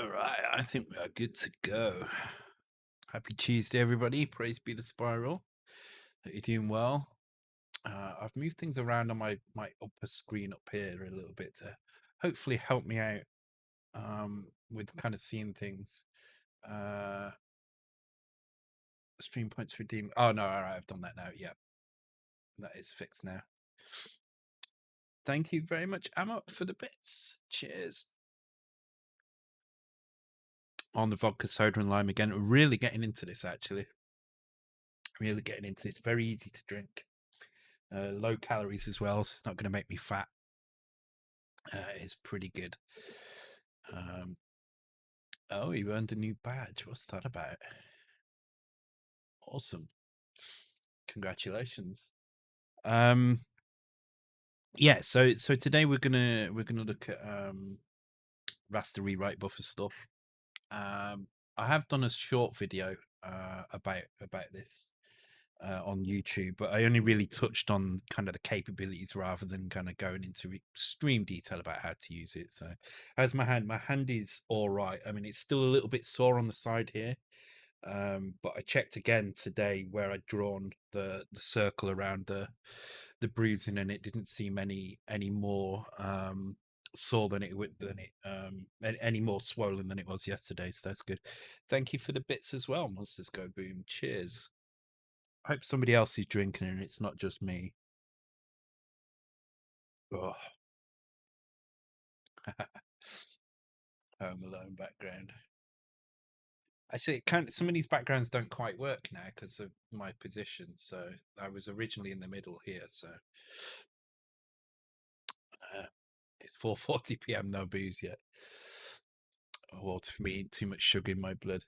All right, I think we are good to go. Happy Tuesday, everybody. Praise be the spiral. Hope you're doing well. I've moved things around on my upper screen up here a little bit to hopefully help me out with kind of seeing things. Uh, Stream points redeemed. Oh no, all right, I've done that now. Yeah, that is fixed now. Thank you very much, Amok, for the bits. Cheers. On the vodka, soda, and lime again. Really getting into this, actually. Really getting into this. Very easy to drink. Low calories as well, so it's not going to make me fat. It's pretty good. Oh, you earned a new badge. What's that about? Awesome. Congratulations. Yeah, so today we're gonna look at raster rewrite buffer stuff. I have done a short video about this on YouTube, but I only really touched on kind of the capabilities rather than kind of going into extreme detail about how to use it. So, how's my hand? My hand is all right. I mean, it's still a little bit sore on the side here, but I checked again today where I'd drawn the circle around the bruising, and it didn't seem any more sore than it would any more swollen than it was yesterday. So that's good. Thank you for the bits as well. Monsters go boom. Cheers. I hope somebody else is drinking and it's not just me. Oh, Home Alone background. Actually, it kind of, some of these backgrounds don't quite work now because of my position. So I was originally in the middle here. So uh, it's 4:40 p.m. No booze yet. Well, for me, too much sugar in my blood.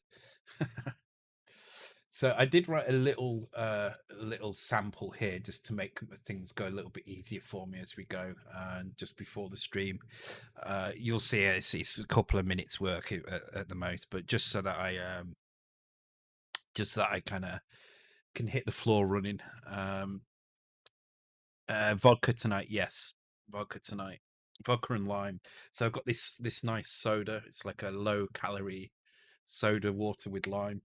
So I did write a little sample here just to make things go a little bit easier for me as we go. And just before the stream, you'll see it's a couple of minutes work at the most, but just so that I kind of can hit the floor running. Vodka tonight, yes, vodka tonight, vodka and lime. So I've got this nice soda. It's like a low calorie soda water with lime.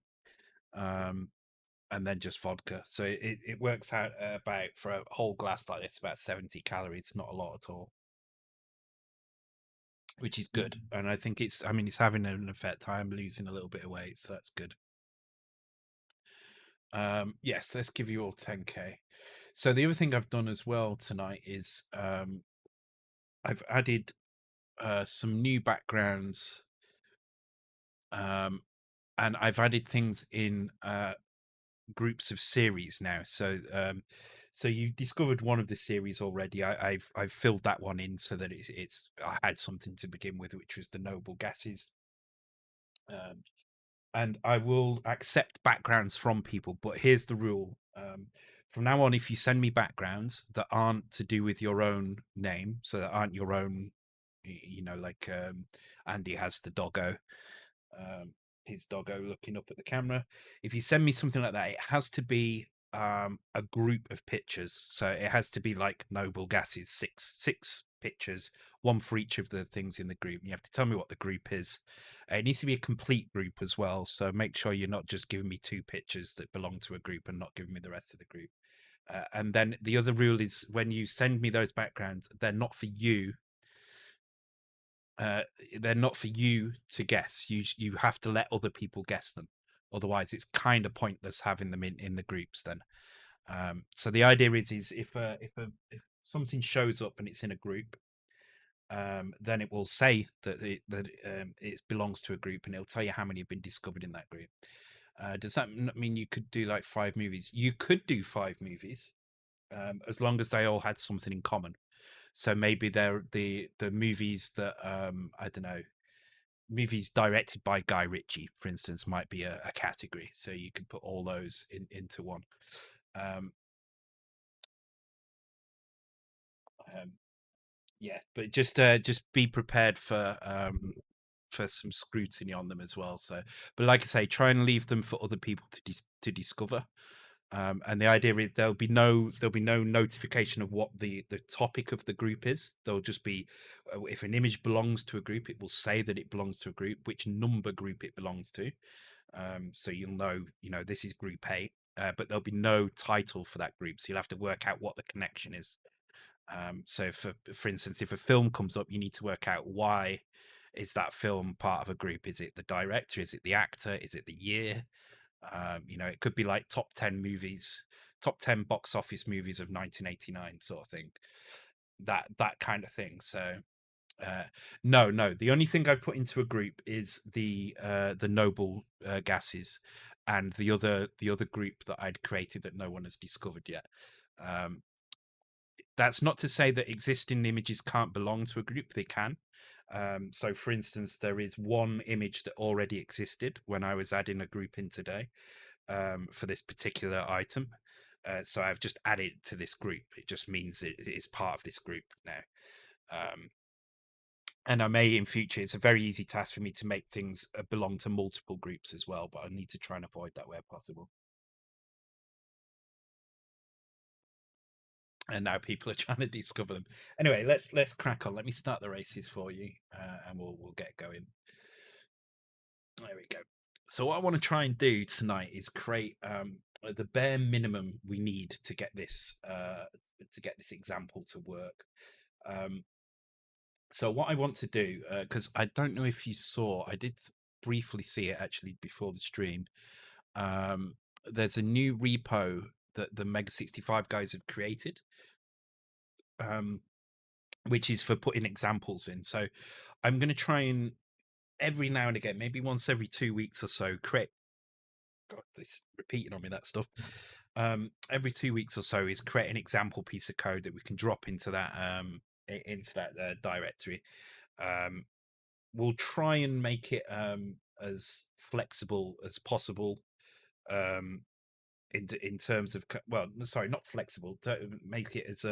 Um, and then just vodka. So it works out about for a whole glass like this about 70 calories, not a lot at all, which is good. And I think it's having an effect. I'm losing a little bit of weight, so that's good. Yes, let's give you all 10k. So the other thing I've done as well tonight is I've added some new backgrounds, and I've added things in groups of series now. So you've discovered one of the series already. I've filled that one in so that it's I had something to begin with, which was the noble gases. And I will accept backgrounds from people, but here's the rule. From now on, if you send me backgrounds that aren't to do with your own name, so that aren't your own, like Andy has the doggo, his doggo looking up at the camera. If you send me something like that, it has to be a group of pictures. So it has to be like noble gases, six pictures, one for each of the things in the group. You have to tell me what the group is. It needs to be a complete group as well. So make sure you're not just giving me two pictures that belong to a group and not giving me the rest of the group. And then the other rule is when you send me those backgrounds, they're not for you. They're not for you to guess. You have to let other people guess them. Otherwise, it's kind of pointless having them in the groups. Then, so the idea is if something shows up and it's in a group, then it will say that it belongs to a group, and it'll tell you how many have been discovered in that group. Does that mean you could do like 5 movies? You could do 5 movies, as long as they all had something in common. So maybe they're the movies that I don't know, movies directed by Guy Ritchie, for instance, might be a category. So you could put all those into one. Um, um, yeah, but just be prepared for some scrutiny on them as well. So, but like I say, try and leave them for other people to discover. And the idea is there'll be no notification of what the topic of the group is. There'll just be if an image belongs to a group, it will say that it belongs to a group, which number group it belongs to. So you'll know, this is group A, but there'll be no title for that group. So you'll have to work out what the connection is. So for instance, if a film comes up, you need to work out why is that film part of a group? Is it the director? Is it the actor? Is it the year? It could be like top 10 movies, top 10 box office movies of 1989 sort of thing. That kind of thing. So uh, no. The only thing I've put into a group is the noble gases, and the other group that I'd created that no one has discovered yet. Um, that's not to say that existing images can't belong to a group. They can. So, for instance, there is one image that already existed when I was adding a group in today for this particular item. So I've just added to this group. It just means it is part of this group now. Um, and I may in future. It's a very easy task for me to make things belong to multiple groups as well, but I need to try and avoid that where possible. And now people are trying to discover them. Anyway, let's crack on. Let me start the races for you, and we'll get going. There we go. So what I want to try and do tonight is create the bare minimum we need to get this example to work. Um, so what I want to do, because I don't know if you saw, I did briefly see it actually before the stream. Um, there's a new repo that the Mega65 guys have created, um, which is for putting examples in. So I'm going to try and every now and again, maybe once every 2 weeks or so, create. God, it's repeating on me that stuff. Every 2 weeks or so is create an example piece of code that we can drop into that directory. Um, we'll try and make it as flexible as possible. In terms of well, sorry, not flexible. To make it as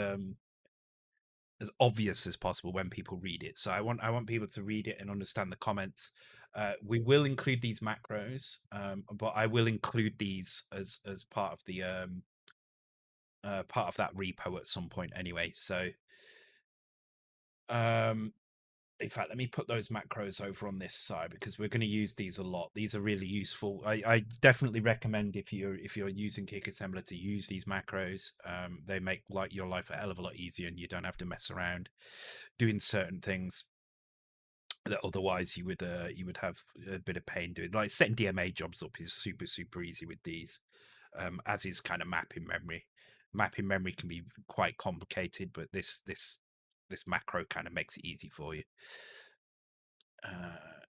obvious as possible when people read it. So I want people to read it and understand the comments. We will include these macros, but I will include these as part of that repo at some point anyway. So um, in fact, let me put those macros over on this side because we're going to use these a lot. These are really useful. I definitely recommend if you're using Kick Assembler to use these macros. They make your life a hell of a lot easier, and you don't have to mess around doing certain things that otherwise you would have a bit of pain doing. Like setting DMA jobs up is super easy with these, as is kind of mapping memory. Mapping memory can be quite complicated, but this macro kind of makes it easy for you. Uh,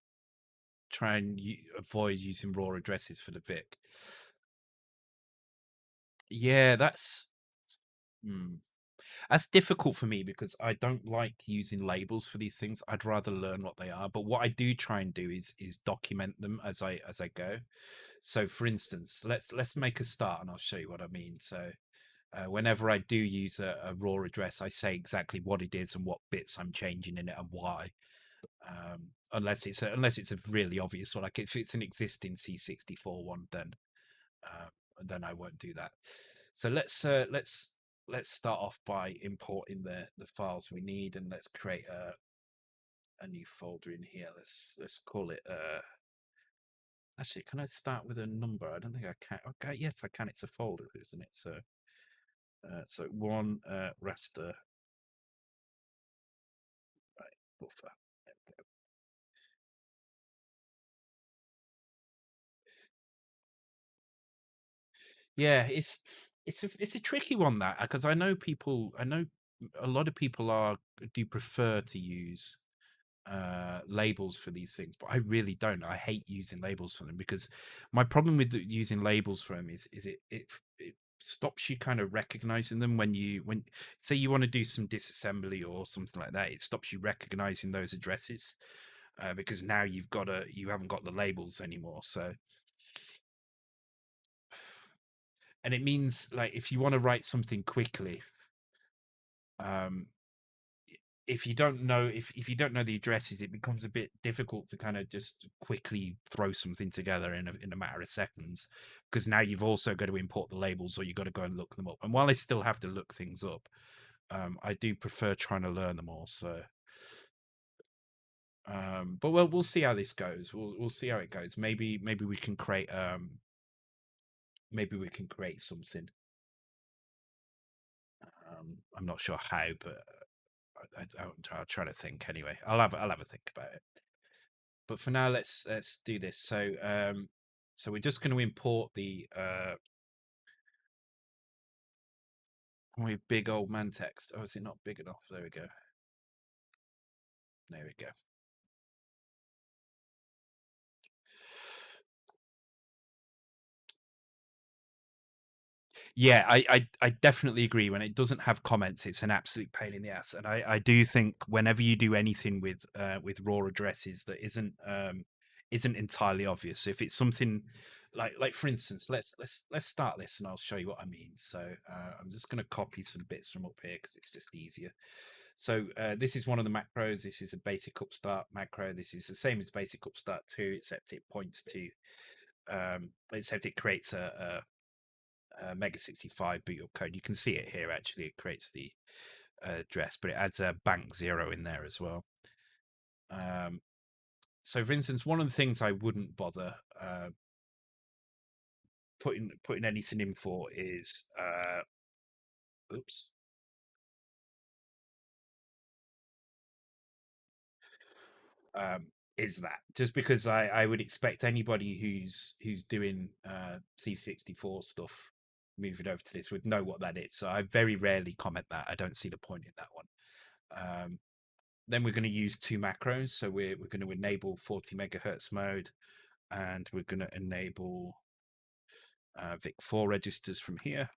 try and avoid using raw addresses for the Vic. Yeah, hmm. That's difficult for me because I don't like using labels for these things. I'd rather learn what they are. But what I do try and do is document them as I go. So, for instance, let's make a start, and I'll show you what I mean. So, whenever I do use a raw address, I say exactly what it is and what bits I'm changing in it and why. Unless it's a really obvious one, like if it's an existing C64 one, uh, then I won't do that. So let's start off by importing the files we need, and let's create a new folder in here. Let's call it. Actually, can I start with a number? I don't think I can. Okay, yes, I can. It's a folder, isn't it? So one raster right, buffer. Yeah, it's a tricky one that because I know a lot of people do prefer to use labels for these things, but I really don't. I hate using labels for them because my problem with using labels for them is it stops you kind of recognizing them when say you want to do some disassembly or something like that. It stops you recognizing those addresses because now you haven't got the labels anymore. So and it means like if you want to write something quickly, um if you don't know if you don't know the addresses, it becomes a bit difficult to kind of just quickly throw something together in a matter of seconds, because now you've also got to import the labels, or you've got to go and look them up. And while I still have to look things up, I do prefer trying to learn them all. So, but we'll see how this goes. We'll see how it goes. Maybe we can create maybe we can create something. I'm not sure how, but I'll try to think anyway. I'll have a think about it. But for now, let's do this. So we're just going to import the with big old man text. Oh, is it not big enough? There we go. There we go. Yeah, I definitely agree. When it doesn't have comments, it's an absolute pain in the ass. And I do think whenever you do anything with raw addresses that isn't entirely obvious. So if it's something like for instance, let's start this and I'll show you what I mean. So I'm just going to copy some bits from up here because it's just easier. So this is one of the macros. This is a basic upstart macro. This is the same as basic upstart 2, except it points to except it creates a Mega65 boot up code. You can see it here. Actually, it creates the address, but it adds a bank 0 in there as well. So, for instance, one of the things I wouldn't bother putting anything in for is oops. Is that just because I would expect anybody who's doing C64 stuff moving over to this would know what that is. So I very rarely comment that. I don't see the point in that one. Then we're going to use two macros. So we're going to enable 40 megahertz mode, and we're going to enable VIC4 registers from here.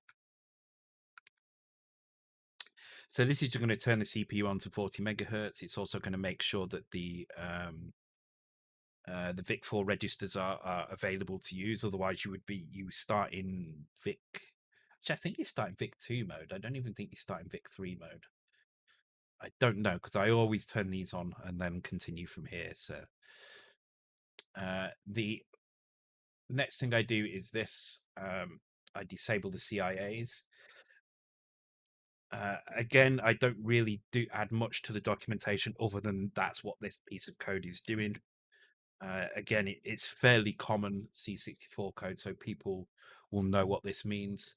So this is going to turn the CPU on to 40 megahertz. It's also going to make sure that the VIC4 registers are available to use. Otherwise, you start in VIC. Actually, I think you start in VIC2 mode. I don't even think you start in VIC3 mode. I don't know because I always turn these on and then continue from here. So the next thing I do is this. I disable the CIAs. Again, I don't really add much to the documentation other than that's what this piece of code is doing. Again, it's fairly common C64 code, so people will know what this means.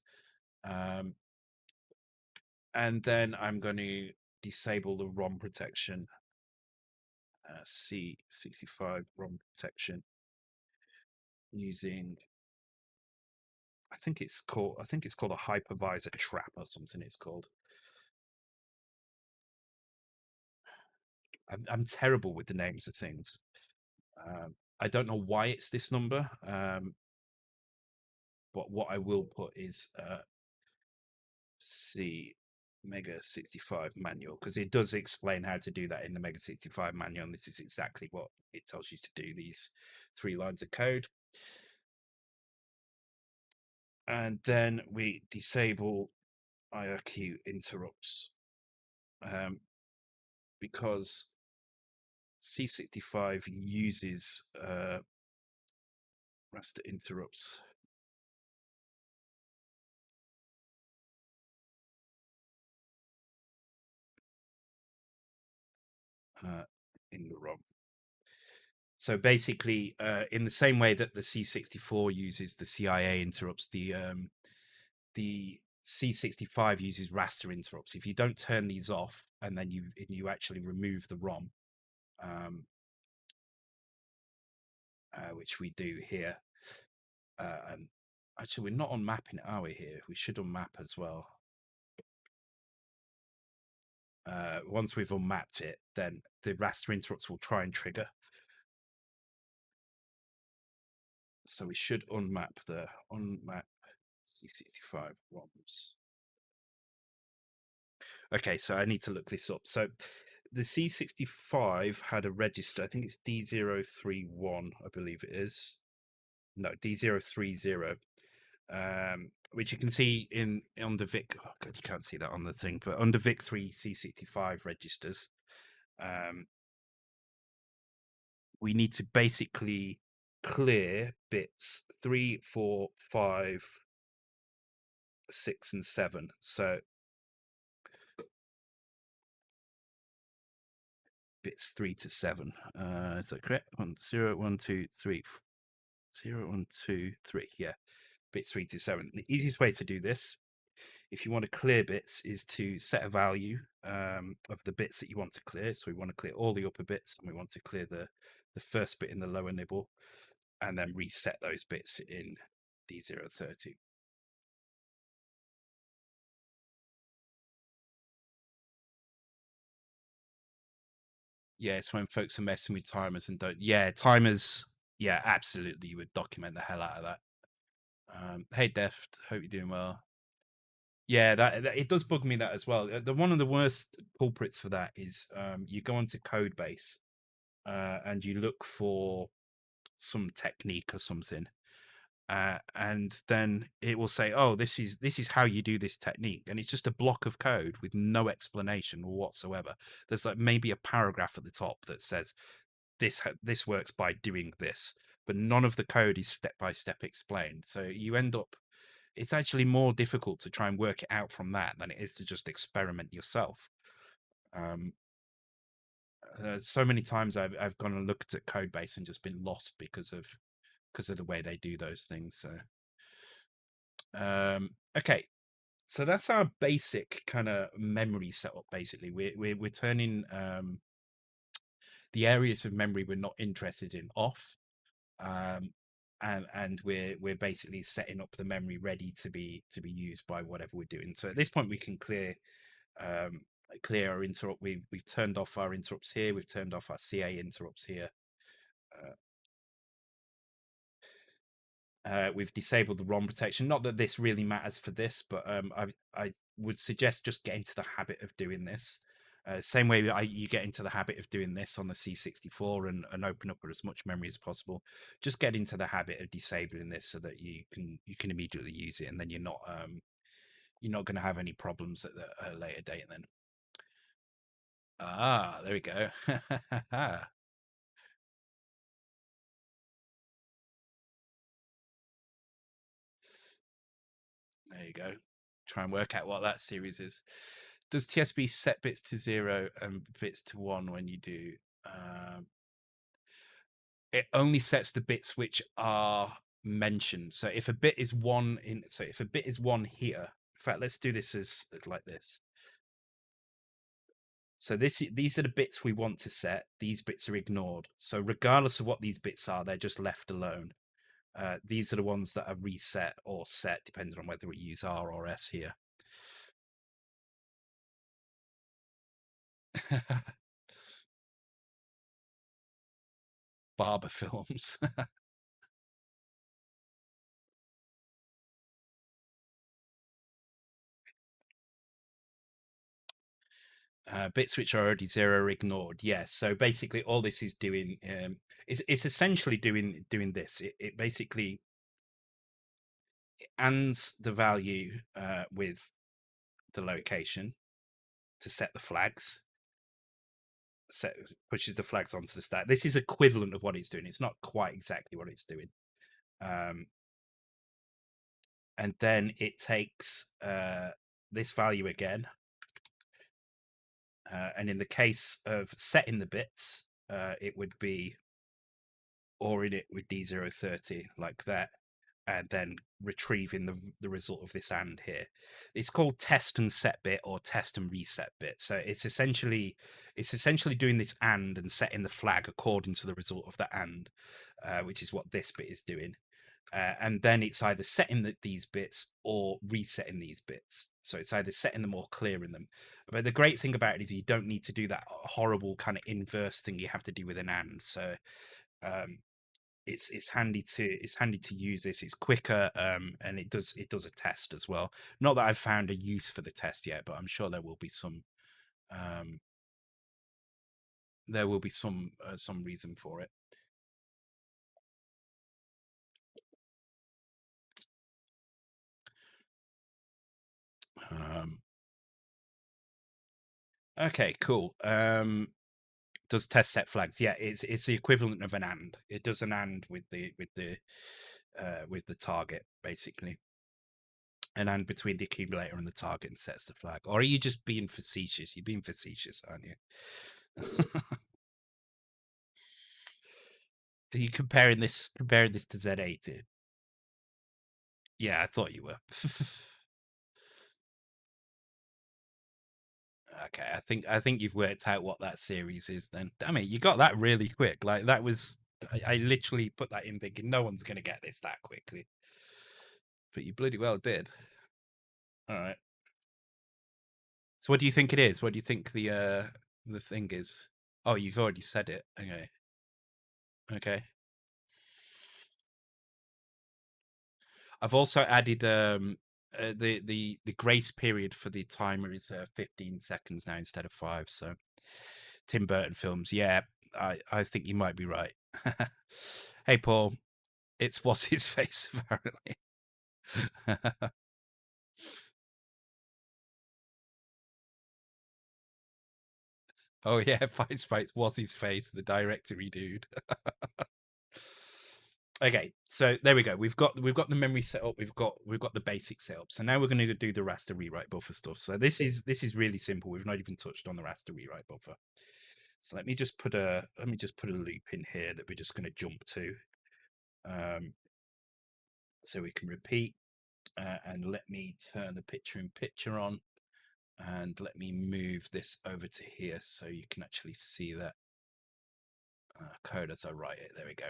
And then I'm going to disable the ROM protection, C65 ROM protection, using I think it's called a hypervisor trap or something. It's called. I'm terrible with the names of things. I don't know why it's this number, but what I will put is C Mega65 manual, because it does explain how to do that in the Mega65 manual, and this is exactly what it tells you to do, these 3 lines of code. And then we disable IRQ interrupts, because C65 uses raster interrupts. In the ROM. So basically, in the same way that the C64 uses the CIA interrupts, the C65 uses raster interrupts. If you don't turn these off and then you actually remove the ROM, which we do here, and actually we're not on mapping, are we? Here we should unmap as well. Once we've unmapped it, then the raster interrupts will try and trigger. So we should unmap C65 ROMs. Okay, so I need to look this up. So the C65 had a register. I think it's D031, I believe it is. No, D030, which you can see in on the VIC. Oh God, you can't see that on the thing, but under VIC3 C65 registers, um, we need to basically clear bits 3, 4, 5, 6, and 7. So bits 3 to 7. Is that correct? 1, 0, 1, 2, 3, 0, 1, 2, 3. Yeah, bits 3 to 7. The easiest way to do this, if you want to clear bits, is to set a value of the bits that you want to clear. So we want to clear all the upper bits, and we want to clear the first bit in the lower nibble, and then reset those bits in D030. Yeah, it's when folks are messing with timers and don't. Yeah, timers. Yeah, absolutely. You would document the hell out of that. Hey, Deft. Hope you're doing well. Yeah, that it does bug me that as well. The one of the worst culprits for that is you go onto Codebase and you look for some technique or something, and then it will say, "Oh, this is how you do this technique," and it's just a block of code with no explanation whatsoever. There's like maybe a paragraph at the top that says this works by doing this, but none of the code is step by step explained. So you end up it's actually more difficult to try and work it out from that than it is to just experiment yourself. Um, so many times I've gone and looked at code base and just been lost because of the way they do those things. So okay, so that's our basic kind of memory setup. Basically, we're turning the areas of memory we're not interested in off, um, and we're basically setting up the memory ready to be used by whatever we're doing. So at this point, we can um, clear our interrupt. We've turned off our interrupts here. We've turned off our CA interrupts here. We've disabled the ROM protection. Not that this really matters for this, but I would suggest just get into the habit of doing this. Same way you get into the habit of doing this on the C64 and open up as much memory as possible. Just get into the habit of disabling this so that you can immediately use it, and then you're not going to have any problems at a later date. Then there we go. There you go. Try and work out what that series is. Does TSB set bits to 0 and bits to 1 when you do? It only sets the bits which are mentioned. So if a bit is if a bit is 1 here, in fact, let's do this as like this. So these are the bits we want to set. These bits are ignored. So regardless of what these bits are, they're just left alone. These are the ones that are reset or set, depending on whether we use R or S here. Barber films. Bits which are already 0 are ignored. Yes. So basically, all this is doing it's essentially doing this. It basically ands the value with the location to set the flags. Pushes the flags onto the stack. This is equivalent of what it's doing. It's not quite exactly what it's doing. Um, and then it takes this value again. And in the case of setting the bits, it would be or in it with D030 like that, and then retrieving the result of this AND here. It's called test and set bit or test and reset bit. So it's essentially doing this and setting the flag according to the result of the AND, which is what this bit is doing. And then it's either setting these bits or resetting these bits. So it's either setting them or clearing them. But the great thing about it is you don't need to do that horrible kind of inverse thing you have to do with an AND. So um, it's handy to use this. It's quicker, and it does a test as well. Not that I've found a use for the test yet, but I'm sure there will be um, some reason for it. Um, okay, cool. does test set flags. Yeah, it's the equivalent of an and. It does an and with the target, basically. An and between the accumulator and the target and sets the flag. Or are you just being facetious? You're being facetious, aren't you? Are you comparing this to Z80? Yeah, I thought you were. Okay, I think you've worked out what that series is then. Damn it, you got that really quick. Like that was I literally put that in thinking no one's gonna get this that quickly. But you bloody well did. All right. So what do you think it is? What do you think the thing is? Oh, you've already said it. Okay. Okay. I've also added the grace period for the timer is 15 seconds now instead of 5. So Tim Burton films, yeah, I think you might be right. Hey Paul, it's what's his face apparently. Oh yeah, Five Sprites was his face, the directory dude. Okay, so there we go. We've got the memory set up. We've got the basic setup. So now we're going to do the raster rewrite buffer stuff. So this is really simple. We've not even touched on the raster rewrite buffer. So let me just put a loop in here that we're just going to jump to, so we can repeat. And let me turn the picture in picture on, and let me move this over to here so you can actually see that code as I write it. There we go.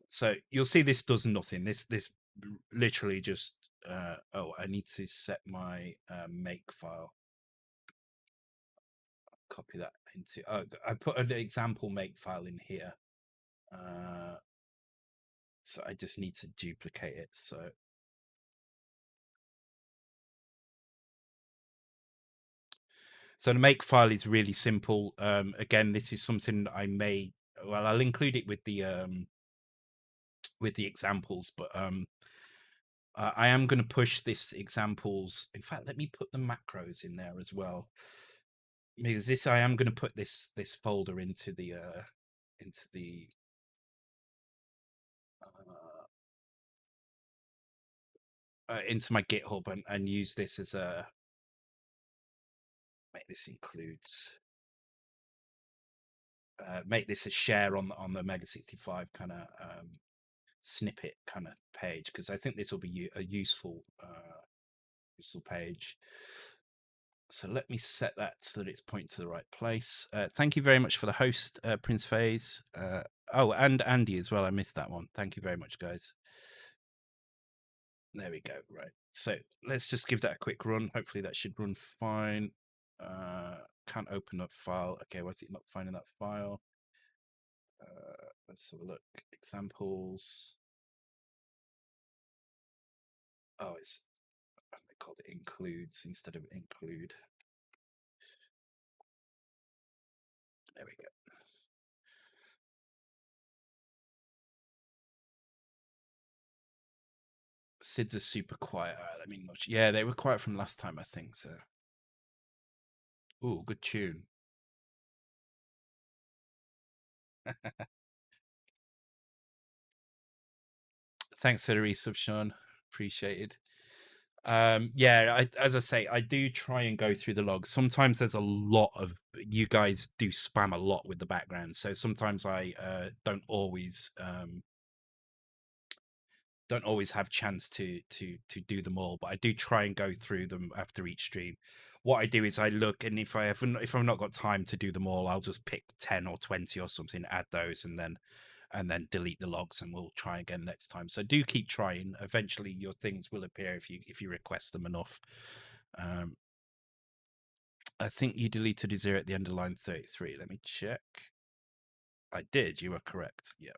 So you'll see this does nothing. This literally just oh, I need to set my make file. Copy that into, oh, I put an example make file in here. So I just need to duplicate it. So the make file is really simple. Again, this is something I made. Well, I'll include it with the examples, but I am going to push this examples. In fact, let me put the macros in there as well, because this I am going to put this folder into the into the into my GitHub and use this as a make this includes make this a share on the Mega65 kind of snippet kind of page, because I think this will be a useful page. So let me set that so that it's pointing to the right place. Thank you very much for the host, Prince Phase. Oh, and Andy as well. I missed that one. Thank you very much, guys. There we go. Right. So let's just give that a quick run. Hopefully that should run fine. Can't open that file. Okay, why is it not finding that file? Let's have a look. Examples. Oh, they called it includes instead of include. There we go. Sids are super quiet. Let me watch. Yeah, they were quiet from last time, I think. So, oh, good tune. Thanks for the resub, Sean. Appreciated. Yeah, as I say, I do try and go through the logs. Sometimes there's a lot of, you guys do spam a lot with the background, so sometimes I don't always have chance to do them all, but I do try and go through them after each stream. What I do is I look, and if I've not got time to do them all, I'll just pick 10 or 20 or something, add those, and then delete the logs, and we'll try again next time. So do keep trying. Eventually your things will appear if you request them enough. I think you deleted a 0 at the end of line 33. Let me check. I did. You are correct. Yeah.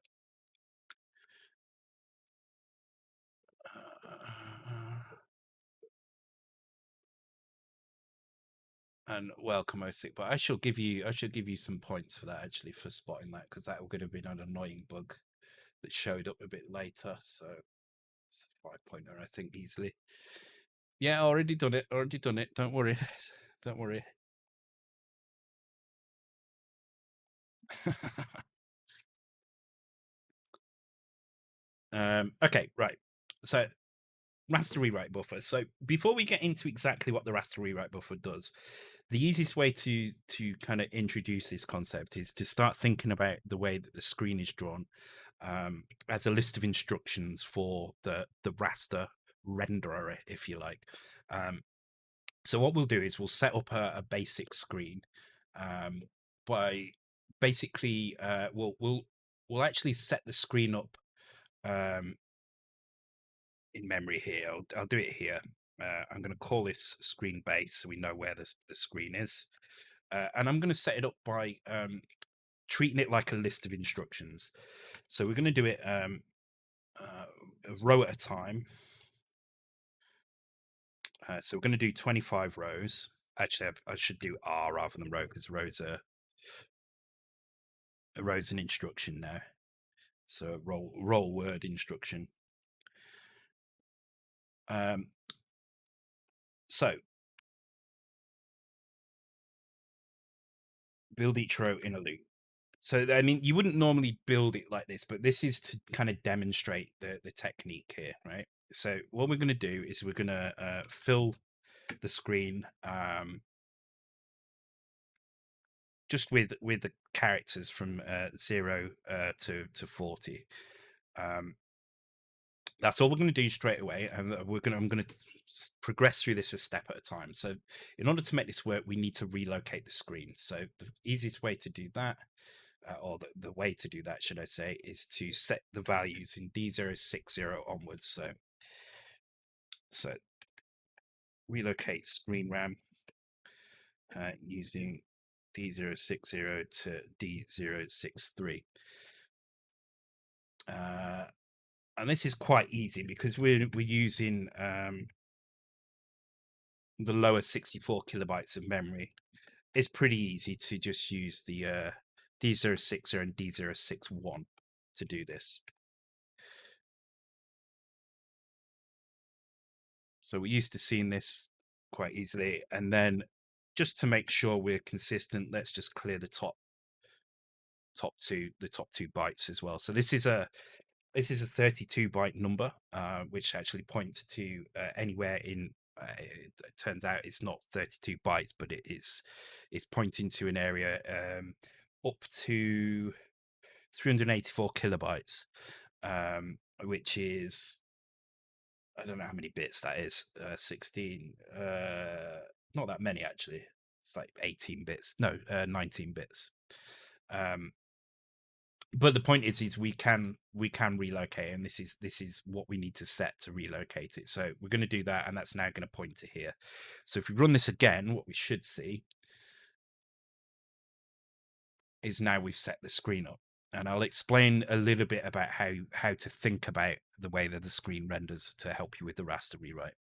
And welcome, Osik. But I shall give you some points for that, actually, for spotting that, because that would have been an annoying bug that showed up a bit later. So it's a 5-pointer, I think, easily. Yeah, already done it. Already done it. Don't worry. Don't worry. Okay, right. So raster rewrite buffer. So before we get into exactly what the raster rewrite buffer does, the easiest way to kind of introduce this concept is to start thinking about the way that the screen is drawn as a list of instructions for the raster renderer, if you like. Um, so what we'll do is we'll set up a basic screen um, by basically we'll actually set the screen up um, in memory here. I'll do it here. I'm going to call this screen base so we know where the screen is. And I'm going to set it up by treating it like a list of instructions. So we're going to do it a row at a time. So we're going to do 25 rows. Actually, I should do R rather than row because a row's an instruction now. So roll word instruction. Um, so build each row in a loop. So I mean, you wouldn't normally build it like this, but this is to kind of demonstrate the technique here, right? So what we're going to do is we're going to fill the screen just with the characters from 0 to 40. That's all we're going to do straight away, and I'm going to progress through this a step at a time. So in order to make this work, we need to relocate the screen. So the easiest way to do that, or the way to do that, should I say, is to set the values in D060 onwards. So relocate screen RAM using D060 to D063. And this is quite easy because we're using the lower 64 kilobytes of memory. It's pretty easy to just use the D060 and D061 to do this. So we're used to seeing this quite easily. And then just to make sure we're consistent, let's just clear the top two bytes as well. So this is a 32 byte number, which actually points to anywhere in. It turns out it's not 32 bytes, but it's pointing to an area up to 384 kilobytes, which is, I don't know how many bits that is. 16, not that many actually. It's like 18 bits. No, 19 bits. Um, but the point is we can relocate, and this is what we need to set to relocate it. So we're going to do that, and that's now going to point to here. So if we run this again, what we should see is now we've set the screen up, and I'll explain a little bit about how to think about the way that the screen renders to help you with the raster rewrite.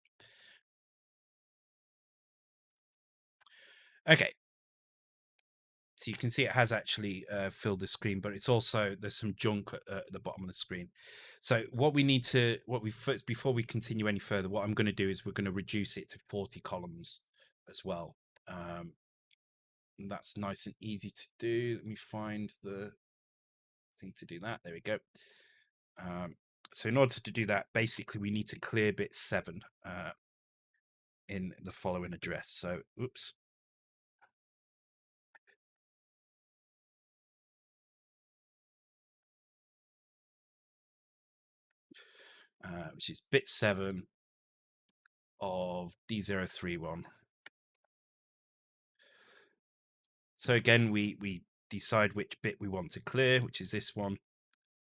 Okay, so you can see it has actually filled the screen, but it's also, there's some junk at the bottom of the screen. So what we first, before we continue any further, what I'm going to do is we're going to reduce it to 40 columns as well. And that's nice and easy to do. Let me find the thing to do that. There we go. So in order to do that, basically we need to clear bit 7 in the following address. So, oops. Which is bit 7 of D031. So again, we decide which bit we want to clear, which is this one,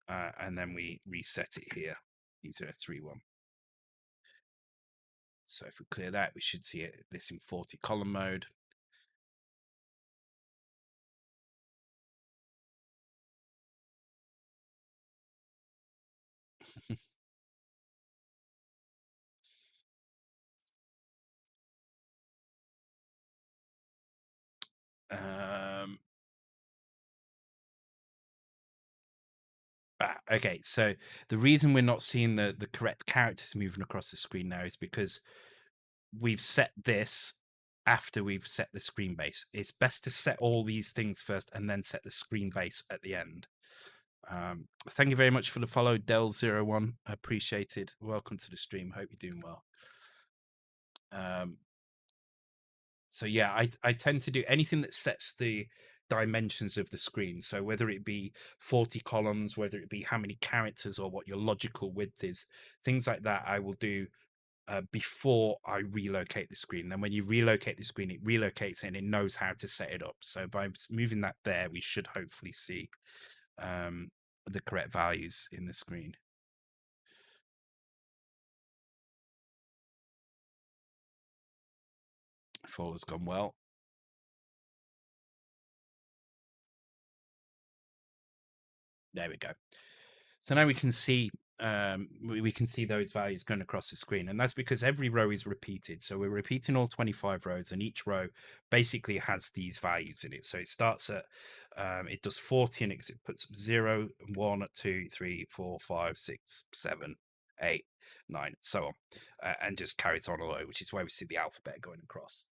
and then we reset it here, D031. So if we clear that, we should see this in 40 column mode. Okay, so the reason we're not seeing the correct characters moving across the screen now is because we've set this after we've set the screen base. It's best to set all these things first and then set the screen base at the end. Thank you very much for the follow, Del01. Appreciated. Welcome to the stream. Hope you're doing well. So yeah, I tend to do anything that sets the dimensions of the screen. So whether it be 40 columns, whether it be how many characters or what your logical width is, things like that, I will do before I relocate the screen. Then when you relocate the screen, it relocates and it knows how to set it up. So by moving that there, we should hopefully see the correct values in the screen. If all has gone well. There we go. So now we can see we can see those values going across the screen, and that's because every row is repeated. So we're repeating all 25 rows, and each row basically has these values in it. So it starts at it does 40, and it puts 0, 1, 2, 3, 4, 5, 6, 7, 8, 9, so on, and just carries on all the way, which is why we see the alphabet going across.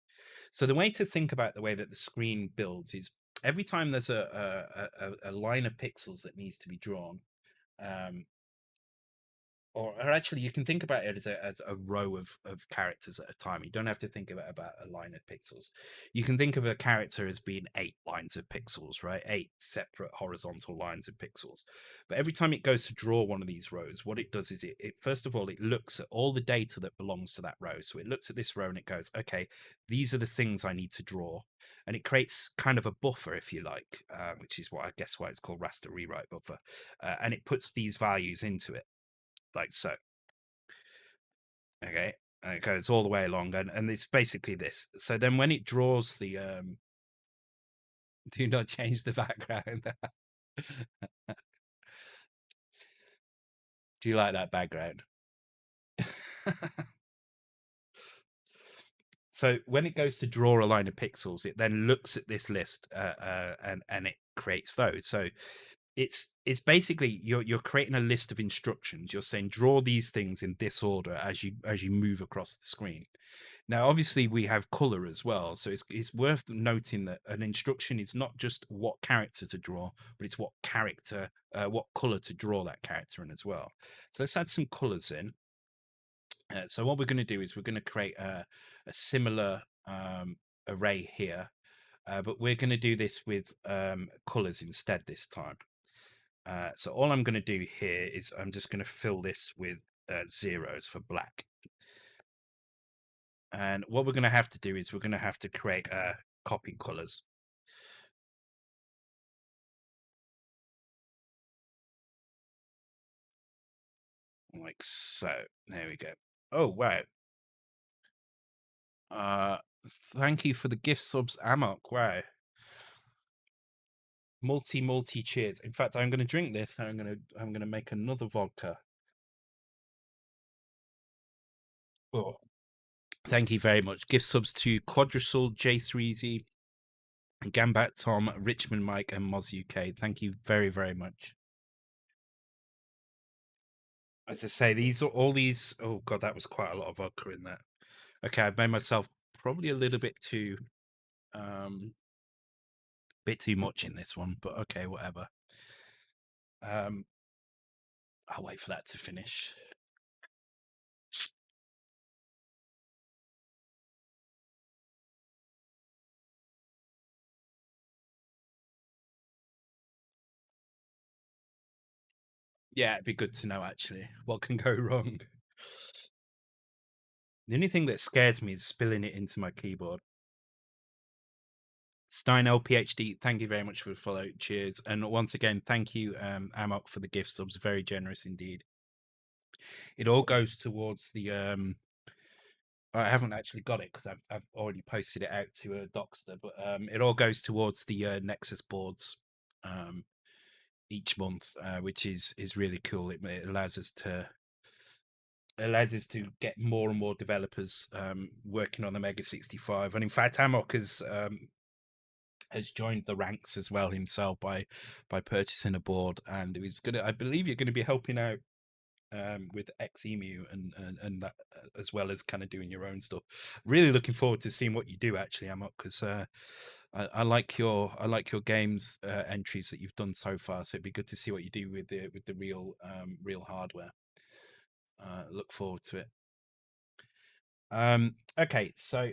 So the way to think about the way that the screen builds is every time there's a line of pixels that needs to be drawn, um, or actually you can think about it as a row of characters at a time. You don't have to think about a line of pixels. You can think of a character as being 8 lines of pixels, right? 8 separate horizontal lines of pixels. But every time it goes to draw one of these rows, what it does is it first of all, it looks at all the data that belongs to that row. So it looks at this row and it goes, okay, these are the things I need to draw. And it creates kind of a buffer, if you like, which is what I guess why it's called raster rewrite buffer. And it puts these values into it like so. Okay. And it goes all the way along, and it's basically this. So then when it draws the do not change the background. Do you like that background? So when it goes to draw a line of pixels, it then looks at this list and it creates those. So it's basically you're creating a list of instructions. You're saying draw these things in this order as you move across the screen. Now, obviously, we have color as well, so it's worth noting that an instruction is not just what character to draw, but it's what character, what color to draw that character in as well. So let's add some colors in. So what we're going to do is we're going to create a similar array here, but we're going to do this with colors instead this time. So all I'm going to do here is I'm just going to fill this with zeros for black. And what we're going to have to do is we're going to have to create copy colors. Like so. There we go. Oh, wow. Thank you for the gift subs, Amok. Wow. Multi cheers. In fact, I'm going to drink this. I'm going to make another vodka. Oh, thank you very much. Gift subs to Quadrasul, J3Z, Gambat Tom, Richmond Mike, and Moz UK. Thank you very, very much. As I say, these are all these. Oh god, that was quite a lot of vodka in that. Okay, I've made myself probably a little bit too much in this one, but okay, whatever. I'll wait for that to finish. Yeah, it'd be good to know actually what can go wrong. The only thing that scares me is spilling it into my keyboard. Stein PhD, thank you very much for the follow. Cheers. And once again, thank you, Amok, for the gift subs. Very generous indeed. It all goes towards the I haven't actually got it because I've already posted it out to a Dockster, but it all goes towards the Nexus boards each month, which is really cool. It allows us to get more and more developers working on the Mega65, and in fact, Amok has joined the ranks as well himself by purchasing a board, and he's gonna. I believe you're going to be helping out with Xemu and that, as well as kind of doing your own stuff. Really looking forward to seeing what you do actually, Amok, because I like your games entries that you've done so far. So it'd be good to see what you do with the real hardware. Look forward to it. Okay, so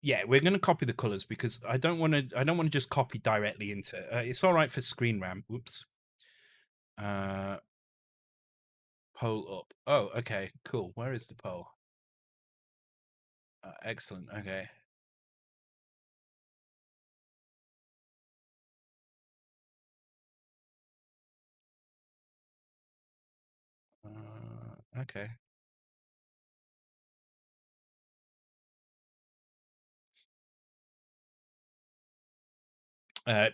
yeah, we're going to copy the colors because I don't want to. I don't want to just copy directly into. It's all right for screen RAM. Whoops. Uh, Poll up. Oh, okay, cool. Where is the poll? Excellent. Okay. Okay.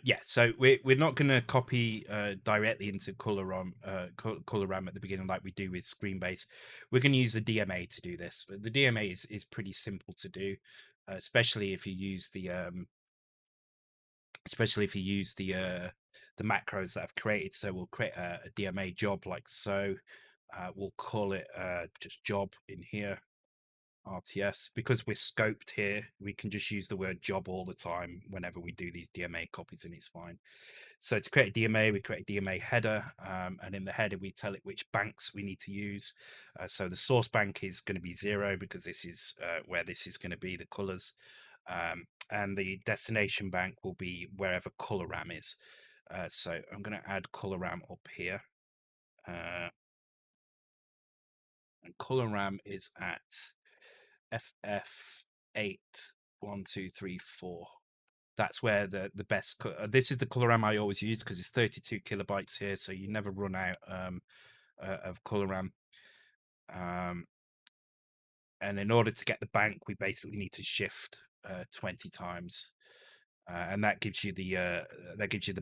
Yeah, so we're not going to copy directly into color RAM at the beginning like we do with Screenbase. We're going to use the DMA to do this. But the DMA is pretty simple to do, especially if you use the macros that I've created. So we'll create a DMA job like so. We'll call it just job in here. RTS, because we're scoped here, we can just use the word job all the time whenever we do these DMA copies, and it's fine. So to create a DMA, we create a DMA header, and in the header we tell it which banks we need to use. So the source bank is going to be 0 because this is where this is going to be the colors, and the destination bank will be wherever color RAM is. So I'm going to add color RAM up here, and color RAM is at FF81234. That's where the best. This is the color RAM I always use because it's 32 kilobytes here, so you never run out of color RAM. And in order to get the bank, we basically need to shift 20 times, and that gives you the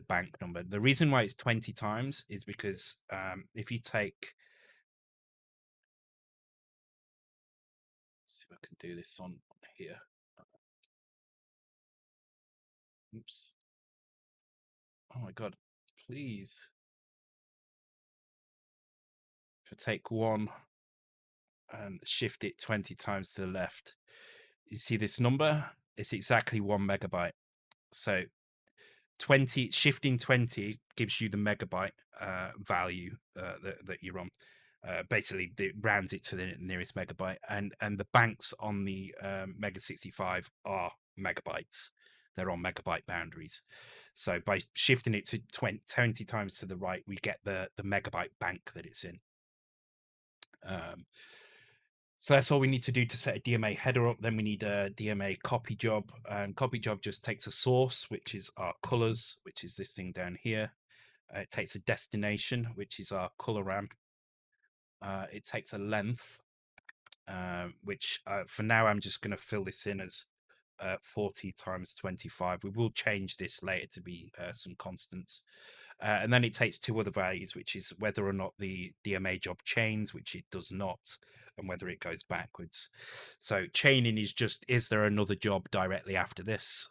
bank number. The reason why it's 20 times is because if you take, let's see if I can do this on here. Oops. Oh my god, please. If I take one and shift it 20 times to the left, you see this number? It's exactly 1 megabyte. So 20 shifting 20 gives you the megabyte value that you're on. Basically, it rounds it to the nearest megabyte, and the banks on the Mega65 are megabytes. They're on megabyte boundaries. So by shifting it to 20 times to the right, we get the megabyte bank that it's in. So that's all we need to do to set a DMA header up. Then we need a DMA copy job. And copy job just takes a source, which is our colors, which is this thing down here. It takes a destination, which is our color ramp. It takes a length, which for now I'm just going to fill this in as 40 times 25. We will change this later to be some constants. And then it takes two other values, which is whether or not the DMA job chains, which it does not, and whether it goes backwards. So chaining is just, is there another job directly after this?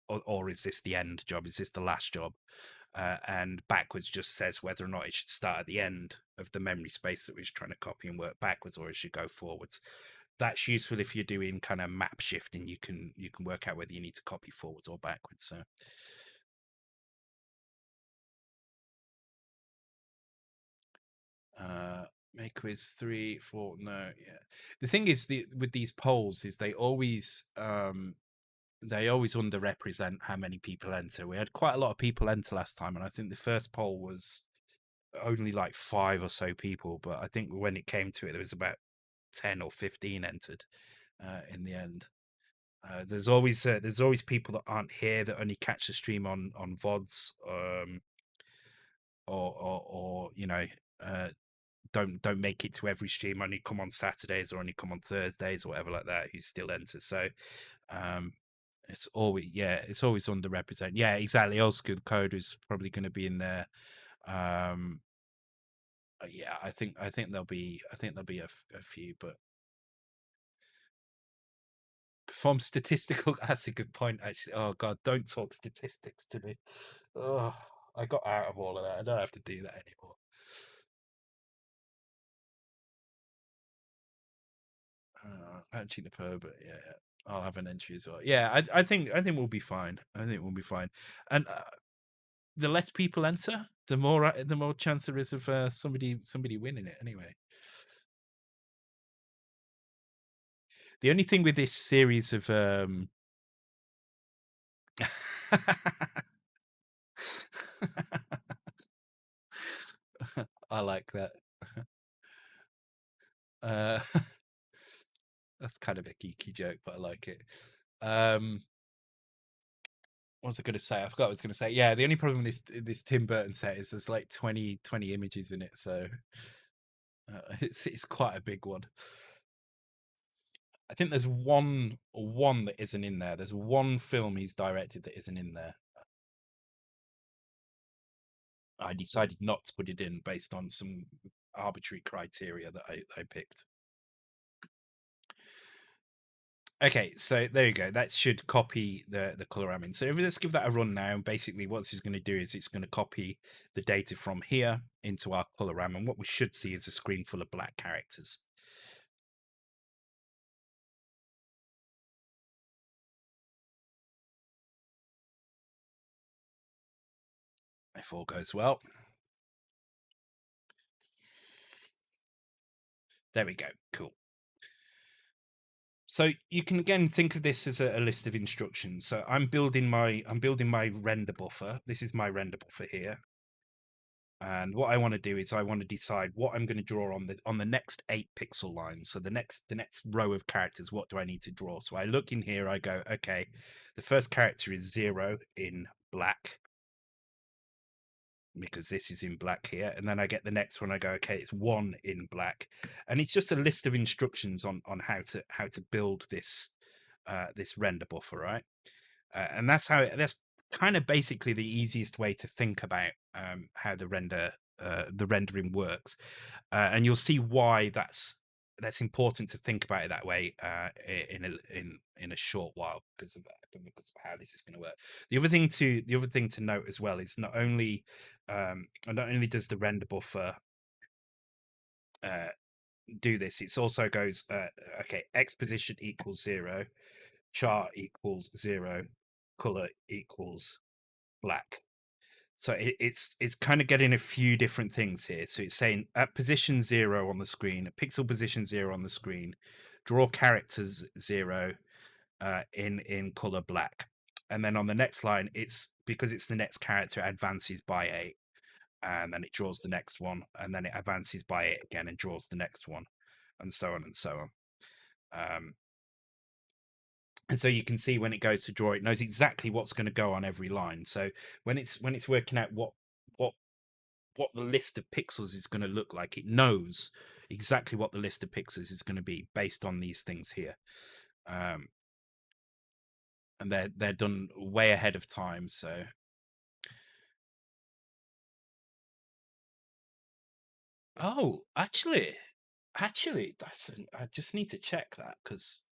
Or is this the end job? Is this the last job? And backwards just says whether or not it should start at the end of the memory space that we're trying to copy and work backwards, or it should go forwards. That's useful if you're doing kind of map shifting. You can work out whether you need to copy forwards or backwards. So make quiz 3 4 no, yeah, the thing is, with these polls is they always underrepresent how many people enter. We had quite a lot of people enter last time, and I think the first poll was only like 5 or so people, but I think when it came to it there was about 10 or 15 entered in the end. There's always people that aren't here that only catch the stream on VODs, or uh, don't make it to every stream, only come on Saturdays or only come on Thursdays or whatever like that, who still enter. So um it's always underrepresented. Yeah, exactly. Old school code is probably going to be in there. Yeah, I think there'll be a few, but from statistical that's a good point actually. Oh god, don't talk statistics to me. Oh, I got out of all of that. I don't have to do that anymore. Actually, the per, but yeah, I'll have an entry as well. Yeah, I think we'll be fine. I think we'll be fine. And the less people enter, the more chance there is of somebody winning it. Anyway, the only thing with this series of I like that. Uh, that's kind of a geeky joke, but I like it. Um, what was I going to say? I forgot what I was going to say. Yeah, the only problem with this Tim Burton set is there's like 20 images in it, so it's quite a big one. I think there's one that isn't in there. There's one film he's directed that isn't in there. I decided not to put it in based on some arbitrary criteria that I picked. Okay, so there you go. That should copy the coloramin. So let's give that a run now. And basically, what this is going to do is it's going to copy the data from here into our coloramin. What we should see is a screen full of black characters. If all goes well. There we go. Cool. So you can again think of this as a list of instructions. So I'm building my render buffer. This is my render buffer here. And what I want to do is I want to decide what I'm going to draw on the next 8 pixel lines. So the next row of characters, what do I need to draw? So I look in here, I go, okay, the first character is 0 in black, because this is in black here. And then I get the next one, I go, okay, it's 1 in black. And it's just a list of instructions on how to build this this render buffer, right? And that's that's kind of basically the easiest way to think about how the rendering works, and you'll see why that's important to think about it that way in a short while, because of how this is going to work. The other thing to note as well is not only does the render buffer uh, do this, it also goes okay, X position equals 0, chart equals 0, color equals black. So it's kind of getting a few different things here. So it's saying at position 0 on the screen, at pixel position 0 on the screen, draw characters 0 in color black. And then on the next line, it's because it's the next character, it advances by 8, and then it draws the next one, and then it advances by 8 again and draws the next one, and so on and so on. And so you can see when it goes to draw, it knows exactly what's going to go on every line. So when it's working out what the list of pixels is going to look like, it knows exactly what the list of pixels is going to be based on these things here. And they're done way ahead of time. So actually, that's I just need to check that, because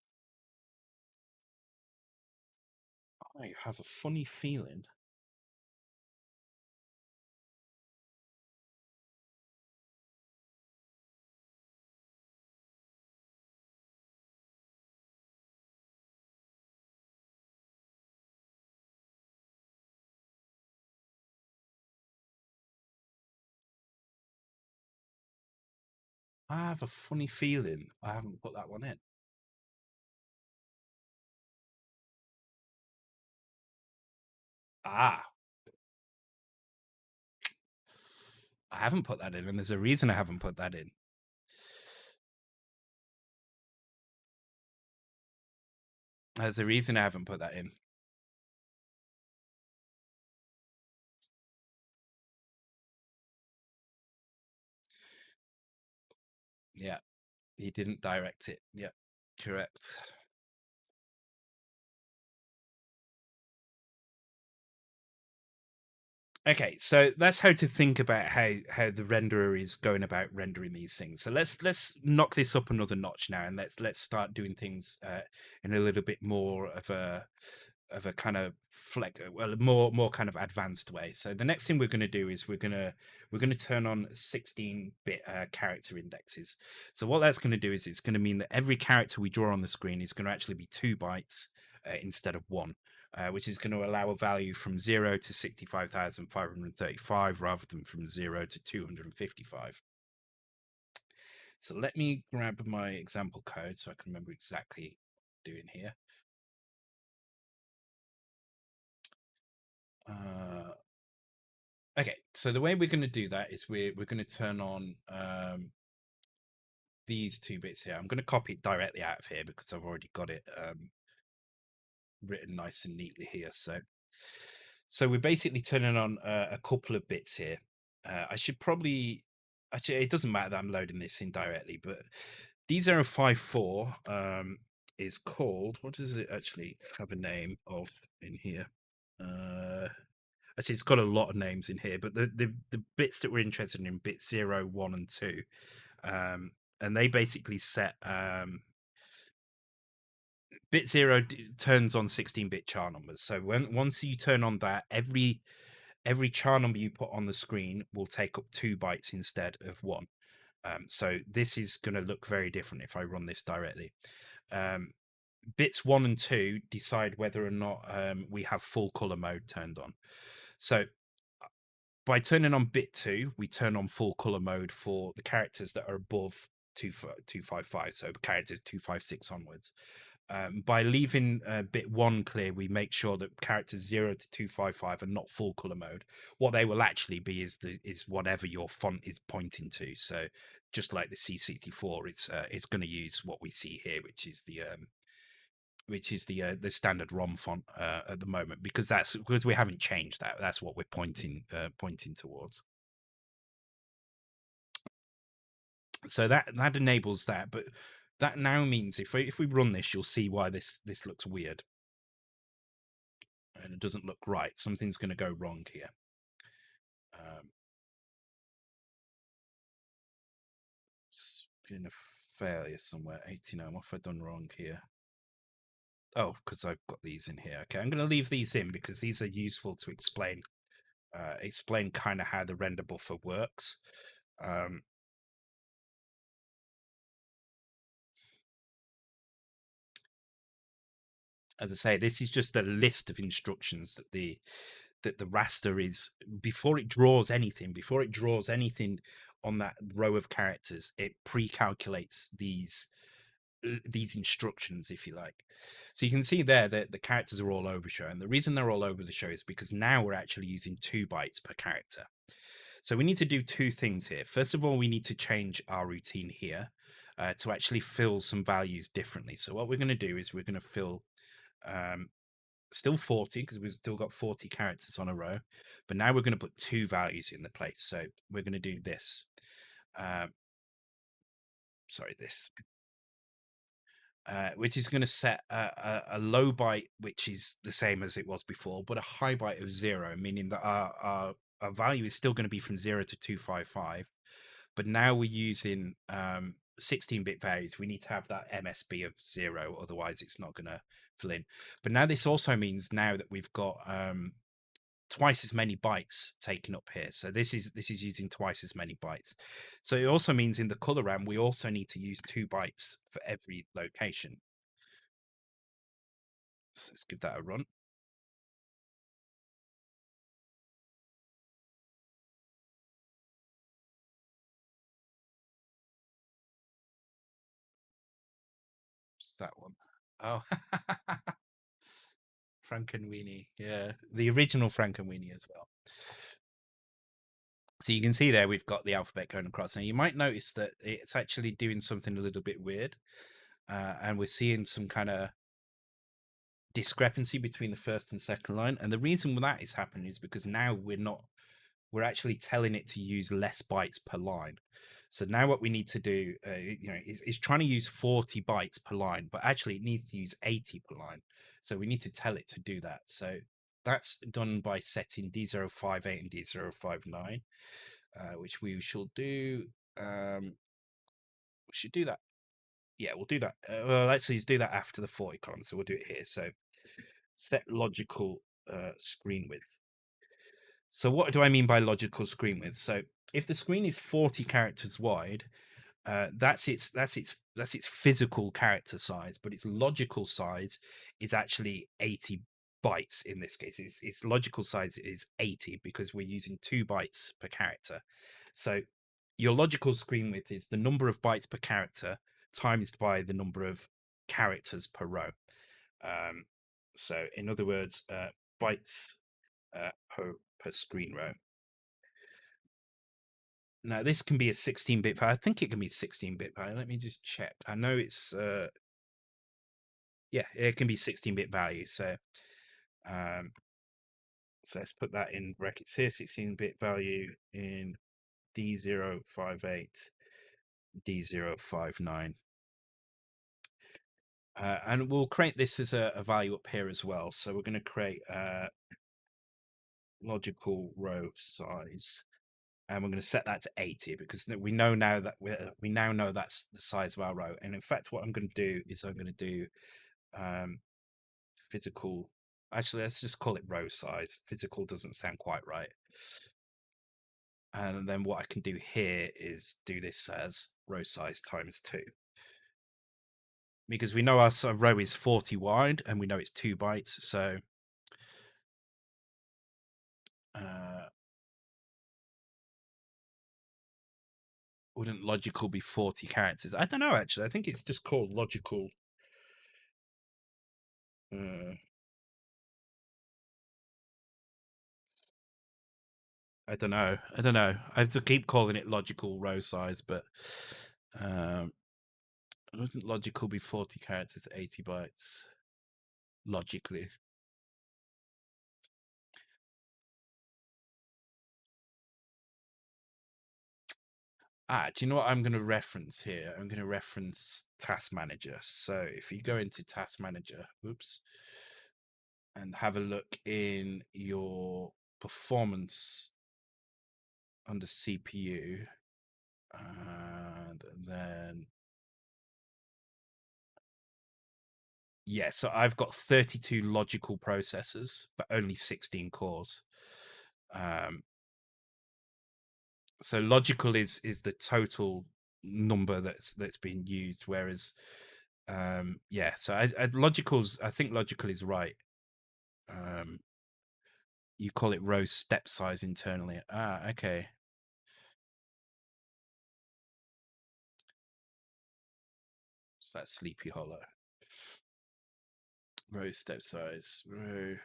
I have a funny feeling. I have a funny feeling I haven't put that one in. Ah, I haven't put that in, and there's a reason I haven't put that in. There's a reason I haven't put that in. Yeah, he didn't direct it. Yeah, correct. Okay, so that's how to think about how the renderer is going about rendering these things. So let's knock this up another notch now, and let's start doing things in a little bit more of of a kind of well, more kind of advanced way. So the next thing we're going to do is we're going to turn on 16-bit character indexes. So what that's going to do is it's going to mean that every character we draw on the screen is going to actually be 2 bytes instead of one. Which is going to allow a value from 0 to 65,535 rather than from 0 to 255. So let me grab my example code so I can remember exactly what I'm doing here. Okay, so the way we're going to do that is we're going to turn on these 2 bits here. I'm going to copy it directly out of here because I've already got it written nice and neatly here. So we're basically turning on a couple of bits here. I should probably actually it doesn't matter that I'm loading this in directly, but D054 is called, what does it actually have a name of in here? Actually, it's got a lot of names in here, but the bits that we're interested in, bits 0, 1, and 2, and they basically set bit 0 turns on 16-bit char numbers. So once you turn on that, every char number you put on the screen will take up 2 bytes instead of one. So this is going to look very different if I run this directly. Bits 1 and 2 decide whether or not we have full color mode turned on. So by turning on bit 2, we turn on full color mode for the characters that are above 255, so characters 256 onwards. By leaving bit 1 clear, we make sure that characters 0 to 255 are not full color mode. What they will actually be is whatever your font is pointing to. So just like the C64, it's going to use what we see here, which is the standard ROM font at the moment, because we haven't changed that. That's what we're pointing towards. So that enables that, but that now means if we run this, you'll see why this looks weird and it doesn't look right. Something's going to go wrong here. It's been a failure somewhere. 89. What have I done wrong here? Oh, because I've got these in here. Okay, I'm going to leave these in because these are useful to explain kind of how the render buffer works. As I say, this is just a list of instructions that the raster is, before it draws anything on that row of characters, it pre-calculates these instructions, if you like. So you can see there that the characters are all over show, and the reason they're all over the show is because now we're actually using 2 bytes per character. So we need to do two things here. First of all, we need to change our routine here to actually fill some values differently. So what we're going to do is we're going to fill still 40 because we've still got 40 characters on a row, but now we're going to put 2 values in the place. So we're going to do this. Sorry, this. Which is going to set a low byte, which is the same as it was before, but a high byte of 0, meaning that our value is still going to be from 0 to 255. But now we're using 16-bit values. We need to have that MSB of 0, otherwise it's not going to fill in. But now this also means now that we've got twice as many bytes taken up here. So this is using twice as many bytes. So it also means in the color RAM, we also need to use 2 bytes for every location. So let's give that a run. What's that one? Oh, Frankenweenie. Yeah, the original Frankenweenie as well. So you can see there we've got the alphabet going across. Now you might notice that it's actually doing something a little bit weird, and we're seeing some kind of discrepancy between the first and second line. And the reason that is happening is because now we're actually telling it to use less bytes per line. So now what we need to do, is trying to use 40 bytes per line, but actually it needs to use 80 per line. So we need to tell it to do that. So that's done by setting D058 and D059, which we shall do. We should do that. Yeah, we'll do that. Well, actually, let's do that after the 40 column. So we'll do it here. So set logical screen width. So what do I mean by logical screen width? So if the screen is 40 characters wide, that's its physical character size, but its logical size is actually 80 bytes in this case. Its logical size is 80 because we're using 2 bytes per character. So your logical screen width is the number of bytes per character times by the number of characters per row. Um, so in other words, bytes per screen row. Now this can be a 16-bit file. I think it can be 16-bit file. Let me just check. I know it's yeah, it can be 16-bit value. Um, so let's put that in brackets here. 16-bit value in D058, D059. And we'll create this as a value up here as well. So we're going to create logical row size, and we're going to set that to 80 because we know now that we now know that's the size of our row. And in fact, what I'm going to do is I'm going to do physical. Actually, let's just call it row size. Physical doesn't sound quite right. And then what I can do here is do this as row size times 2. Because we know our row is 40 wide and we know it's 2 bytes. So wouldn't logical be 40 characters? I don't know, actually. I think it's just called logical. I don't know. I don't know. I have to keep calling it logical row size, but wouldn't logical be 40 characters, 80 bytes? Logically. Do you know what I'm going to reference here? I'm going to reference Task Manager. So if you go into Task Manager, oops, and have a look in your performance under CPU, and then yeah, so I've got 32 logical processors, but only 16 cores. So logical is the total number that's been used, whereas yeah, so I think logical is right. You call it row step size internally. Okay. So that's Sleepy Hollow. Row step size. Row.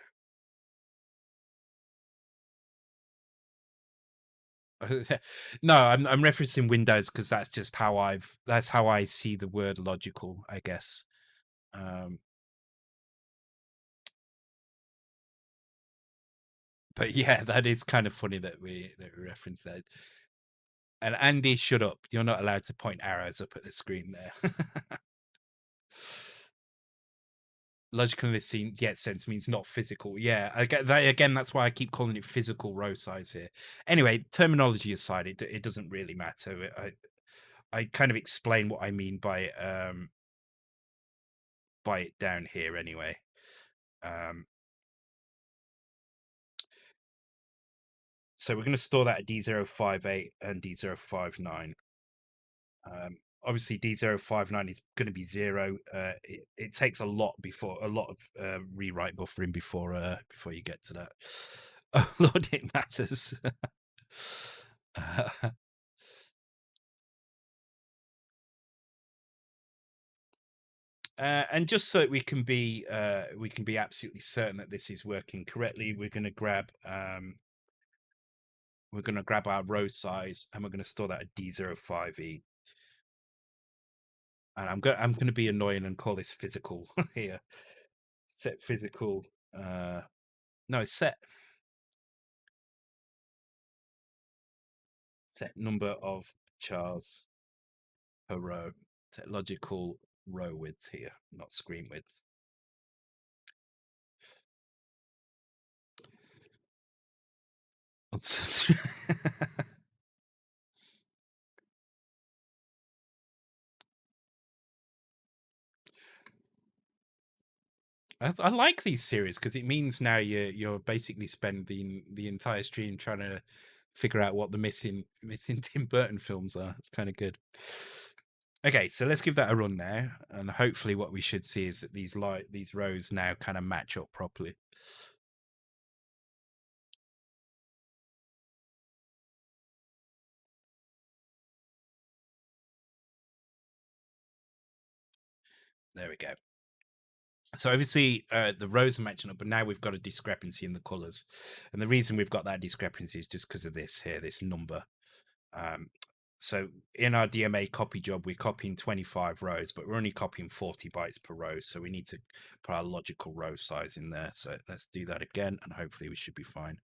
No, I'm referencing Windows because that's just how I see the word logical, I guess. But yeah, that is kind of funny that we reference that. And Andy, shut up. You're not allowed to point arrows up at the screen there. Logical in this scene, yeah, sense means not physical. Yeah, I get that again. That's why I keep calling it physical row size here. Anyway, terminology aside, it doesn't really matter. I kind of explain what I mean by it down here anyway. So we're going to store that at D058 and D059. Obviously D059 is going to be 0. It takes a lot of rewrite buffering before you get to that. Oh Lord, it matters. And just so we can be absolutely certain that this is working correctly, we're going to grab our row size and we're going to store that at D05E. And I'm going to be annoying and call this physical here. Set physical. No, set number of chars per row. Set logical row width here, not screen width. I like these series because it means now you're basically spending the entire stream trying to figure out what the missing Tim Burton films are. It's kind of good. Okay, so let's give that a run now, and hopefully, what we should see is that these rows now kind of match up properly. There we go. So obviously the rows are matching up, but now we've got a discrepancy in the colors, and the reason we've got that discrepancy is just because of this here, this number. Um, so in our DMA copy job, we're copying 25 rows, but we're only copying 40 bytes per row. So we need to put our logical row size in there. So let's do that again, and hopefully we should be fine.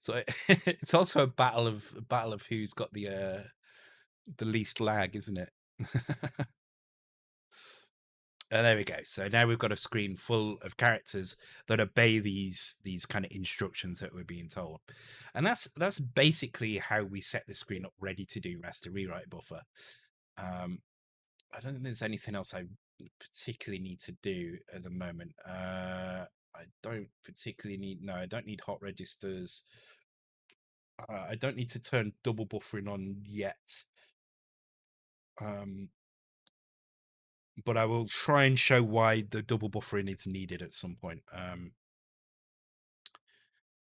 So it's also a battle of who's got the least lag, isn't it? There we go. So now we've got a screen full of characters that obey these kind of instructions that we're being told, and that's basically how we set the screen up ready to do raster rewrite buffer. Um, I don't think there's anything else I particularly need to do at the moment. I don't particularly need no. I don't need hot registers. I don't need to turn double buffering on yet. Um, but I will try and show why the double buffering is needed at some point.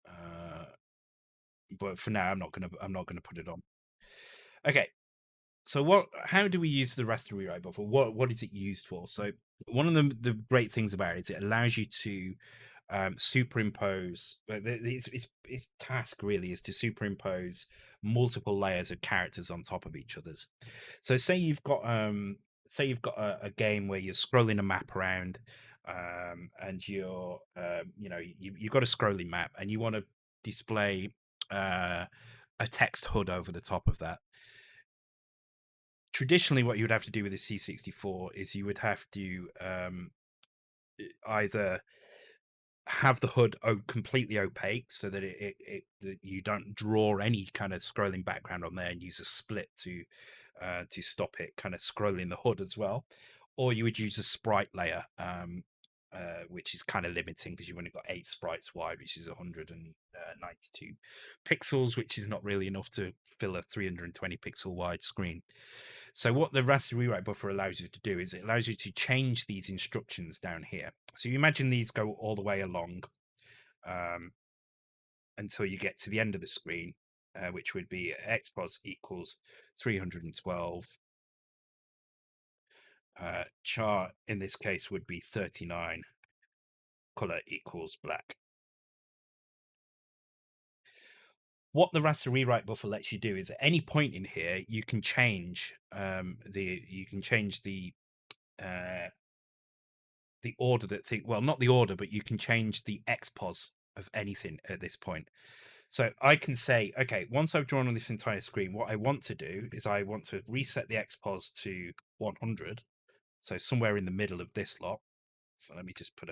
Uh, but for now, I'm not gonna put it on. Okay, so how do we use the raster rewrite buffer? What is it used for? So one of the great things about it is it allows you to superimpose. Its task really is to superimpose multiple layers of characters on top of each other's. So say you've got a game where you're scrolling a map around, and you've got a scrolling map and you want to display uh, a text HUD over the top of that. Traditionally, what you would have to do with a C64 is you would have to either have the HUD completely opaque so that that you don't draw any kind of scrolling background on there, and use a split to stop it kind of scrolling the HUD as well, or you would use a sprite layer, which is kind of limiting because you've only got 8 sprites wide, which is 192 pixels, which is not really enough to fill a 320 pixel wide screen. So what the raster rewrite buffer allows you to do is it allows you to change these instructions down here. So you imagine these go all the way along um, until you get to the end of the screen, which would be xpos equals 312. Char in this case would be 39. Color equals black. What the raster rewrite buffer lets you do is at any point in here you can change uh, the order not the order, but you can change the xpos of anything at this point. So I can say, okay, once I've drawn on this entire screen, what I want to do is I want to reset the xpos to 100, so somewhere in the middle of this lot. So let me just put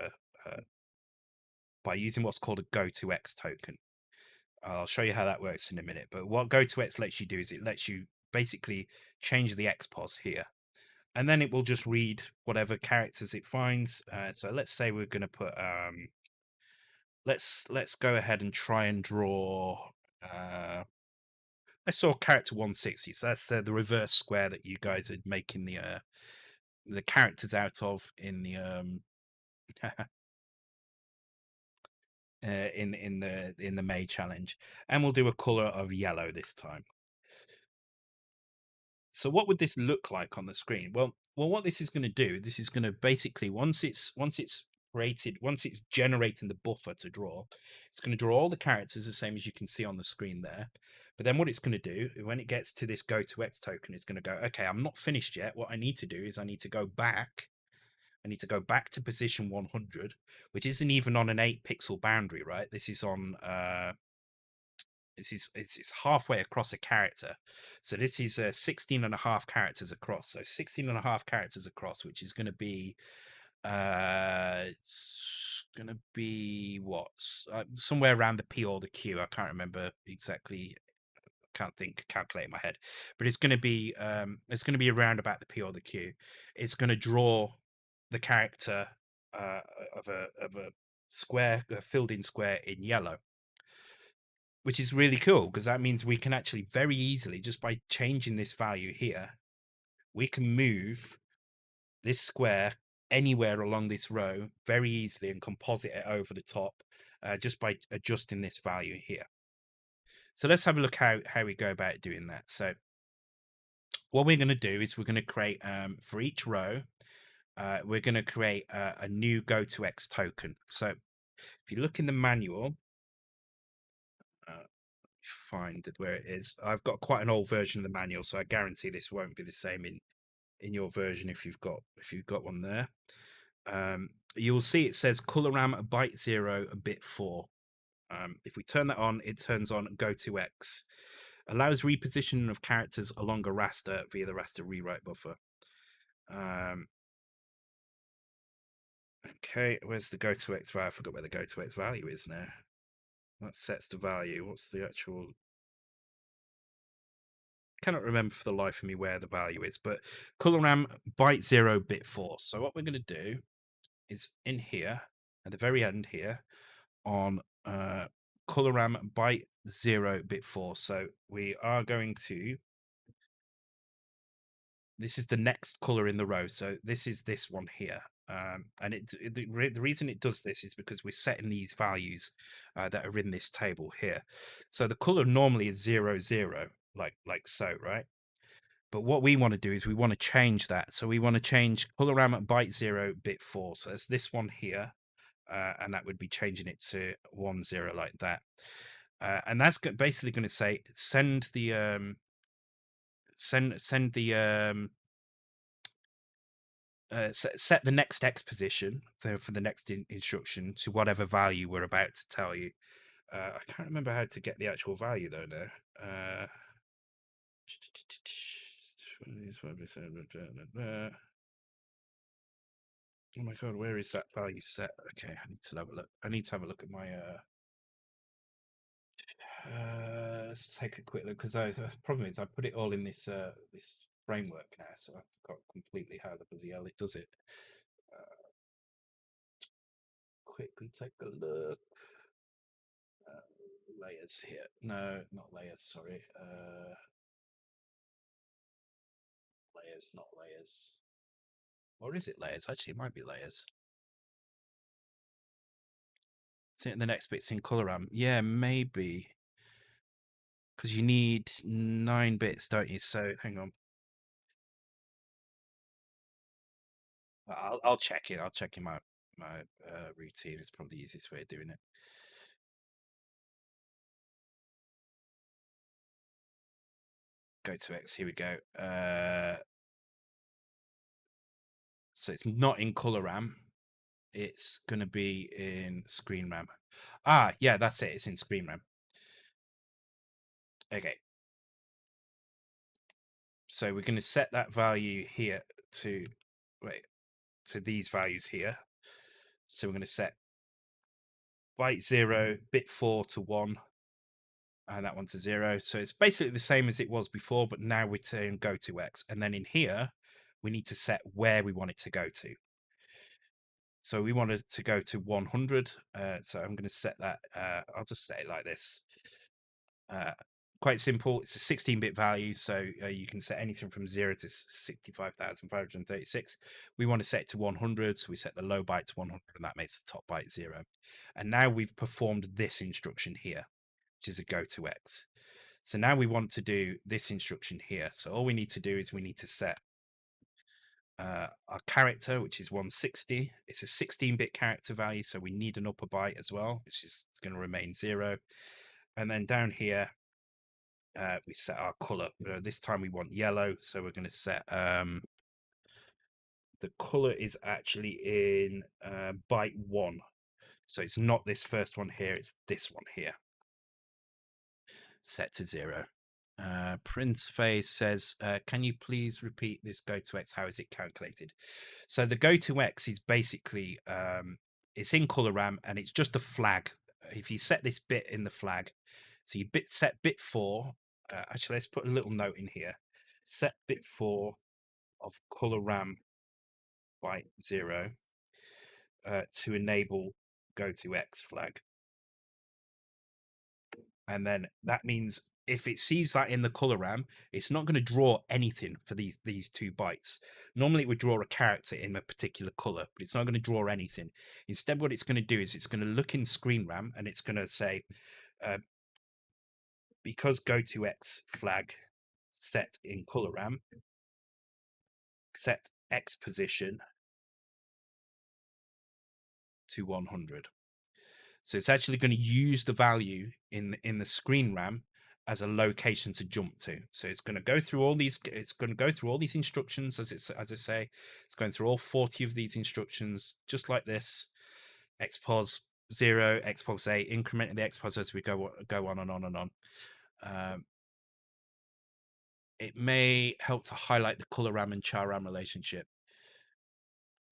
by using what's called a go to x token. I'll show you how that works in a minute. But what go to x lets you do is it lets you basically change the xpos here, and then it will just read whatever characters it finds. So let's say we're going to put let's go ahead and try and draw I saw character 160. So that's the reverse square that you guys are making the characters out of in the in the May challenge, and we'll do a color of yellow this time. So what would this look like on the screen? Well, what this is going to do, this is going to basically once it's generating the buffer to draw, it's going to draw all the characters the same as you can see on the screen there. But then what it's going to do when it gets to this go to x token, it's going to go, okay, I'm not finished yet. What I need to do is I need to go back. I need to go back to position 100, which isn't even on an 8 pixel boundary, right? This is on it's halfway across a character. So this is 16 and a half characters across. So 16 and a half characters across, which is going to be it's going to be what somewhere around the P or the Q. I can't remember exactly. can't calculate in my head, but it's going to be around about the P or the Q. It's going to draw the character uh, of a square, a filled in square in yellow, which is really cool because that means we can actually very easily, just by changing this value here, we can move this square anywhere along this row very easily and composite it over the top just by adjusting this value here. So let's have a look how we go about doing that. So what we're going to do is we're going to create for each row, we're going to create a new go to X token. So if you look in the manual, find where it is. I've got quite an old version of the manual, so I guarantee this won't be the same in your version if you've got one there. You'll see it says coloram byte 0 bit 4. If we turn that on, it turns on go to X. Allows repositioning of characters along a raster via the raster rewrite buffer. Okay, where's the go to X value? I forgot where the go to X value is now. That sets the value. What's the actual? Cannot remember for the life of me where the value is, but coloram byte 0 bit 4. So what we're going to do is in here at the very end here on coloram byte 0 bit 4. So we are going to, this is the next color in the row. So this is this one here. And the reason it does this is because we're setting these values that are in this table here. So the color normally is 0 0, like so, right? But what we want to do is we want to change that. So we want to change coloram byte 0 bit 4. So it's this one here. And that would be changing it to 1 0 like that. And that's basically going to say send the set the next X position for the next instruction to whatever value we're about to tell you. I can't remember how to get the actual value though now. Oh my god, where is that value set? Okay, I need to have a look. I need to have a look at my let's take a quick look because the problem is I put it all in this framework now, so I've forgot completely how the bloody hell it does it. Quickly take a look. Layers here. No, not layers. Sorry. Layers, not layers. Or is it layers? Actually, it might be layers. See it in the next bit's in coloram. Yeah, maybe. Because you need 9 bits, don't you? So hang on. I'll check it. I'll check in my routine. It's probably the easiest way of doing it. Go to X. Here we go. So it's not in coloram. It's going to be in screen ram. Ah, yeah, that's it. It's in screen ram. Okay. So we're going to set that value here to these values here. So we're going to set byte 0, bit 4 to 1, and that one to 0. So it's basically the same as it was before, but now we turn go to X. And then in here, we need to set where we want it to go to. So we want it to go to 100. So I'm going to set that. I'll just set it like this. Quite simple. It's a 16-bit value, so you can set anything from 0 to 65,536. We want to set it to 100, so we set the low byte to 100, and that makes the top byte 0. And now we've performed this instruction here, which is a go to X. So now we want to do this instruction here. So all we need to do is we need to set our character, which is 160. It's a 16-bit character value, so we need an upper byte as well, which is going to remain 0. And then down here, we set our color. This time we want yellow, so we're going to set the color is actually in byte 1. So it's not this first one here, it's this one here. Set to 0. Prince Face says, can you please repeat this go to X? How is it calculated? So the go to X is basically it's in coloram and it's just a flag. If you set this bit in the flag, so you set bit 4 actually, let's put a little note in here. Set bit 4 of color RAM byte 0 to enable go to X flag. And then that means if it sees that in the color RAM, it's not going to draw anything for these 2 bytes. Normally it would draw a character in a particular color, but it's not going to draw anything. Instead, what it's going to do is it's going to look in screen RAM and it's going to say, uh, because go to X flag set in color RAM, set X position to 100. So it's actually going to use the value in the screen RAM as a location to jump to. So it's going to go through all these. It's going to go through all these instructions as I say. It's going through all 40 of these instructions, just like this. Xpos 0, Xpos 8, incrementing the Xpos as we go on and on and on. It may help to highlight the color RAM and char RAM relationship.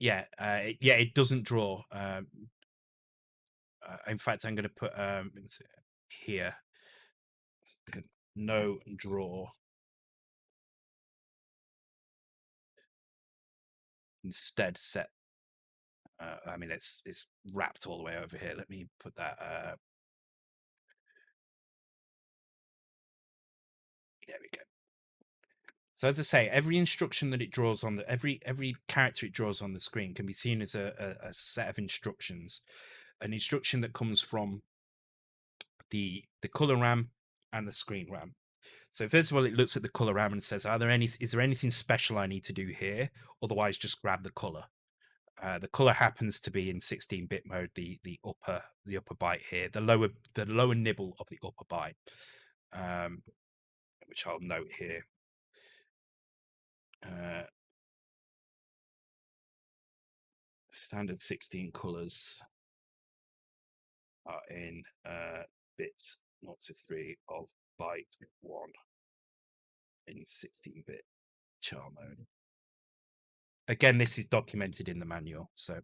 Yeah, it doesn't draw. In fact, I'm going to put here no draw. Instead, set. I mean, it's wrapped all the way over here. Let me put that. There we go. So as I say, every instruction that it draws on every character it draws on the screen can be seen as a set of instructions. An instruction that comes from the color RAM and the screen RAM. So first of all, it looks at the color RAM and says, is there anything special I need to do here? Otherwise, just grab the color. The color happens to be in 16-bit mode, the upper byte here, the lower nibble of the upper byte, which I'll note here. Standard 16 colors are in bits 0 to 3 of byte 1 in 16-bit char mode. Again, this is documented in the manual. So,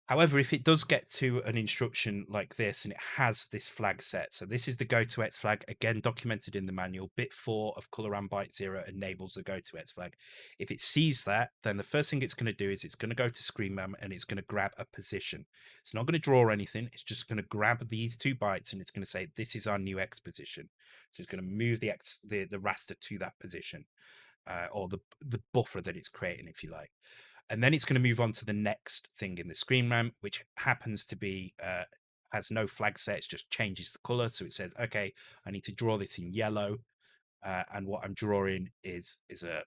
however, if it does get to an instruction like this and it has this flag set, so this is the go to X flag, again documented in the manual. Bit 4 of color RAM byte 0 enables the go to X flag. If it sees that, then the first thing it's going to do is it's going to go to screen RAM and it's going to grab a position. It's not going to draw anything. It's just going to grab these 2 bytes and it's going to say, this is our new X position. So it's going to move the raster to that position, or the buffer that it's creating, if you like. And then it's going to move on to the next thing in the screen RAM, which happens to be has no flag set. It just changes the color. So it says, okay, I need to draw this in yellow, and what I'm drawing is a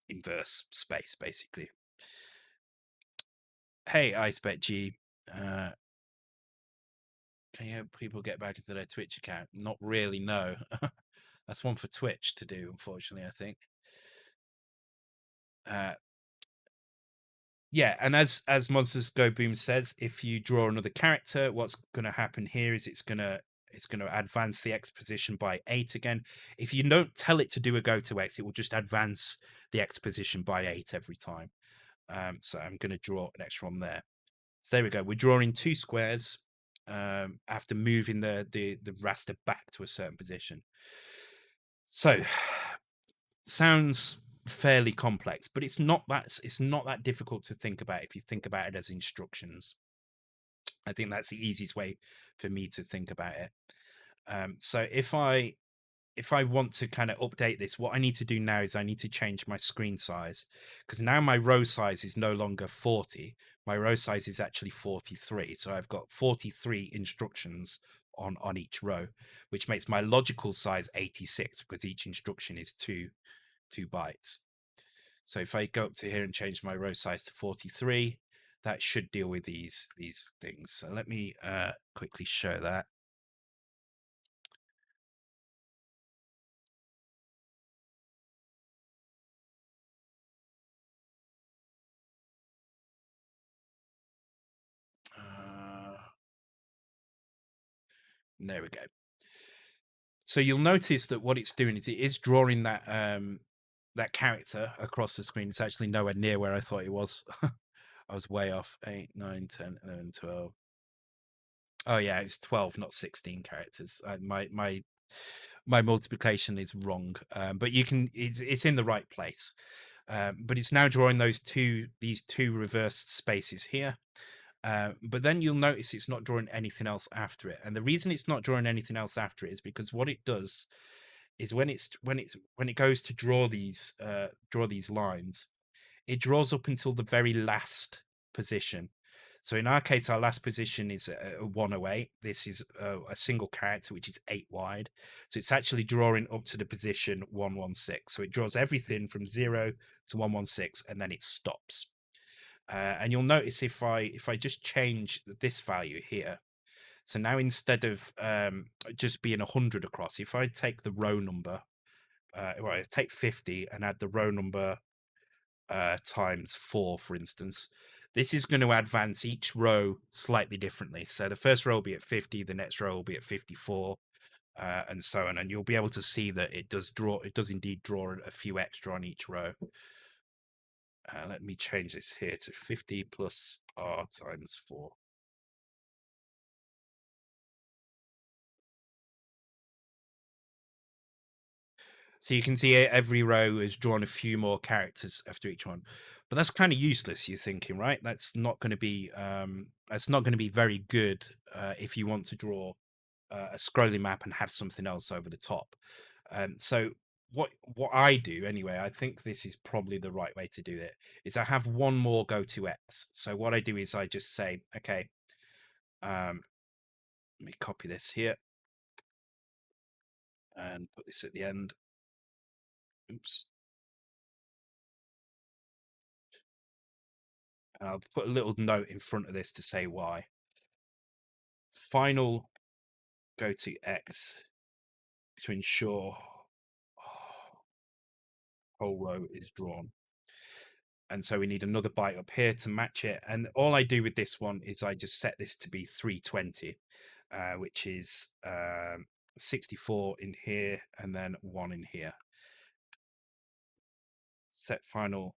inverse space, basically. Hey, iSpec G, can you help people get back into their Twitch account? Not really, no. That's one for Twitch to do, unfortunately, I think. Yeah, and as Monsters Go Boom says, if you draw another character, what's going to happen here is it's going to advance the X position by 8 again. If you don't tell it to do a go to X, it will just advance the X position by 8 every time. So I'm going to draw an extra one there. So there we go. We're drawing 2 squares after moving the raster back to a certain position. So sounds fairly complex, but it's not that difficult to think about if you think about it as instructions. I think that's the easiest way for me to think about it. So if I want to kind of update this, what I need to do now is I need to change my screen size, because now my row size is no longer 40. My row size is actually 43. So I've got 43 instructions on each row, which makes my logical size 86 because each instruction is 2 bytes. So if I go up to here and change my row size to 43, that should deal with these things. So let me quickly show that. There we go. So you'll notice that what it's doing is it is drawing that that character across the screen. It's actually nowhere near where I thought it was. I was way off. 8, 9, 10, 11, 12. Oh yeah, it's 12, not 16 characters. My multiplication is wrong, but you can. It's in the right place. But it's now drawing these two reverse spaces here. But then you'll notice it's not drawing anything else after it. And the reason it's not drawing anything else after it is because what it does is when it goes to draw these lines, it draws up until the very last position. So in our case, our last position is 108. This is a single character, which is 8 wide. So it's actually drawing up to the position 116. So it draws everything from 0 to 116, and then it stops. And you'll notice if I just change this value here, so now instead of just being 100 across, if I take the row number, well, I take 50 and add the row number times 4, for instance, this is going to advance each row slightly differently. So the first row will be at 50, the next row will be at 54, and so on. And you'll be able to see that it does indeed draw a few extra on each row. Let me change this here to 50 plus r times 4. So you can see every row is drawn a few more characters after each one, but that's kind of useless. You're thinking, right? That's not going to be very good if you want to draw a scrolling map and have something else over the top. So what I do anyway, I think this is probably the right way to do it. Is I have one more go to X. So what I do is I just say, okay, let me copy this here and put this at the end. Oops. I'll put a little note in front of this to say why. Final go to X to ensure whole row is drawn. And so we need another byte up here to match it. And all I do with this one is I just set this to be 320, which is 64 in here and then 1 in here. Set final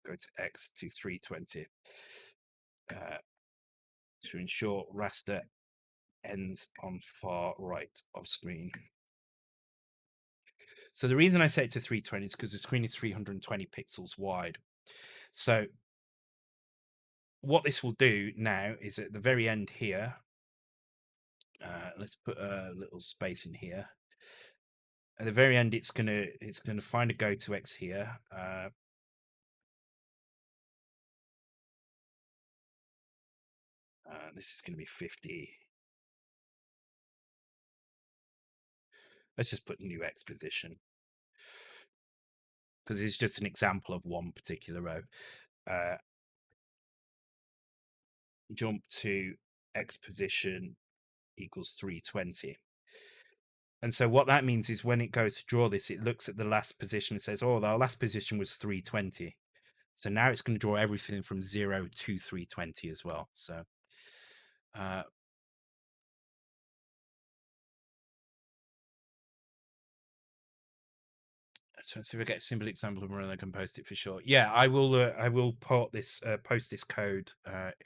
go to X to 320 to ensure raster ends on far right of screen. So the reason I set it to 320 is because the screen is 320 pixels wide. So what this will do now is at the very end here, let's put a little space in here. At the very end, it's gonna find a go to X here. This is gonna be 50. Let's just put new X position because it's just an example of one particular row. Jump to X position equals 320. And so what that means is when it goes to draw this, it looks at the last position and says, oh, the last position was 320. So now it's going to draw everything from 0 to 320 as well. So let's see if I get a simple example of where I can post it for sure. Yeah, I will post this code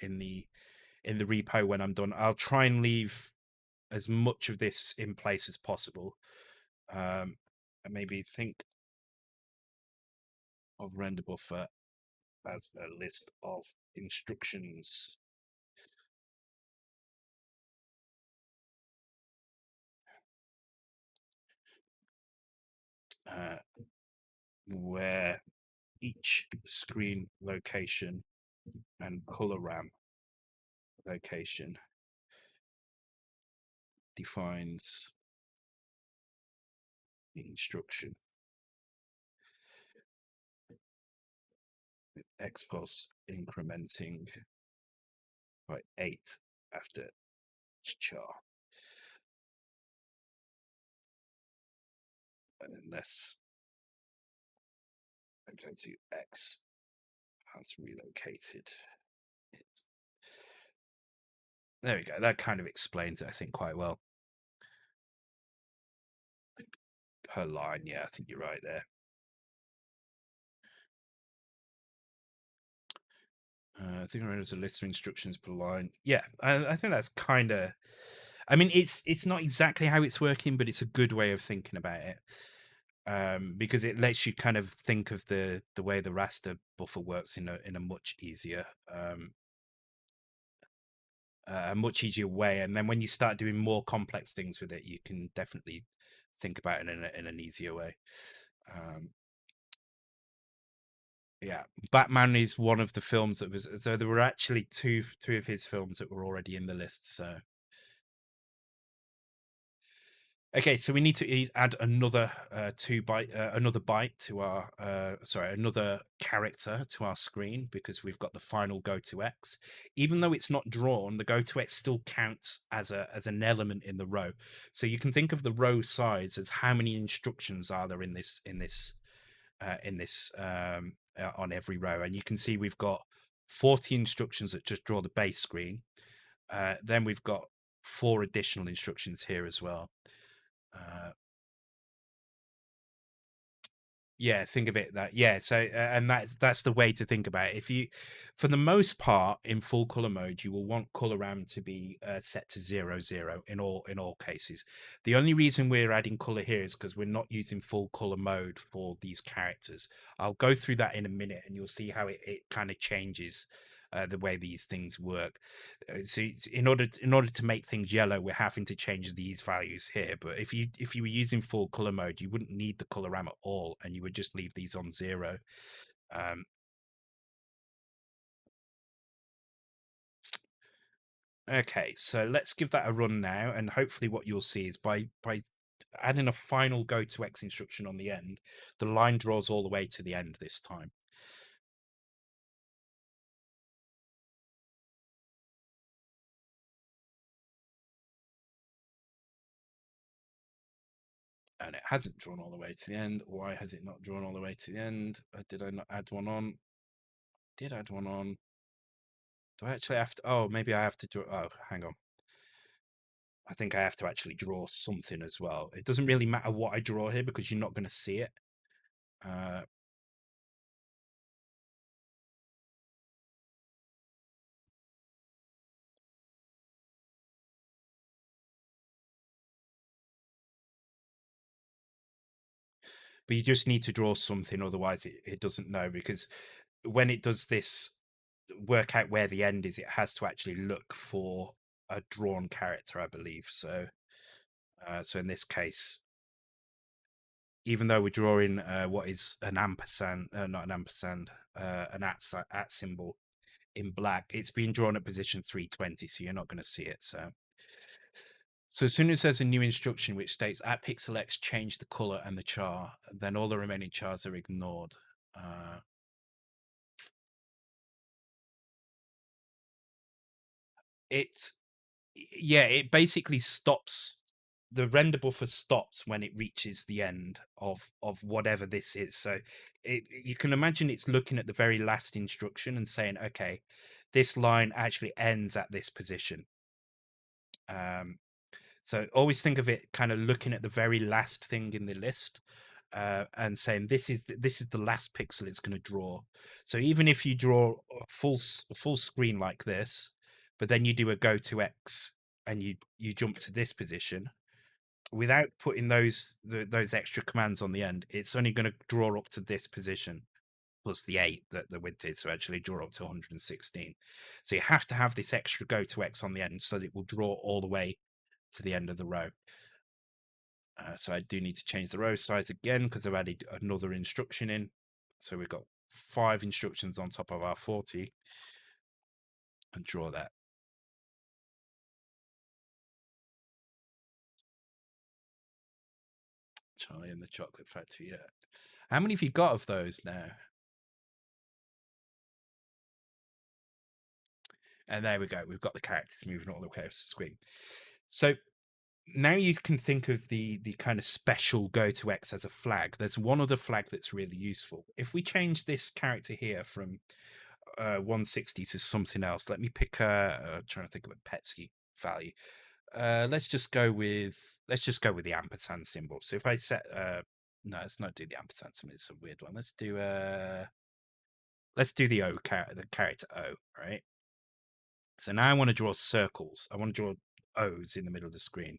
in the repo when I'm done. I'll try and leave as much of this in place as possible. And maybe think of render buffer as a list of instructions. Where each screen location and color RAM location defines the instruction. X plus incrementing by 8 after each char. Unless I go to X has relocated it. There we go. That kind of explains it, I think, quite well. Per line, yeah, I think you're right there. I think there's a list of instructions per line. Yeah, I think that's kind of. I mean, it's not exactly how it's working, but it's a good way of thinking about it, because it lets you kind of think of the way the raster buffer works in a much easier a much easier way. And then when you start doing more complex things with it, you can definitely think about it in an easier way. Um, yeah, Batman is one of the films that was. So there were actually two of his films that were already in the list. So okay, so we need to add another another byte to our another character to our screen because we've got the final go to X. Even though it's not drawn, the go to X still counts as an element in the row. So you can think of the row size as how many instructions are there in this on every row, and you can see we've got 40 instructions that just draw the base screen. Then we've got 4 additional instructions here as well. Uh, Yeah, think of it that yeah. So and that's the way to think about it. If you, for the most part, in full color mode, you will want color RAM to be set to 00 in all cases. The only reason we're adding color here is because we're not using full color mode for these characters. I'll go through that in a minute, and you'll see how it kind of changes the way these things work. So in order to make things yellow, we're having to change these values here. But if you were using full color mode, you wouldn't need the color RAM at all, and you would just leave these on 0. Um, okay, so let's give that a run now, and hopefully, what you'll see is by adding a final go to X instruction on the end, the line draws all the way to the end this time. And it hasn't drawn all the way to the end. Why has it not drawn all the way to the end? Did I not add one on? Did add one on? Do I actually have to? Oh, maybe I have to do. Oh, hang on. I think I have to actually draw something as well. It doesn't really matter what I draw here because you're not going to see it. Uh, but you just need to draw something, otherwise it doesn't know, because when it does this work out where the end is, it has to actually look for a drawn character, I believe. So in this case, even though we're drawing what is an ampersand, not an ampersand, an at symbol in black, it's being drawn at position 320, so you're not going to see it. So as soon as there's a new instruction which states at pixel X change the color and the char, then all the remaining chars are ignored. Uh, it's yeah, it basically stops. The render buffer stops when it reaches the end of whatever this is. So you can imagine it's looking at the very last instruction and saying, okay, this line actually ends at this position. Um, So always think of it kind of looking at the very last thing in the list, and saying this is the last pixel it's going to draw. So even if you draw a full screen like this, but then you do a go to X and you jump to this position without putting those extra commands on the end, it's only going to draw up to this position plus the 8 that the width is, so actually draw up to 116. So you have to have this extra go to X on the end so that it will draw all the way to the end of the row. So I do need to change the row size again because I've added another instruction in. So we've got 5 instructions on top of our 40, and draw that. Charlie and the Chocolate Factory, yeah. How many have you got of those now? And there we go. We've got the characters moving all the way across the screen. So now you can think of the kind of special go to X as a flag. There's one other flag that's really useful. If we change this character here from 160 to something else, let me pick trying to think of a Petsy value. Let's just go with the ampersand symbol. So if I set no, let's not do the ampersand symbol. It's a weird one. Let's do let's do the character O, right? So now I want to draw circles. I want to draw O's in the middle of the screen.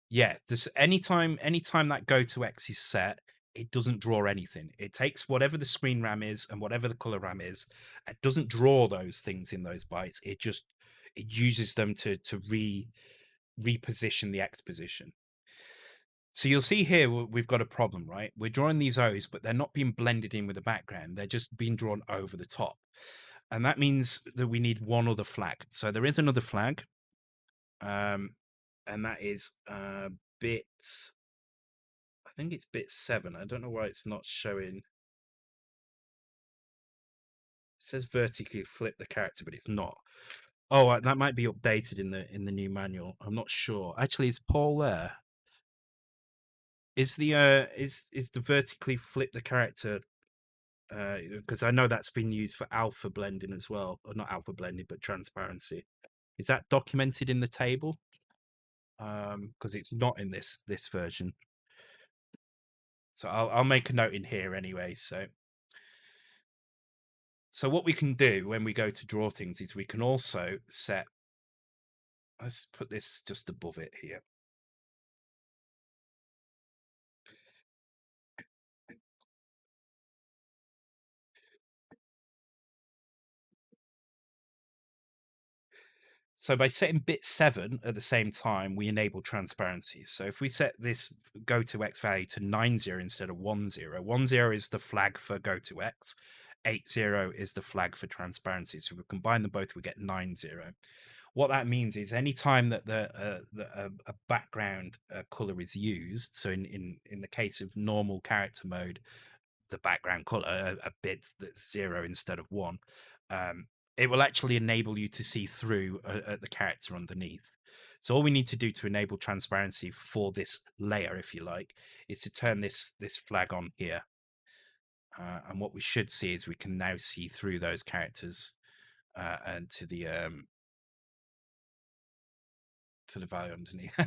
Yeah, this anytime that go to X is set, it doesn't draw anything. It takes whatever the screen RAM is and whatever the color RAM is. It doesn't draw those things in those bytes. It uses them to reposition the X position. So you'll see here we've got a problem, right? We're drawing these O's, but they're not being blended in with the background. They're just being drawn over the top. And that means that we need one other flag. So there is another flag. And that is bit, I think it's bit 7. I don't know why it's not showing. It says vertically flip the character, but it's not. Oh, that might be updated in the new manual. I'm not sure. Actually, is Paul there? Is the vertically flip the character, because I know that's been used for alpha blending as well, or not alpha blending, but transparency. Is that documented in the table? Because it's not in this version. So I'll make a note in here anyway. So what we can do when we go to draw things is we can also set. Let's put this just above it here. So by setting bit 7 at the same time, we enable transparency. So if we set this go to X value to 90 instead of 10, 10 is the flag for go to X, 80 is the flag for transparency. So we combine them both, we get 90. What that means is anytime that a background color is used, so in the case of normal character mode, the background color, a bit that's 0 instead of 1, um, it will actually enable you to see through the character underneath. So all we need to do to enable transparency for this layer, if you like, is to turn this flag on here. And what we should see is we can now see through those characters and to the value underneath.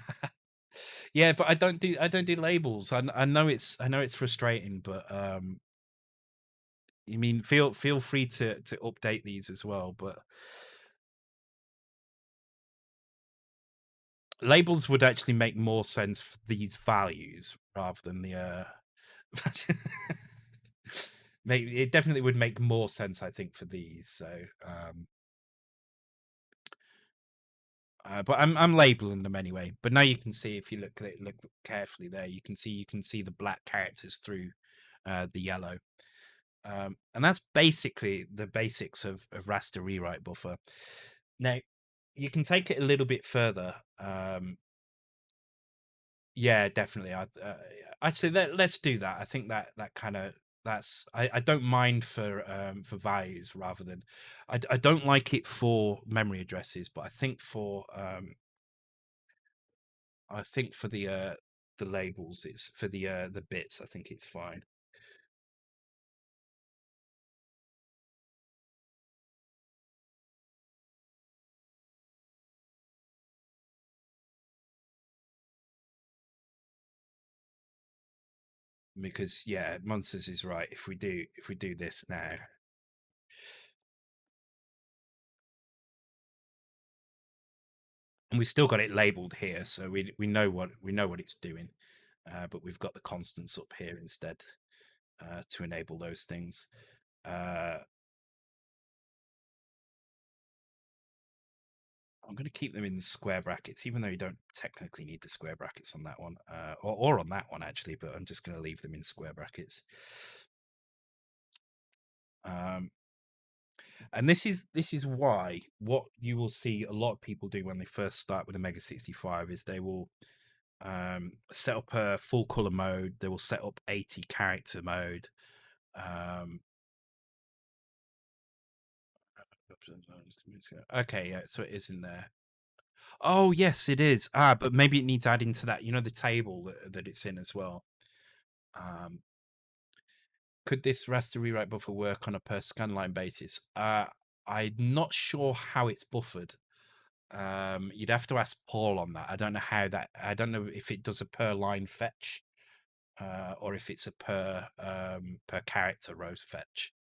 Yeah, but I don't do labels. I know it's frustrating, but you mean feel free to update these as well, but labels would actually make more sense for these values rather than the maybe it definitely would make more sense, I think, for these. So but I'm labeling them anyway. But now you can see, if you look at it, look carefully there, you can see the black characters through the yellow. And that's basically the basics of raster rewrite buffer. Now, you can take it a little bit further. Yeah, definitely. Actually, let's do that. I think that kind of I don't mind for values rather than I don't like it for memory addresses, but I think for the labels, it's for the bits. I think it's fine. Because yeah, Monsters is right. If we do this now, and we've still got it labeled here, so we know what it's doing, but we've got the constants up here instead to enable those things. I'm going to keep them in the square brackets, even though you don't technically need the square brackets on that one, or on that one actually. But I'm just going to leave them in square brackets. Um, and this is why what you will see a lot of people do when they first start with a Mega65 is they will set up a full color mode. They will set up 80 character mode. Okay, yeah, so it is in there. Oh yes, it is. But maybe it needs adding to that. The table that it's in as well. Um, could this raster rewrite buffer work on a per scanline basis? I'm not sure how it's buffered. You'd have to ask Paul on that. I don't know how that. I don't know if it does a per line fetch, or if it's a per character row fetch.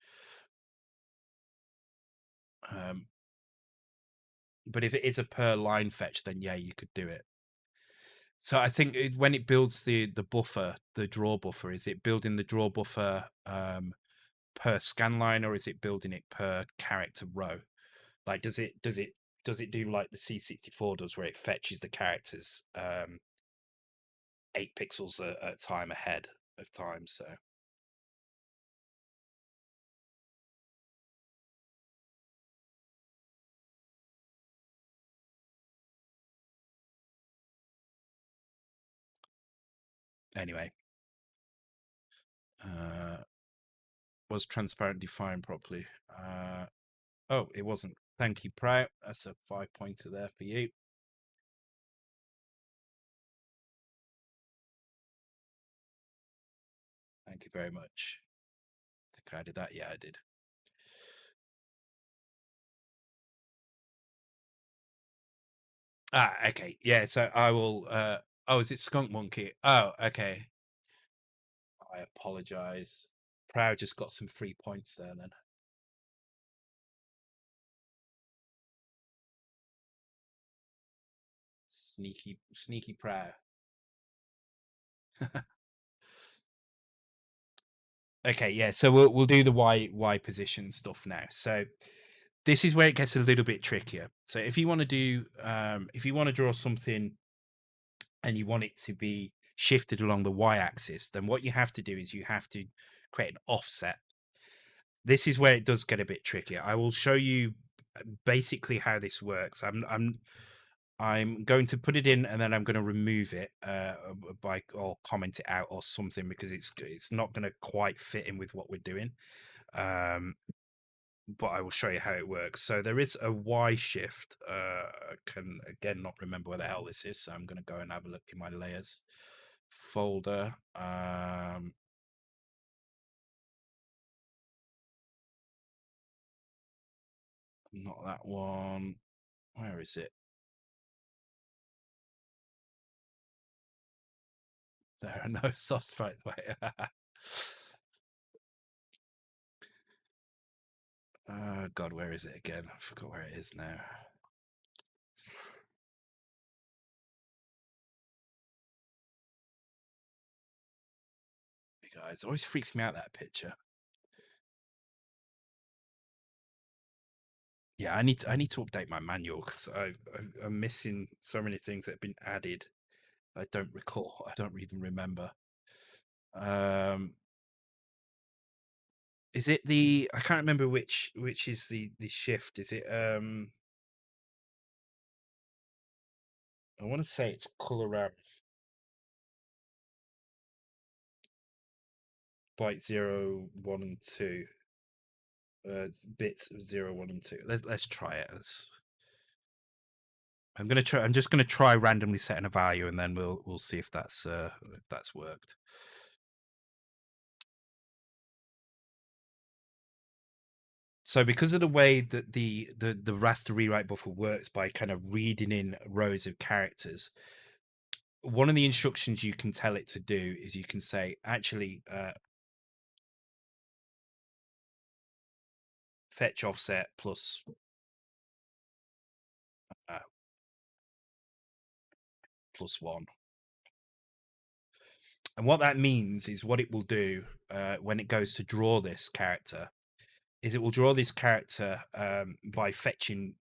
But if it is a per line fetch, then yeah, you could do it. So I think when it builds the buffer, the draw buffer, is it building the draw buffer per scan line, or is it building it per character row? Like, does it do like the C64 does, where it fetches the characters 8 pixels at a time ahead of time? So anyway, uh, was transparent defined properly? Oh, it wasn't. Thank you, Prout. That's a 5-pointer there for you. Thank you very much. I think I did that. Yeah, I did. Ah, okay. Yeah, so I will oh, is it Skunk Monkey? Oh, okay. I apologize. Proud just got some free points there then. Sneaky Proud. Okay, yeah, so we'll do the Y position stuff now. So this is where it gets a little bit trickier. So if you want to do if you want to draw something and you want it to be shifted along the Y axis, then what you have to do is you have to create an offset. This is where it does get a bit trickier. I will show you basically how this works. I'm going to put it in and then I'm going to remove it by or comment it out or something, because it's not going to quite fit in with what we're doing. But I will show you how it works. So there is a Y shift. I can again not remember where the hell this is, so I'm going to go and have a look in my layers folder. Not that one. Where is it? There are no source right way. God, where is it again? I forgot where it is now. Hey guys, it always freaks me out, that picture. Yeah, I need to update my manual, because I'm missing so many things that have been added. I don't recall. I don't even remember. Um, is it the? I can't remember which is the shift. Is it? I want to say it's color ramp byte 0, 1, and 2. Bits of 0, 1, and 2. Let's try it. I'm gonna try. I'm just gonna try randomly setting a value, and then we'll see if that's worked. So because of the way that the raster rewrite buffer works by kind of reading in rows of characters, one of the instructions you can tell it to do is you can say, actually, fetch offset plus uh, +1. And what that means is what it will do when it goes to draw this character is it will draw this character by fetching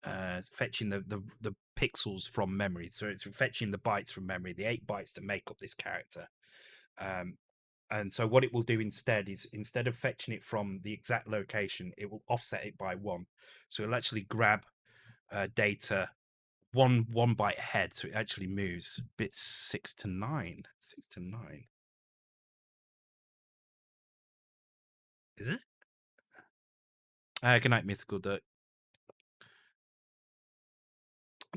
the pixels from memory. So it's fetching the bytes from memory, the 8 bytes that make up this character. Um, and so what it will do instead is, instead of fetching it from the exact location, it will offset it by 1. So it'll actually grab data one byte ahead, so it actually moves bits 6 to 9. 6 to 9. Is it? Good night, Mythical Duck.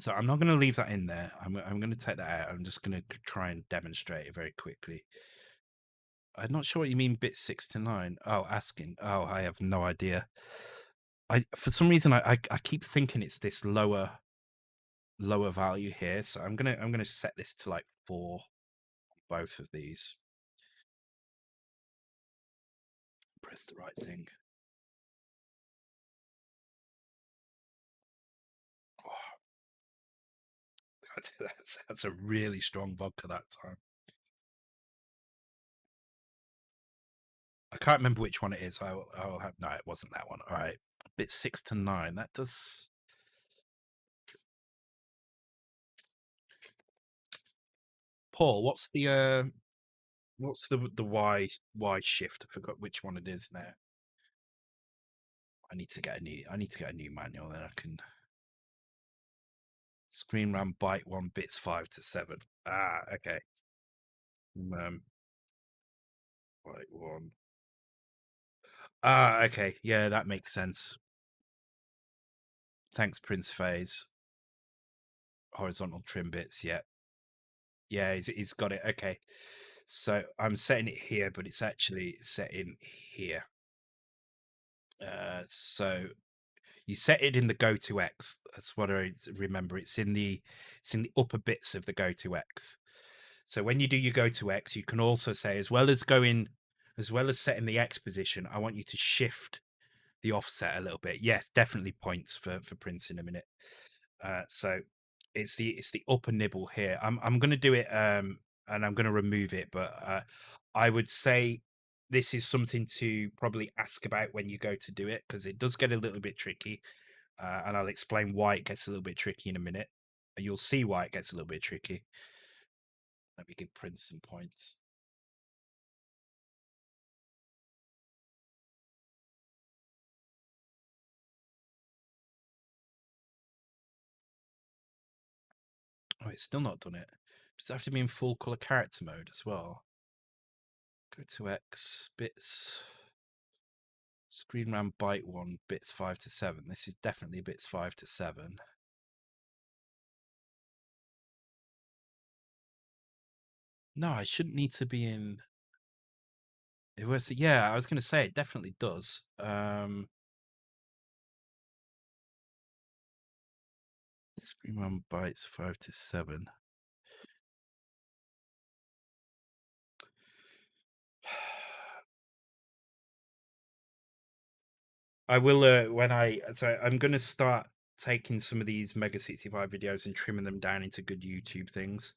So I'm not going to leave that in there. I'm going to take that out. I'm just going to try and demonstrate it very quickly. I'm not sure what you mean bit 6 to 9. Oh, asking. Oh, I have no idea. I for some reason I keep thinking it's this lower value here, so I'm gonna set this to like 4 both of these. Press the right thing. Oh, that's a really strong vodka that time. I can't remember which one it is. I'll have no, it wasn't that one. All right, bit 6 to 9. That does. Paul, what's the Y shift? I forgot which one it is now. I need to get a new manual, then I can. Screen RAM byte 1 bits 5 to 7. Ah, okay. Byte 1. Ah, okay. Yeah, that makes sense. Thanks, Prince Phase. Horizontal trim bits. Yeah. Yeah, he's got it. Okay. So I'm setting it here, but it's actually set in here. So you set it in the go to X. That's what I remember. It's in the upper bits of the go to X. So when you do your go to X, you can also say, as well as setting the X position, I want you to shift the offset a little bit. Yes, definitely points for Prince in a minute. So it's the upper nibble here. I'm going to do it, and I'm going to remove it, but I would say this is something to probably ask about when you go to do it, because it does get a little bit tricky, and I'll explain why it gets a little bit tricky in a minute. You'll see why it gets a little bit tricky. Let me give Prince some points. Oh, it's still not done it. Does it have to be in full color character mode as well? Go to X bits. Screen RAM byte 1 bits 5 to 7. This is definitely bits 5 to 7. No, I shouldn't need to be in. It was, yeah, I was going to say it definitely does. Screen RAM bytes 5 to 7. I will I'm going to start taking some of these Mega65 videos and trimming them down into good YouTube things.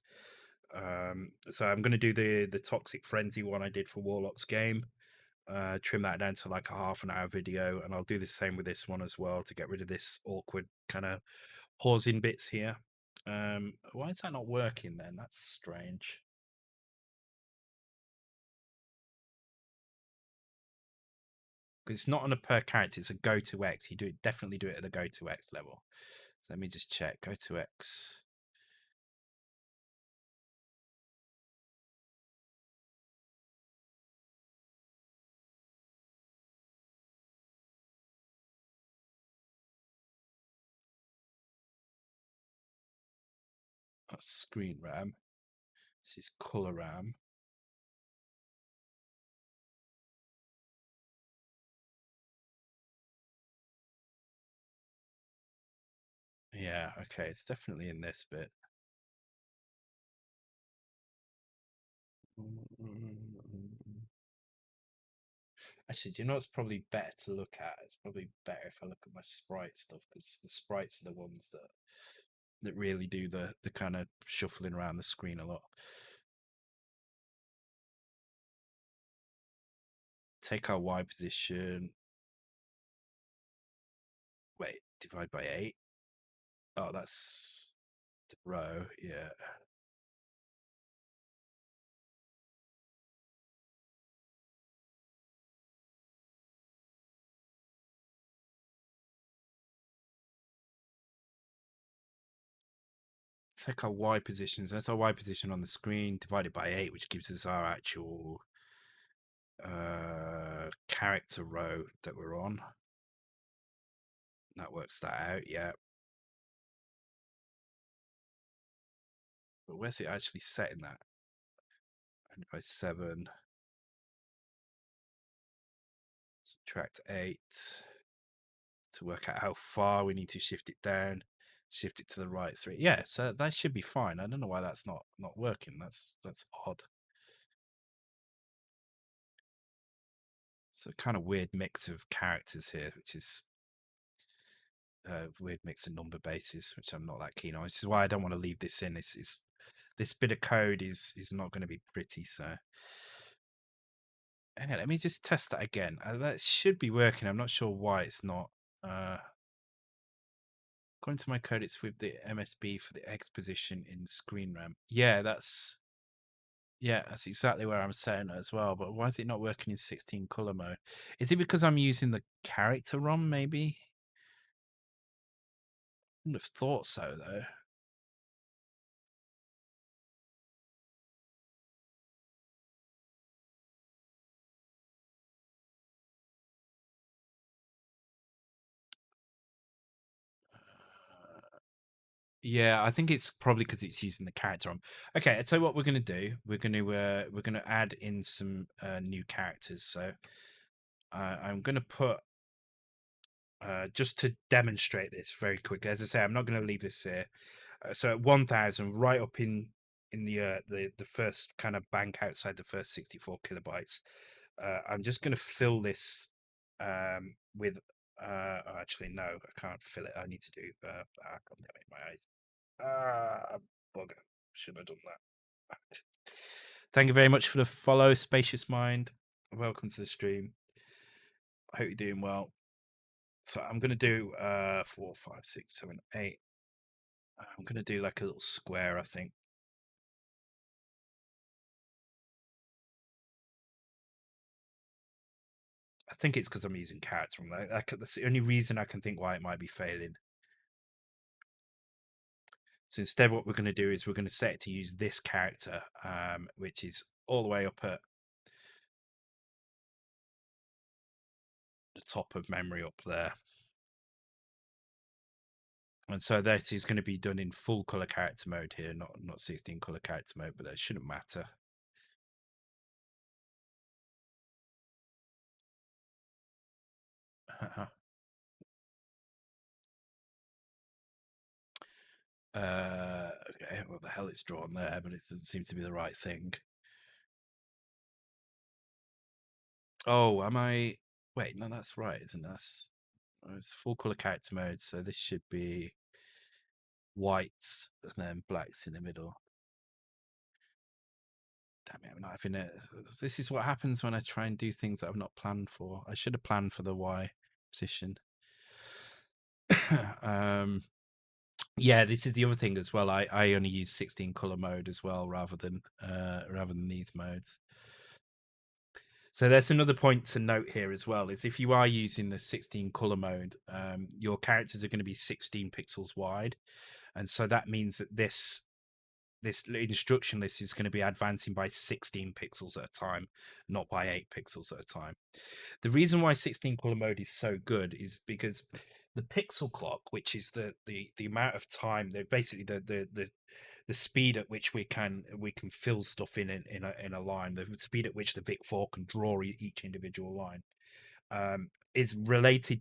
So I'm going to do the Toxic Frenzy one I did for Warlock's game. Trim that down to like a half an hour video, and I'll do the same with this one as well to get rid of this awkward kind of pausing bits here. Why is that not working then? That's strange. Because it's not on a per character, it's a go to X. You definitely do it at the go to X level. So let me just check. Go to X. That's screen RAM. This is color RAM. Yeah, okay, it's definitely in this bit. Actually, do you know what's probably better to look at? It's probably better if I look at my sprite stuff, because the sprites are the ones that really do the kind of shuffling around the screen a lot. Take our Y position. Wait, divide by 8. Oh, that's the row. Yeah. Take our Y positions. That's our Y position on the screen divided by 8, which gives us our actual character row that we're on. That works that out. Yeah. But where's it actually set in that? And by 7. Subtract 8. to work out how far we need to shift it down, shift it to the right 3. Yeah, so that should be fine. I don't know why that's not working. That's odd. It's a kind of weird mix of characters here, which is weird mix of number bases, which I'm not that keen on. This is why I don't want to leave this in. This bit of code is not going to be pretty. So anyway, let me just test that again. That should be working. I'm not sure why it's not. According to my code, it's with the MSB for the X position in screen RAM. Yeah, that's exactly where I'm setting it as well. But why is it not working in 16 color mode? Is it because I'm using the character ROM? Maybe. I wouldn't have thought so though. Yeah, I think it's probably because it's using the character ROM. Okay, I tell you what we're gonna do. We're gonna add in some new characters. So I'm gonna put just to demonstrate this very quickly. As I say, I'm not going to leave this here. So at 1,000, right up in the first kind of bank outside the first 64 kilobytes, I'm just going to fill this with. Actually, no, I can't fill it. I need to do. God damn it, my eyes. Bugger. Should have done that. Thank you very much for the follow, Spacious Mind. Welcome to the stream. I hope you're doing well. So I'm gonna do 4, 5, 6, 7, 8. I'm gonna do like a little square, I think. I think it's because I'm using character. That's the only reason I can think why it might be failing. So instead, what we're going to do is we're going to set it to use this character, which is all the way up at the top of memory up there. And so that is going to be done in full color character mode here, not 16 color character mode, but that shouldn't matter. Okay, what the hell it's drawn there, but it doesn't seem to be the right thing. Oh, am I? Wait, no, that's right, isn't it? It's full color character mode, so this should be whites and then blacks in the middle. Damn it, I'm not having it. This is what happens when I try and do things that I've not planned for. I should have planned for the Y position. Yeah, this is the other thing as well. I only use 16 color mode as well, rather than these modes. So there's another point to note here as well, is if you are using the 16 color mode, your characters are going to be 16 pixels wide. And so that means that this instruction list is going to be advancing by 16 pixels at a time, not by 8 pixels at a time. The reason why 16 color mode is so good is because the pixel clock, which is the amount of time, they're basically the speed at which we can fill stuff in a line, the speed at which the Vic4 can draw each individual line, is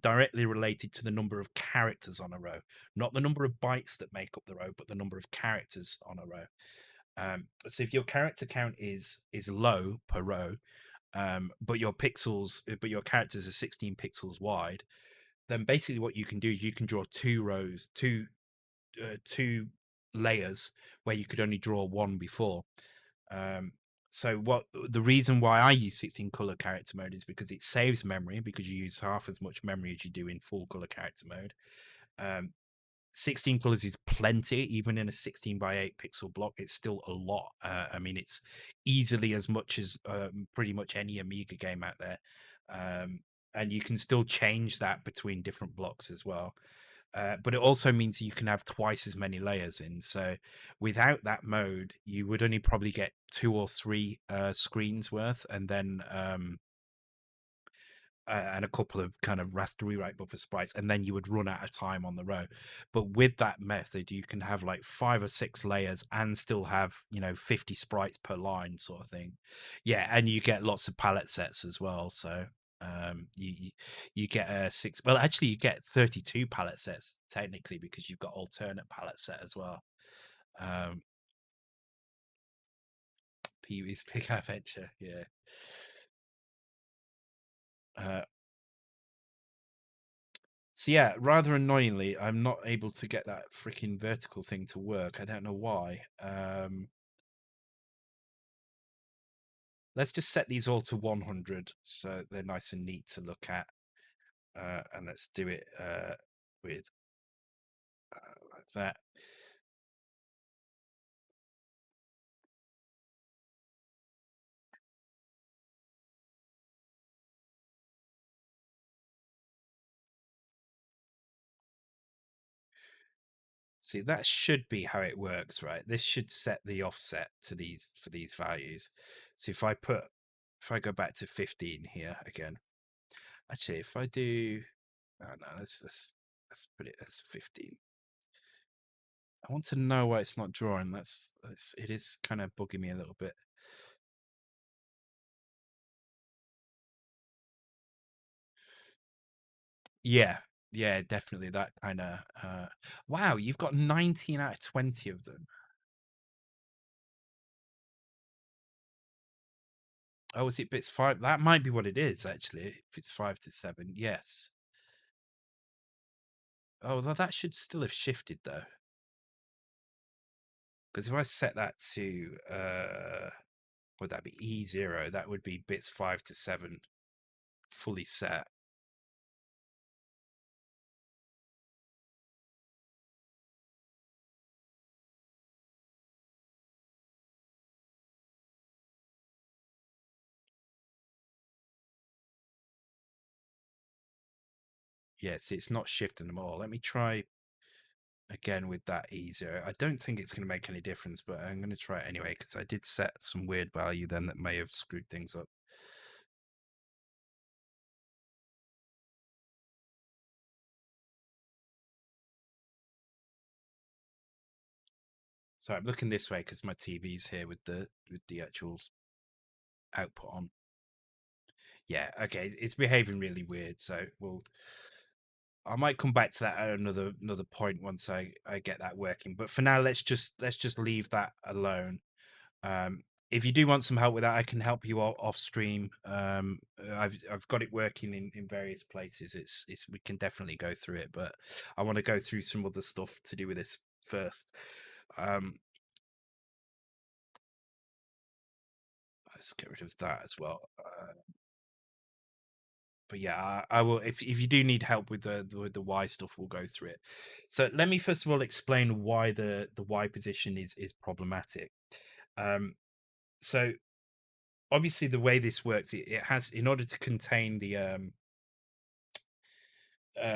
directly related to the number of characters on a row, not the number of bytes that make up the row, but the number of characters on a row. So if your character count is low per row, but your characters are 16 pixels wide, then basically what you can do is you can draw two layers where you could only draw one before. So the reason why I use 16 color character mode is because it saves memory, because you use half as much memory as you do in full color character mode. 16 colors is plenty, even in a 16 by 8 pixel block. It's still a lot. I mean, it's easily as much as pretty much any Amiga game out there. And you can still change that between different blocks as well. But it also means you can have twice as many layers in. So without that mode, you would only probably get 2 or 3 screens worth, and then and a couple of kind of raster rewrite buffer sprites, and then you would run out of time on the row. But with that method, you can have like 5 or 6 layers and still have 50 sprites per line, sort of thing. Yeah, and you get lots of palette sets as well. So You get a six. Well, actually, you get 32 palette sets technically because you've got alternate palette set as well. Um, Pee Wee's Big Adventure, yeah. Uh, so yeah, rather annoyingly, I'm not able to get that freaking vertical thing to work. I don't know why. Let's just set these all to 100 so they're nice and neat to look at. And let's do it with like that. See, that should be how it works, right? This should set the offset to these for these values. So if I go back to 15 here again, actually, if I do, oh no, let's put it as 15. I want to know why it's not drawing. It is kind of bugging me a little bit. Yeah, yeah, definitely that kind of. Wow, you've got 19 out of 20 of them. Oh, is it bits five? That might be what it is, actually. If it's 5 to 7, yes. Oh, well, that should still have shifted though. Because if I set that to would that be E0? That would be bits 5 to 7 fully set. Yeah, see, it's not shifting them all. Let me try again with that E0. I don't think it's going to make any difference, but I'm going to try it anyway because I did set some weird value then that may have screwed things up. So I'm looking this way because my TV's here with the actual output on. Yeah, okay, it's behaving really weird. So I might come back to that at another point once I get that working. But for now, let's just leave that alone. If you do want some help with that, I can help you off stream. I've got it working in various places. It's we can definitely go through it, but I want to go through some other stuff to do with this first. Um, let's get rid of that as well. But yeah, I will. If you do need help with the Y stuff, we'll go through it. So let me first of all explain why the Y position is problematic. Um, so obviously the way this works, it has in order to contain the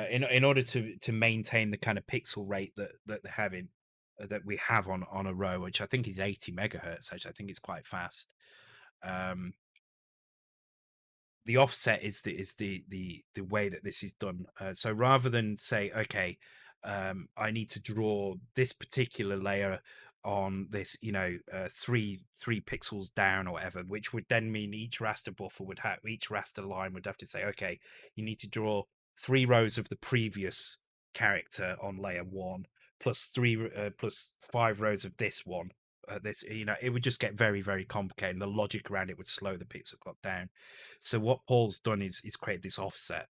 in order to maintain the kind of pixel rate that they're having that we have on a row, which I think is 80 megahertz. Actually, I think it's quite fast. Um, the offset is the way that this is done. So rather than say, okay, I need to draw this particular layer on this, three pixels down or whatever, which would then mean each raster buffer would have each raster line would have to say, okay, you need to draw 3 rows of the previous character on layer one plus plus 5 rows of this one. This, it would just get very, very complicated. And the logic around it would slow the pixel clock down. So what Paul's done is create this offset.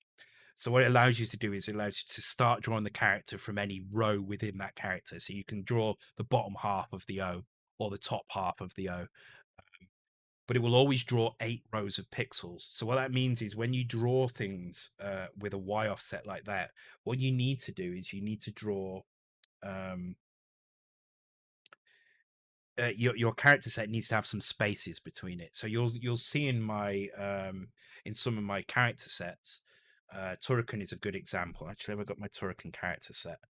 So what it allows you to do is it allows you to start drawing the character from any row within that character. So you can draw the bottom half of the O or the top half of the O, but it will always draw 8 rows of pixels. So what that means is when you draw things with a Y offset like that, what you need to do is you need to draw um, your character set needs to have some spaces between it. So you'll see in some of my character sets, Turrican is a good example. Actually, I've got my Turrican character set.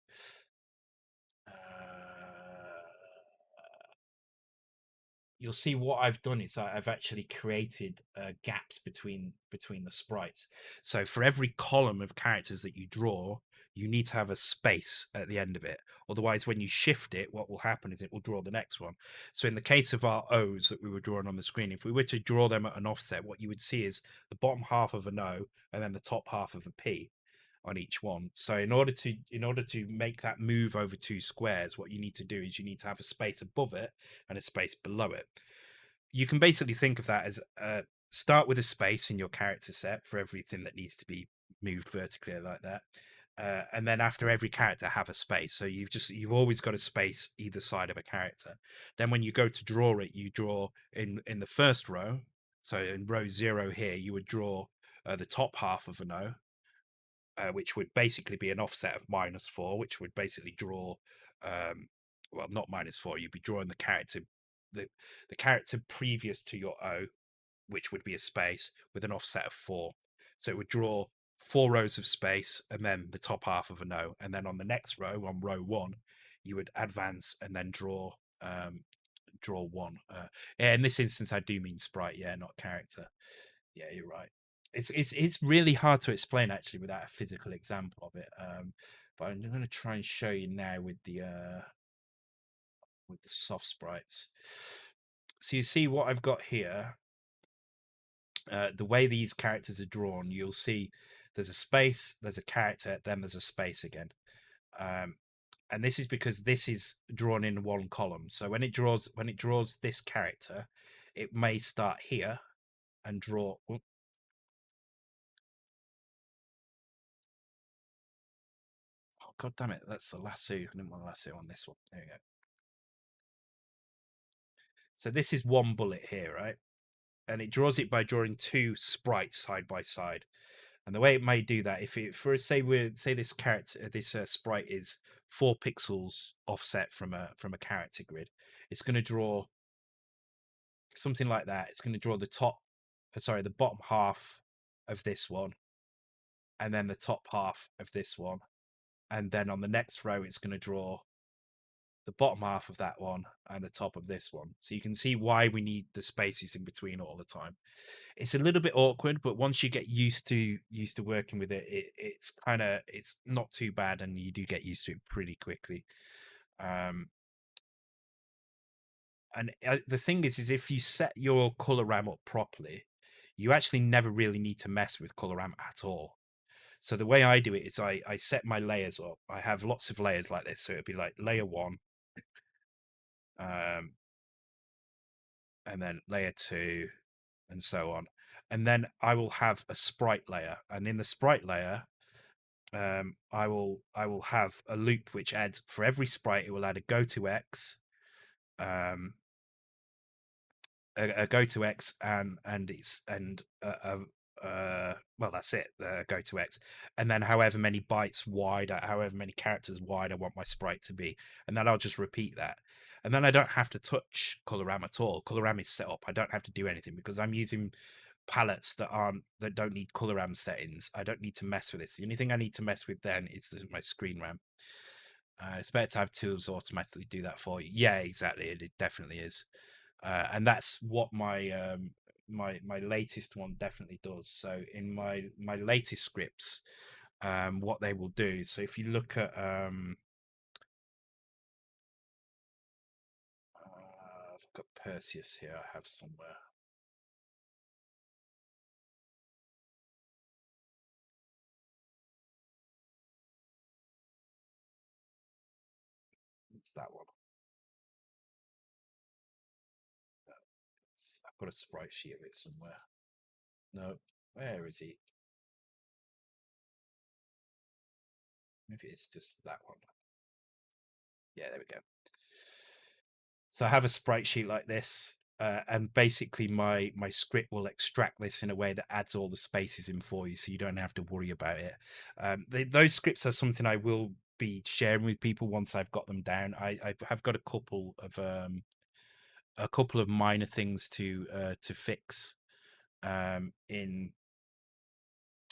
Uh, you'll see what I've done is I've actually created gaps between the sprites. So for every column of characters that you draw, you need to have a space at the end of it. Otherwise, when you shift it, what will happen is it will draw the next one. So in the case of our O's that we were drawing on the screen, if we were to draw them at an offset, what you would see is the bottom half of an O and then the top half of a P on each one. So in order to make that move over two squares, what you need to do is you need to have a space above it and a space below it. You can basically think of that as start with a space in your character set for everything that needs to be moved vertically like that. And then after every character have a space. So you've always got a space either side of a character. Then when you go to draw it, you draw in the first row. So in row 0 here, you would draw the top half of an O, which would basically be an offset of -4, which would basically draw, well, not -4. You'd be drawing the the character previous to your O, which would be a space with an offset of 4. So it would draw 4 rows of space and then the top half of an O. And then on the next row, on row 1, you would advance and then draw 1. Yeah, in this instance, I do mean sprite, yeah, not character. Yeah, you're right. It's really hard to explain actually without a physical example of it. But I'm going to try and show you now with the soft sprites. So you see what I've got here. The way these characters are drawn, you'll see there's a space, there's a character, then there's a space again. Um, and this is because this is drawn in one column. So when it draws this character, it may start here and draw. Oh, God damn it. That's the lasso. I didn't want the lasso on this one. There we go. So this is one bullet here, right? And it draws it by drawing two sprites side by side. And the way it may do that, if it for say this character, this sprite is 4 pixels offset from a character grid, it's going to draw something like that. It's going to draw the bottom half of this one, and then the top half of this one, and then on the next row, it's going to draw the bottom half of that one and the top of this one. So you can see why we need the spaces in between all the time. It's a little bit awkward, but once you get used to working with it, it's not too bad, and you do get used to it pretty quickly. And the thing is if you set your color ram up properly, you actually never really need to mess with color ram at all. So the way I do it is I set my layers up. I have lots of layers like this. So it'd be like layer 1, um, and then layer 2, and so on. And then I will have a sprite layer. And in the sprite layer, I will have a loop which adds for every sprite, it will add a go to X, um, a go to X, and it's and well, that's it, go to X, and then however many bytes wide, however many characters wide I want my sprite to be, and then I'll just repeat that, and then I don't have to touch coloram at all. Coloram is set up. I don't have to do anything because I'm using palettes that don't need coloram settings. I don't need to mess with this. The only thing I need to mess with then is my screen RAM. It's better to have tools automatically do that for you. Yeah, exactly. It definitely is, and that's what my latest one definitely does. So in my latest scripts, what they will do. So if you look at I've got Perseus here. I have somewhere. It's that one. I've got a sprite sheet of it somewhere. No, where is he? Maybe it's just that one. Yeah, there we go. So I have a sprite sheet like this, and basically my script will extract this in a way that adds all the spaces in for you, so you don't have to worry about it. Those scripts are something I will be sharing with people once I've got them down. I have got a couple of minor things to fix in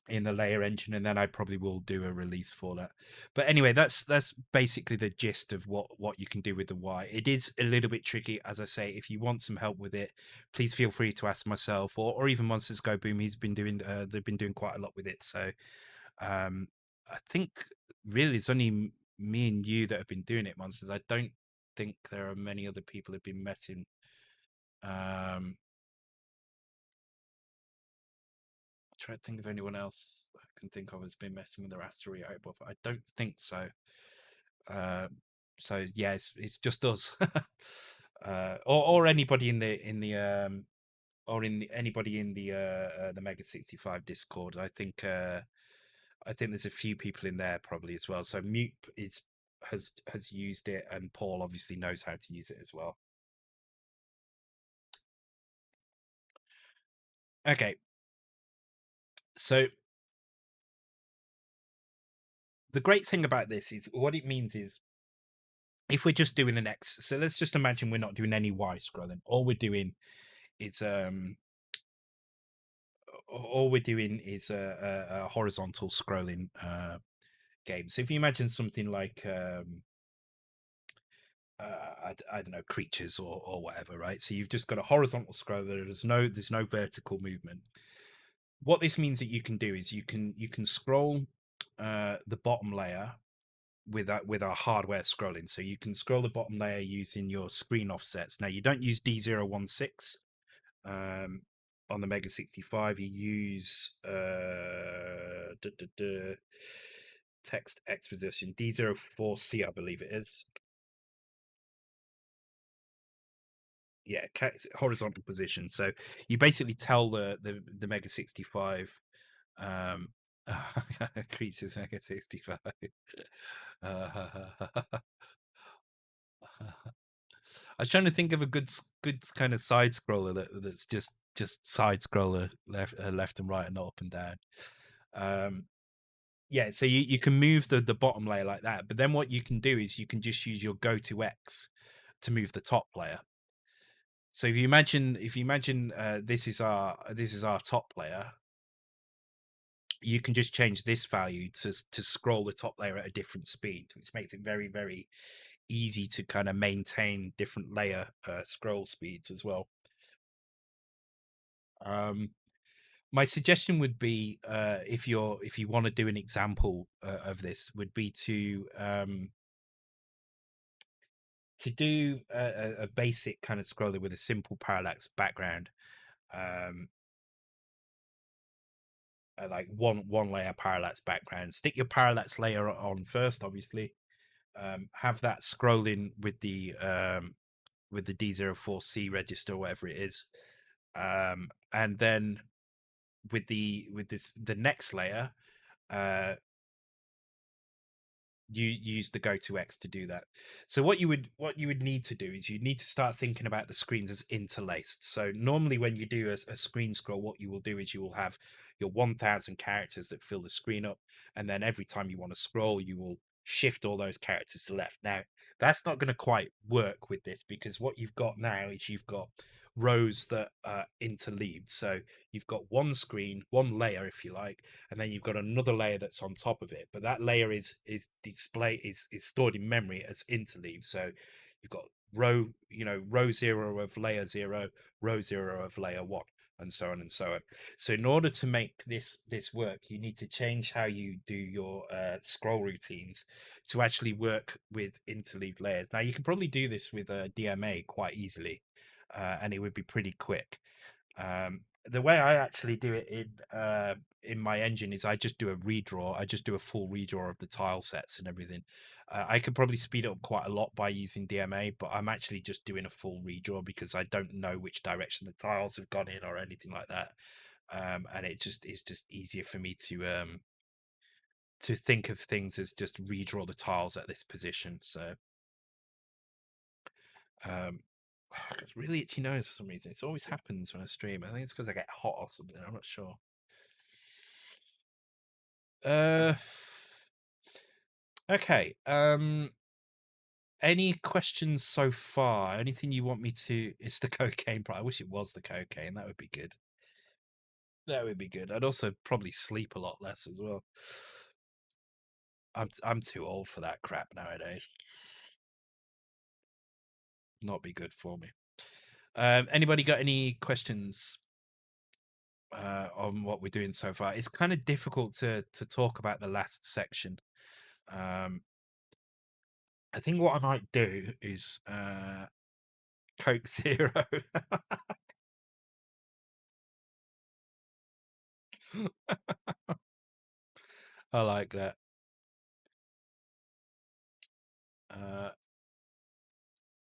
in the layer engine, and then I probably will do a release for that. But anyway, that's basically the gist of what you can do with the Y. It is a little bit tricky, as I say. If you want some help with it, please feel free to ask myself or even Monsters Go Boom. He's been doing they've been doing quite a lot with it. So um, I think really it's only me and you that have been doing it, Monsters. I don't think there are many other people who've been messing. Try to think of anyone else I can think of has been messing with the Raster Rio buff. I don't think so. Uh, so yeah, it's just us, or anybody anybody in the Mega65 Discord. I think there's a few people in there probably as well. So Mute has used it, and Paul obviously knows how to use it as well. Okay, so the great thing about this is what it means is if we're just doing an X, so let's just imagine we're not doing any Y scrolling. Is all we're doing is a horizontal scrolling game. So if you imagine something like I don't know, creatures or whatever, right? So you've just got a horizontal scroller. There's no vertical movement. What this means that you can do is you can scroll the bottom layer with our hardware scrolling. So you can scroll the bottom layer using your screen offsets. Now you don't use D016 on the Mega65. You use text exposition D04C, I believe it is. Yeah, horizontal position. So you basically tell the Mega65 um creatures Mega65. I was trying to think of a good kind of side scroller that's just side scroller left and right and not up and down. Um, yeah, so you can move the bottom layer like that, but then what you can do is you can just use your go to X to move the top layer. So if you imagine this is our top layer, you can just change this value to scroll the top layer at a different speed, which makes it very easy to kind of maintain different layer scroll speeds as well. Um, my suggestion would be if you want to do an example of this, would be to do a basic kind of scroller with a simple parallax background, um, like one layer parallax background. Stick your parallax layer on first, obviously. Have that scrolling with the D04C register, or whatever it is, and then with the next layer, uh, you use the go to X to do that. So what you would need to do is you need to start thinking about the screens as interlaced. So normally when you do a screen scroll, what you will do is you will have your 1000 characters that fill the screen up, and then every time you want to scroll, you will shift all those characters to left. Now that's not going to quite work with this, because what you've got now is you've got rows that are interleaved. So you've got one screen, one layer, if you like, and then you've got another layer that's on top of it. But that layer is stored in memory as interleaved. So you've got row 0 of layer 0, row 0 of layer 1, and so on and so on. So in order to make this work, you need to change how you do your scroll routines to actually work with interleaved layers. Now you can probably do this with a DMA quite easily, and it would be pretty quick. The way I actually do it in my engine is I just do a redraw. I just do a full redraw of the tile sets and everything. I could probably speed it up quite a lot by using DMA, but I'm actually just doing a full redraw because I don't know which direction the tiles have gone in or anything like that. And it's just easier for me to think of things as just redraw the tiles at this position. So um, it's really itchy nose for some reason. It always happens when I stream. I think it's because I get hot or something. I'm not sure. Uh, okay. Any questions so far? Anything you want me to? It's the cocaine, but I wish it was the cocaine. That would be good. That would be good. I'd also probably sleep a lot less as well. I'm too old for that crap nowadays. Not be good for me. Anybody got any questions on what we're doing so far? It's kind of difficult to talk about the last section. Um, I think what I might do is Coke Zero. I like that. Uh,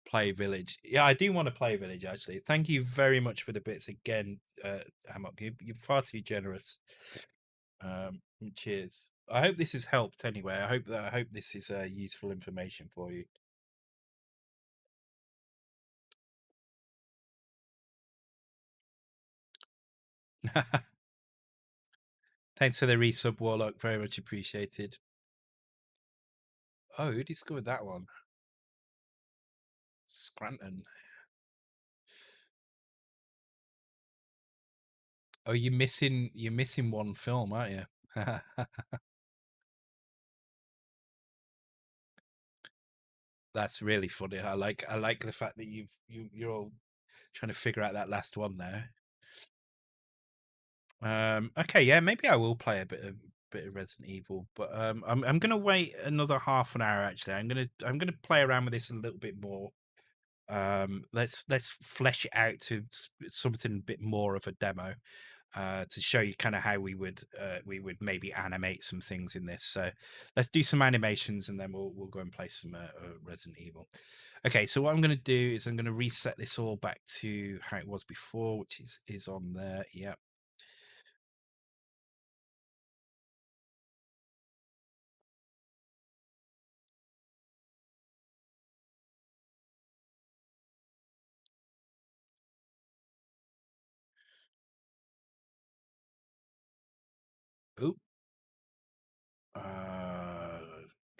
Play Village. Yeah, I do want to play Village actually. Thank you very much for the bits again, Hammock. You're far too generous. Cheers. I hope this has helped anyway. I hope this is useful information for you. Thanks for the resub, Warlock. Very much appreciated. Oh, who discovered that one? Scranton. Oh, you're missing one film, aren't you? That's really funny. I like the fact that you're all trying to figure out that last one now. Okay, yeah, maybe I will play a bit of Resident Evil, but I'm gonna wait another half an hour. Actually, I'm gonna play around with this a little bit more. Let's flesh it out to something a bit more of a demo, to show you kind of how we would maybe animate some things in this. So let's do some animations and then we'll go and play some Resident Evil. Okay, so what I'm going to do is I'm going to reset this all back to how it was before, which is on there. Yep. Oop.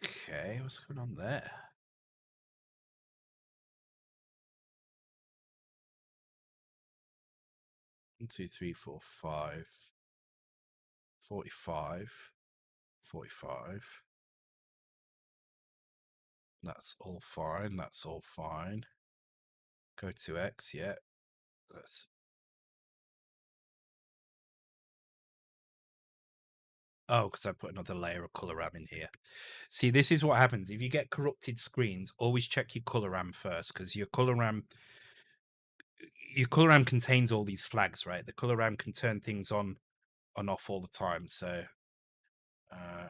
Okay, what's going on there? 1, 2, 3, 4, 5, 45, 45. That's all fine. That's all fine. Go to X. Yeah. That's Oh, because I put another layer of color RAM in here. See, this is what happens if you get corrupted screens. Always check your color RAM first, because your color RAM contains all these flags, right? The color RAM can turn things on off all the time. So uh,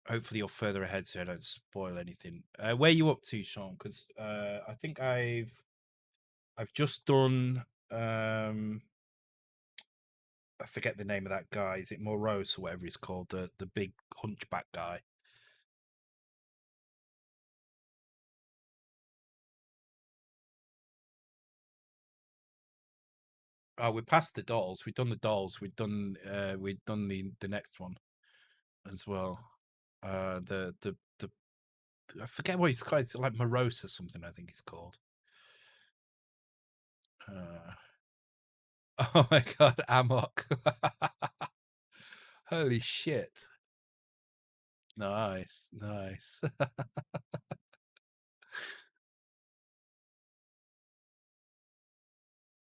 hopefully you're further ahead, so I don't spoil anything. Where are you up to, Sean? Because I think I've just done. I forget the name of that guy. Is it Morose or whatever he's called? The big hunchback guy. Oh, we're past the dolls. We've done the dolls. We've done the next one as well. The I forget what he's called. It's like Morose or something. I think he's called. Uh, oh my god, Amok! Holy shit! Nice, nice.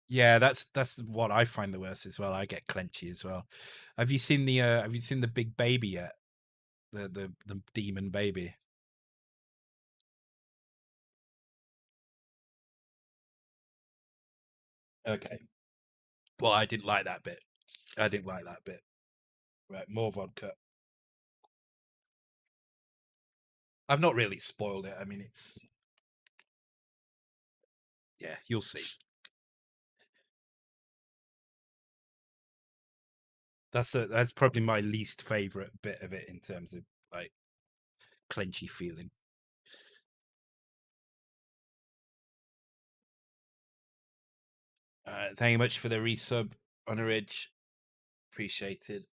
Yeah, that's what I find the worst as well. I get clenchy as well. Have you seen the big baby yet? The demon baby. Okay. Well, I didn't like that bit. I didn't like that bit. Right, more vodka. I've not really spoiled it. I mean, it's yeah, you'll see. That's probably my least favorite bit of it in terms of like clenchy feeling. Thank you much for the resub on a ridge. Appreciated.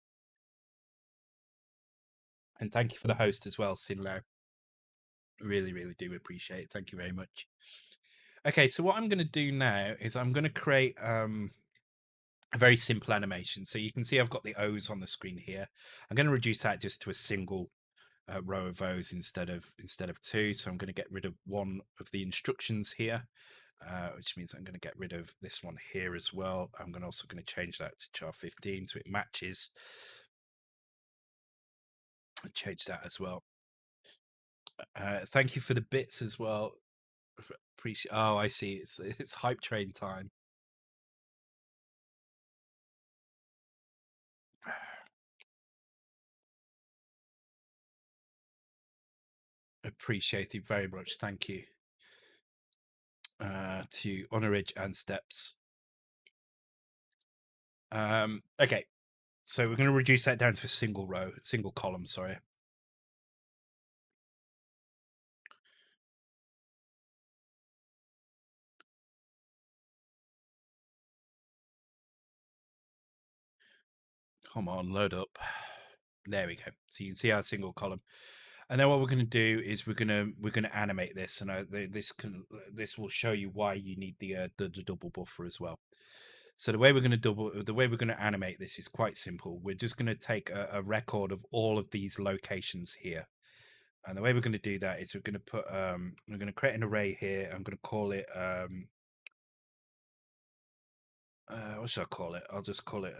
And thank you for the host as well, Sinlo. Really, really do appreciate it. Thank you very much. Okay, so what I'm going to do now is I'm going to create a very simple animation. So you can see I've got the O's on the screen here. I'm going to reduce that just to a single row of O's instead of two. So I'm going to get rid of one of the instructions here, which means I'm going to get rid of this one here as well. I'm also going to change that to char 15 so it matches. I'll change that as well. Thank you for the bits as well. Appreciate. Oh, I see. It's hype train time. Appreciated very much. Thank you. To Honorage and Steps. Okay, so we're going to reduce that down to a single column, sorry. Come on, load up. There we go. So you can see our single column. And then what we're going to do is we're going to animate this, and this will show you why you need the double buffer as well. So the way we're going to animate this is quite simple. We're just going to take a record of all of these locations here, and the way we're going to do that is we're going to create an array here. I'm going to call it what should I call it? I'll just call it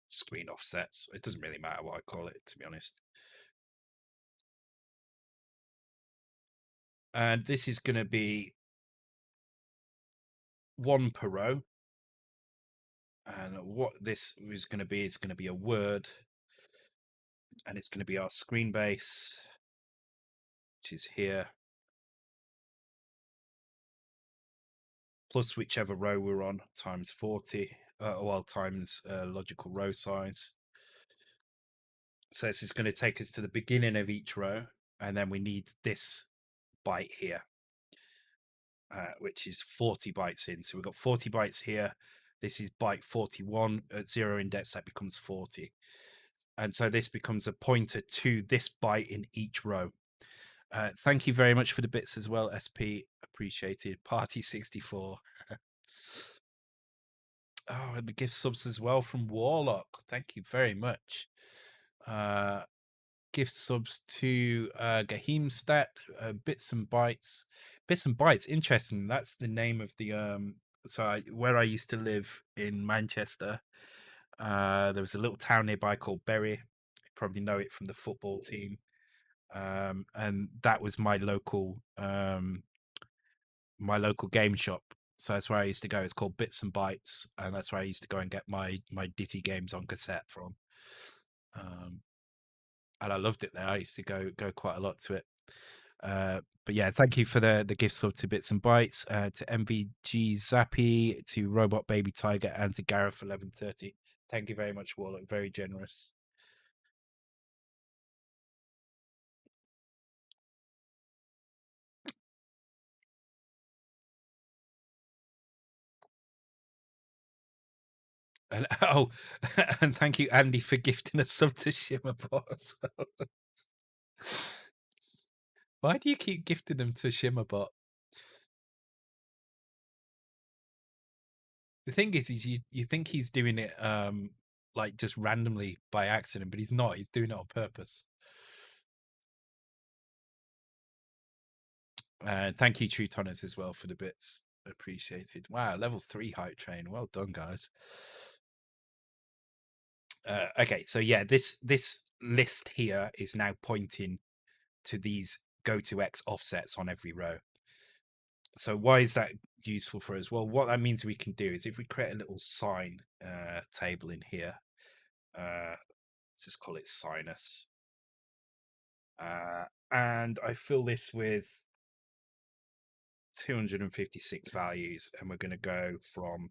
screen offsets. It doesn't really matter what I call it, to be honest. And this is going to be one per row. And what this is going to be is going to be a word, and it's going to be our screen base, which is here, plus whichever row we're on times 40, times logical row size. So this is going to take us to the beginning of each row, and then we need this byte here, which is 40 bytes in. So we've got 40 bytes here. This is byte 41 at 0 index. That becomes 40. And so this becomes a pointer to this byte in each row. Thank you very much for the bits as well, SP. Appreciated. Party 64. Oh, and the gift subs as well from Warlock. Thank you very much. Gift subs to Gahimstat, Bits and Bytes. Bits and Bytes, interesting. That's the name of the where I used to live in Manchester. There was a little town nearby called Bury. You probably know it from the football team. And that was my local game shop. So that's where I used to go. It's called Bits and Bytes, and that's where I used to go and get my Dizzy games on cassette from. And I loved it there. I used to go quite a lot to it. But yeah, thank you for the gift sub to Bits and Bytes, to MVG Zappy, to Robot Baby Tiger, and to Gareth 1130. Thank you very much, Warlock. Very generous. And and thank you, Andy, for gifting a sub to Shimmerbot as well. Why do you keep gifting them to Shimmerbot? The thing is you think he's doing it like just randomly by accident, but he's not. He's doing it on purpose. Thank you, True Tonners, as well for the bits. Appreciated. Wow, levels 3 hype train. Well done, guys. Okay, so yeah, this list here is now pointing to these go to X offsets on every row. So why is that useful for us? Well, what that means we can do is if we create a little sine table in here, let's just call it sinus, and I fill this with 256 values, and we're going to go from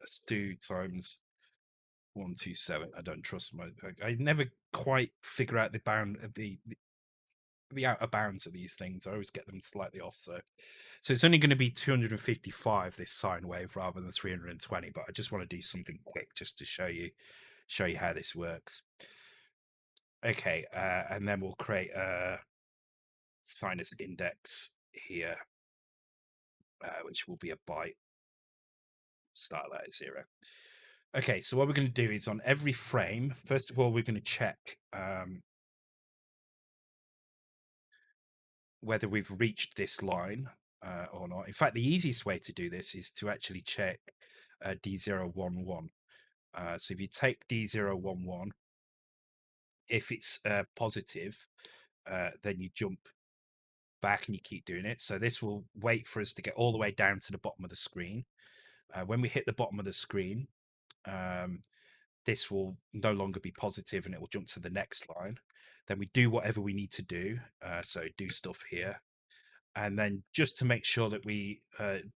let's do times 127. I don't trust I never quite figure out the bound of the outer bounds of these things. I always get them slightly off. So it's only going to be 255 this sine wave rather than 320. But I just want to do something quick just to show you show you how this works. Okay, and then we'll create a sinus index here, which will be a byte. Start that at 0. Okay, so what we're going to do is on every frame, first of all, we're going to check whether we've reached this line or not. In fact, the easiest way to do this is to actually check D011. So if you take D011, if it's positive, then you jump back and you keep doing it. So this will wait for us to get all the way down to the bottom of the screen. When we hit the bottom of the screen, this will no longer be positive and it will jump to the next line. Then we do whatever we need to do. So do stuff here. And then just to make sure that we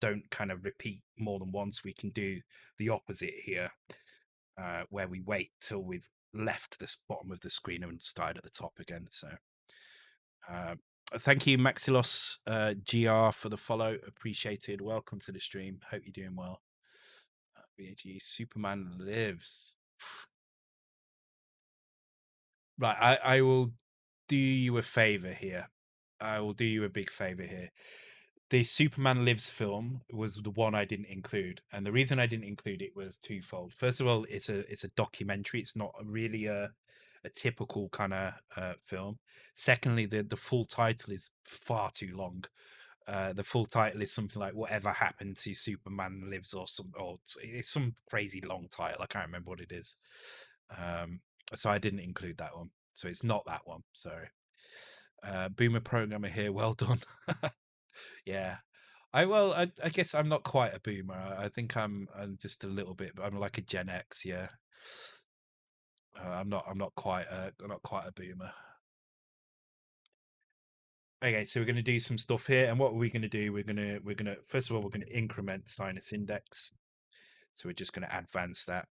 don't kind of repeat more than once, we can do the opposite here, where we wait till we've left this bottom of the screen and started at the top again. So thank you, Maxilos GR, for the follow. Appreciated. Welcome to the stream. Hope you're doing well. BAG Superman lives. Right, I will do you a favor here. I will do you a big favor here. The Superman Lives film was the one I didn't include, and the reason I didn't include it was twofold. First of all, it's a documentary. It's not really a typical kind of film. Secondly, the full title is far too long. The full title is something like "Whatever Happened to Superman Lives" or it's some crazy long title. I can't remember what it is. So I didn't include that one. So it's not that one. Sorry. Boomer programmer here. Well done. Yeah. I guess I'm not quite a boomer. I think I'm just a little bit. I'm like a Gen X. Yeah. I'm not quite a boomer. Okay, so we're going to do some stuff here, and what are we going to do? We're gonna first of all we're going to increment sinus index. So we're just going to advance that.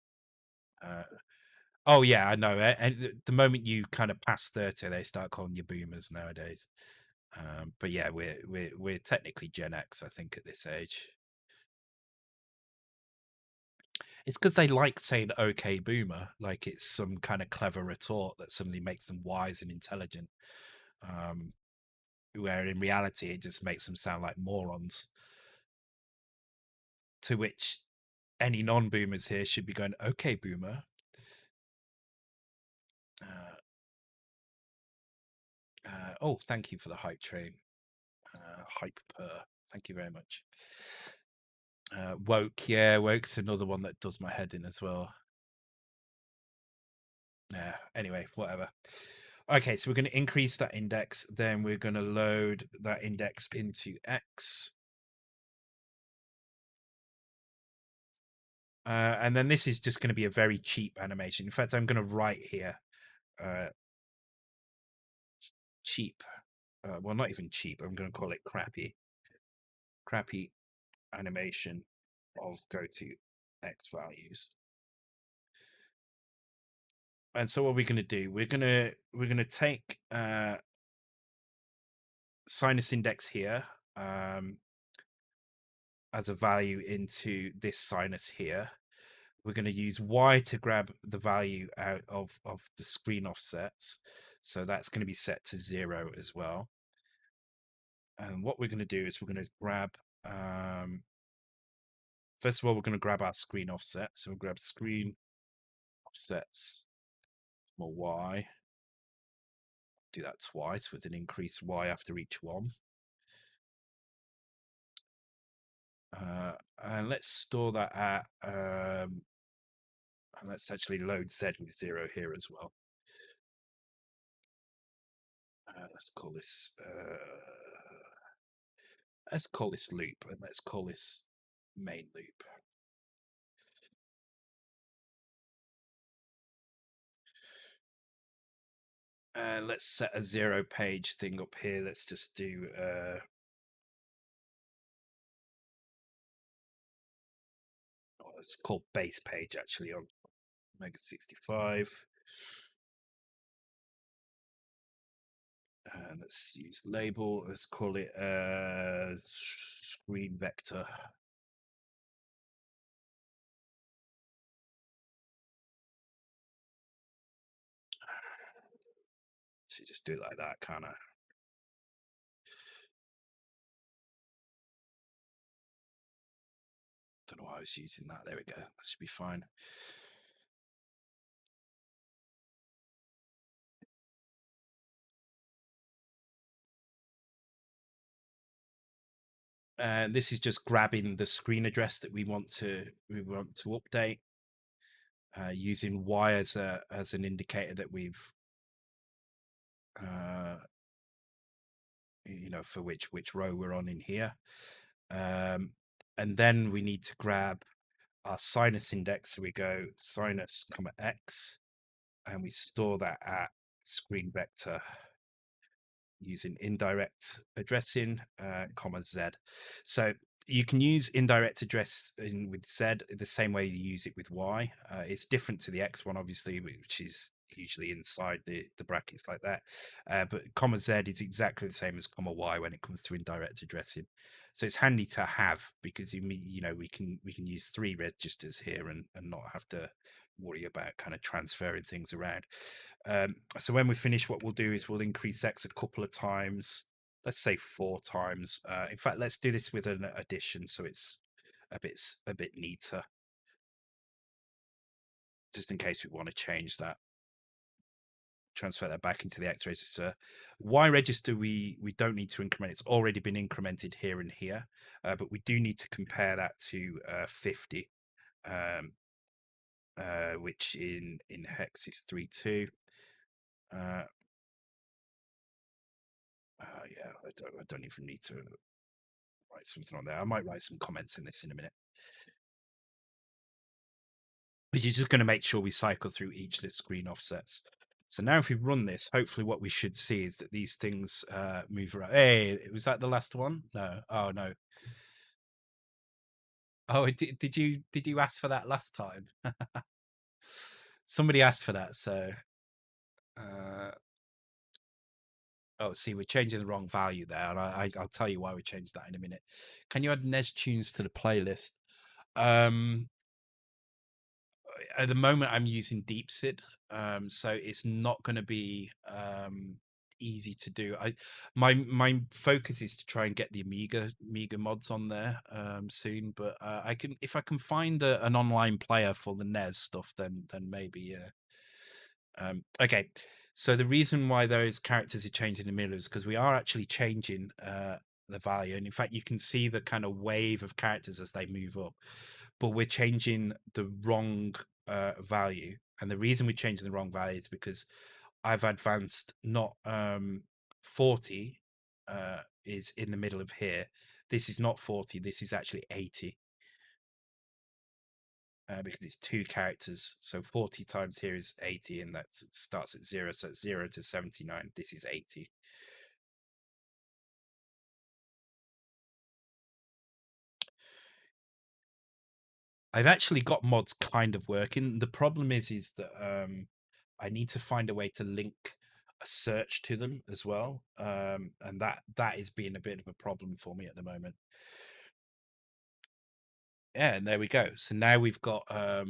Oh yeah, I know. And the moment you kind of pass 30, they start calling you boomers nowadays. But yeah, we're technically Gen X, I think, at this age. It's because they like saying "okay, boomer," like it's some kind of clever retort that suddenly makes them wise and intelligent. Where in reality, it just makes them sound like morons. To which any non-boomers here should be going, "Okay, boomer." Oh, thank you for the hype train. Hype per. Thank you very much. Woke, yeah, woke's another one that does my head in as well. Yeah, anyway, whatever. Okay, so we're going to increase that index, then we're going to load that index into X. And then this is just going to be a very cheap animation. In fact, I'm going to write here cheap. Well, not even cheap. I'm going to call it crappy. Crappy animation of go to X values. And so what we're going to do, we're going to take sinus index here as a value into this sinus here. We're going to use Y to grab the value out of the screen offsets. So that's going to be set to 0 as well. And what we're going to do is we're going to grab, first of all, we're going to grab our screen offset. So we'll grab screen offsets more Y. Do that twice with an increased Y after each one. And let's store that at, and let's actually load Z with 0 here as well. Let's call this loop, and let's call this main loop. And let's set a 0 page thing up here. Let's just do it's called base page actually on Mega65. And let's use label. Let's call it screen vector. So just do it like that, kind of. Don't know why I was using that. There we go. That should be fine. This is just grabbing the screen address that we want to update, using Y as an indicator that we've for which row we're on in here. And then we need to grab our sinus index. So we go sinus comma x, and we store that at screen vector using indirect addressing, comma z. So you can use indirect addressing with z the same way you use it with y. It's different to the x one, obviously, which is usually inside the brackets like that. But comma z is exactly the same as comma y when it comes to indirect addressing. So it's handy to have, because we can use 3 registers here and not have to worry about kind of transferring things around. So when we finish, what we'll do is we'll increase x a couple of times. Let's say 4 times. In fact, let's do this with an addition, so it's a bit neater, just in case we want to change that. Transfer that back into the X register. Y register, we don't need to increment. It's already been incremented here and here, but we do need to compare that to 50, which in hex is 32. Yeah, I don't even need to write something on there. I might write some comments in this in a minute. Which is just going to make sure we cycle through each of the screen offsets. So now if we run this, hopefully what we should see is that these things move around. Hey, was that the last one? No. Oh, no. Oh, did you ask for that last time? Somebody asked for that, so... oh, see, we're changing the wrong value there, and I'll tell you why we changed that in a minute. Can you add Nez tunes to the playlist? At the moment I'm using DeepSid, so it's not going to be easy to do. My focus is to try and get the Amiga mods on there soon, but I can, if I can find an online player for the NES stuff, then maybe. Okay, so the reason why those characters are changing in the middle is because we are actually changing the value, and in fact you can see the kind of wave of characters as they move up, but we're changing the wrong value. And the reason we're changing the wrong value is because I've advanced not 40 is in the middle of here. This is not 40, this is actually 80. Because it's 2 characters. So 40 times here is 80, and that starts at 0. So it's 0 to 79. This is 80. I've actually got mods kind of working. The problem is that I need to find a way to link a search to them as well, and that is being a bit of a problem for me at the moment. Yeah, and there we go. So now we've got a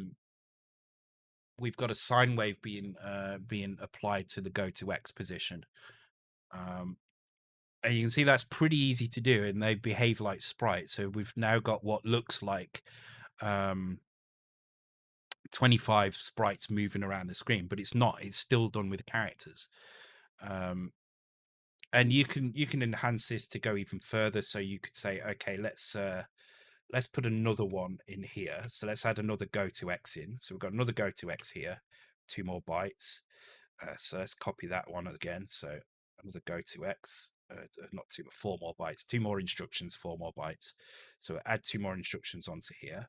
sine wave being applied to the go to X position. And you can see that's pretty easy to do, and they behave like sprites. So we've now got what looks like 25 sprites moving around the screen, but it's not. It's still done with characters. And you can enhance this to go even further. So you could say, okay, let's put another one in here. So let's add another go to X in. So we've got another go to X here, 2 more bytes. So let's copy that one again. So another go to X, not 2, but 4 more bytes, 2 more instructions, 4 more bytes. So add 2 more instructions onto here.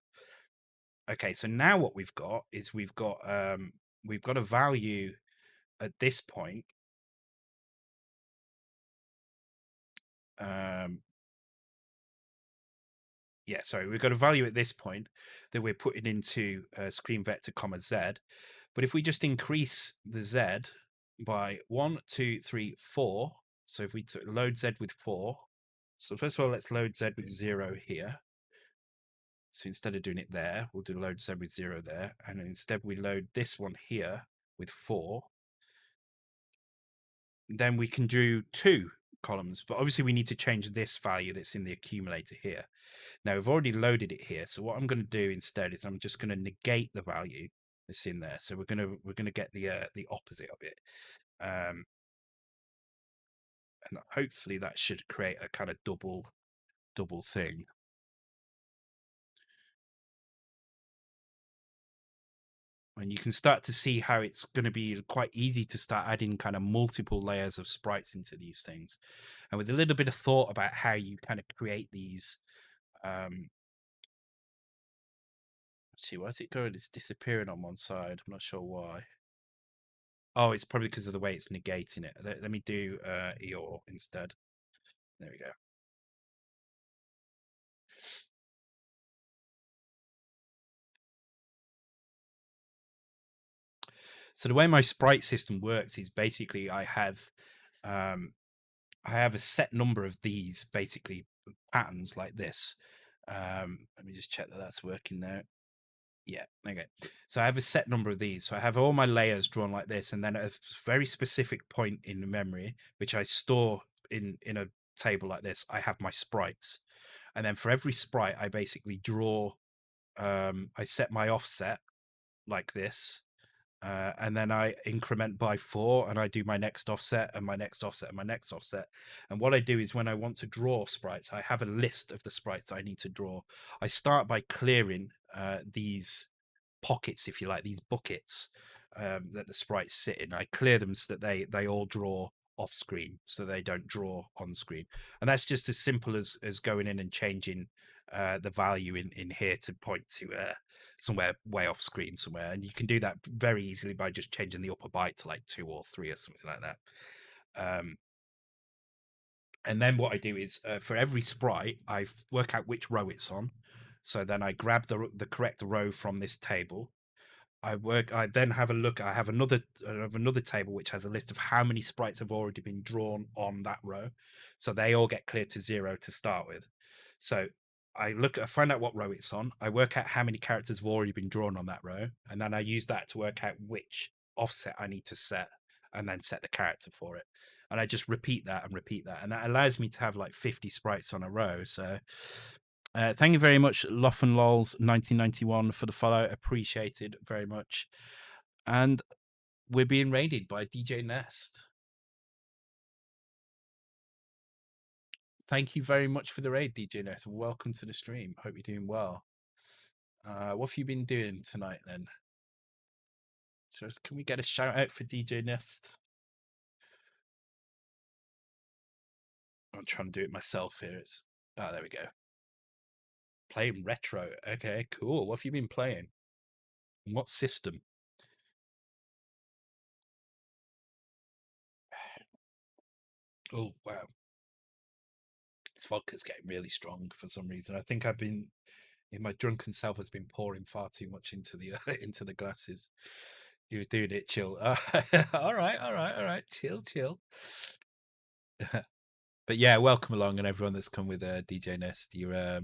Okay, so now what we've got is we've got a value at this point. Yeah, sorry, we've got a value at this point that we're putting into screen vector comma z. But if we just increase the z by 1, 2, 3, 4, so if we load z with 4, so first of all, let's load z with 0 here. So instead of doing it there, we'll do load z with 0 there, and instead we load this one here with 4. then we can do 2 columns, but obviously we need to change this value that's in the accumulator here. Now we've already loaded it here, so what I'm going to do instead is I'm just going to negate the value that's in there. So we're gonna get the opposite of it, um, and hopefully that should create a kind of double thing. And you can start to see how it's going to be quite easy to start adding kind of multiple layers of sprites into these things, and with a little bit of thought about how you kind of create these. Let's see, where's it going? It's disappearing on one side. I'm not sure why. Oh, it's probably because of the way it's negating it. Let me do Eeyore instead. There we go. So the way my sprite system works is basically um, I have a set number of these basically patterns like this. Let me just check that that's working there. Yeah, okay. So I have a set number of these. So I have all my layers drawn like this, and then at a very specific point in the memory, which I store in a table like this, I have my sprites. And then for every sprite, I basically draw. I set my offset like this, and then I increment by 4, and I do my next offset and my next offset and my next offset. And what I do is when I want to draw sprites, I have a list of the sprites that I need to draw. I start by clearing these pockets, if you like, these buckets that the sprites sit in. I clear them so that they all draw off screen, so they don't draw on screen. And that's just as simple as going in and changing the value in here to point to somewhere way off screen somewhere. And you can do that very easily by just changing the upper byte to like 2 or 3 or something like that. And then what I do is for every sprite, I work out which row it's on. So then I grab the correct row from this table. I then have a look. I have another table which has a list of how many sprites have already been drawn on that row. So they all get cleared to 0 to start with. So I find out what row it's on. I work out how many characters have already been drawn on that row, and then I use that to work out which offset I need to set, and then set the character for it. And I just repeat that and repeat that, and that allows me to have like 50 sprites on a row. So thank you very much, Loff and Lols 1991 for the follow. Appreciated very much. And we're being raided by DJ Nest. Thank you very much for the raid, DJ Nest. Welcome to the stream. Hope you're doing well. What have you been doing tonight then? So can we get a shout out for DJ Nest? I'm trying to do it myself here. There we go. Playing retro. Okay, cool. What have you been playing? What system? Oh wow. This vodka's getting really strong for some reason. I think I've been in my drunken self has been pouring far too much into the into the glasses. He was doing it chill. All right, all right, all right. Chill, chill. But yeah, welcome along and everyone that's come with DJ Nest. You're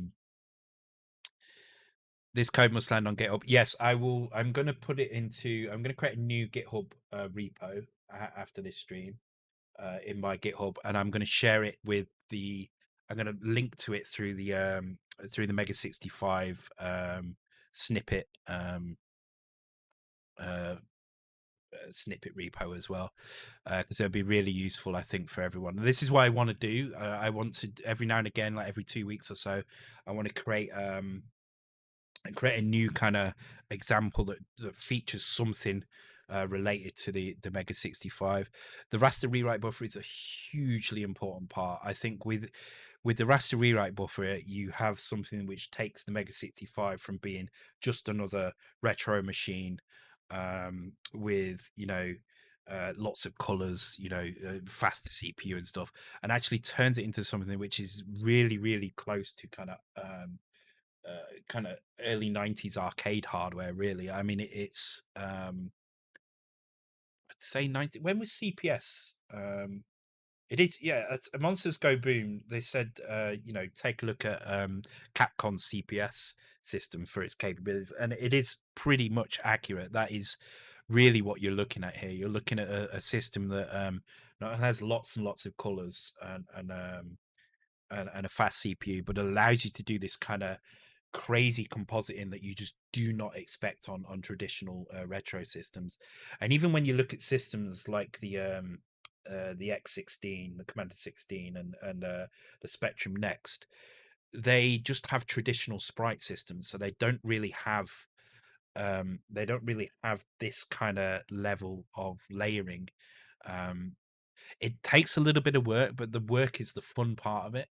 this code must land on GitHub. Yes, I will. I'm going to put it into. I'm going to create a new GitHub repo after this stream in my GitHub, and I'm going to share it with the. I'm going to link to it through the Mega65 snippet snippet repo as well, because it'll be really useful, I think, for everyone. And this is what I want to do. I want to every now and again, like every 2 weeks or so, I want to create a new kind of example that features something related to the Mega 65. The raster rewrite buffer is a hugely important part. I think with the raster rewrite buffer, you have something which takes the Mega 65 from being just another retro machine with lots of colors, faster CPU and stuff, and actually turns it into something which is really, really close to kind of early 90s arcade hardware. Really, I mean it's I'd say 90. When was CPS? It is, yeah. Monsters Go Boom. They said, take a look at Capcom's CPS system for its capabilities, and it is pretty much accurate. That is really what you're looking at here. You're looking at a system that not has lots and lots of colors and a fast CPU, but allows you to do this kind of crazy compositing that you just do not expect on traditional retro systems. And even when you look at systems like the X16, the Commander 16, and the Spectrum Next, they just have traditional sprite systems, so they don't really have this kind of level of layering. Um, it takes a little bit of work, but the work is the fun part of it.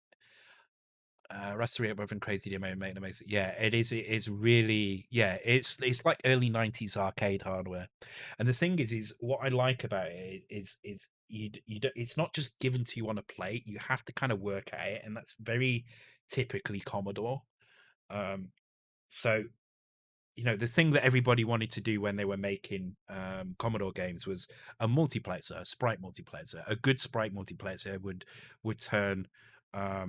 Raster above and crazy demo make amazing. Yeah, it is. It is really. Yeah, it's like early '90s arcade hardware. And the thing is what I like about it is you don't, it's not just given to you on a plate. You have to kind of work at it, and that's very typically Commodore. Um, so the thing that everybody wanted to do when they were making Commodore games was a multiplexer, a sprite multiplexer. A good sprite multiplexer would turn a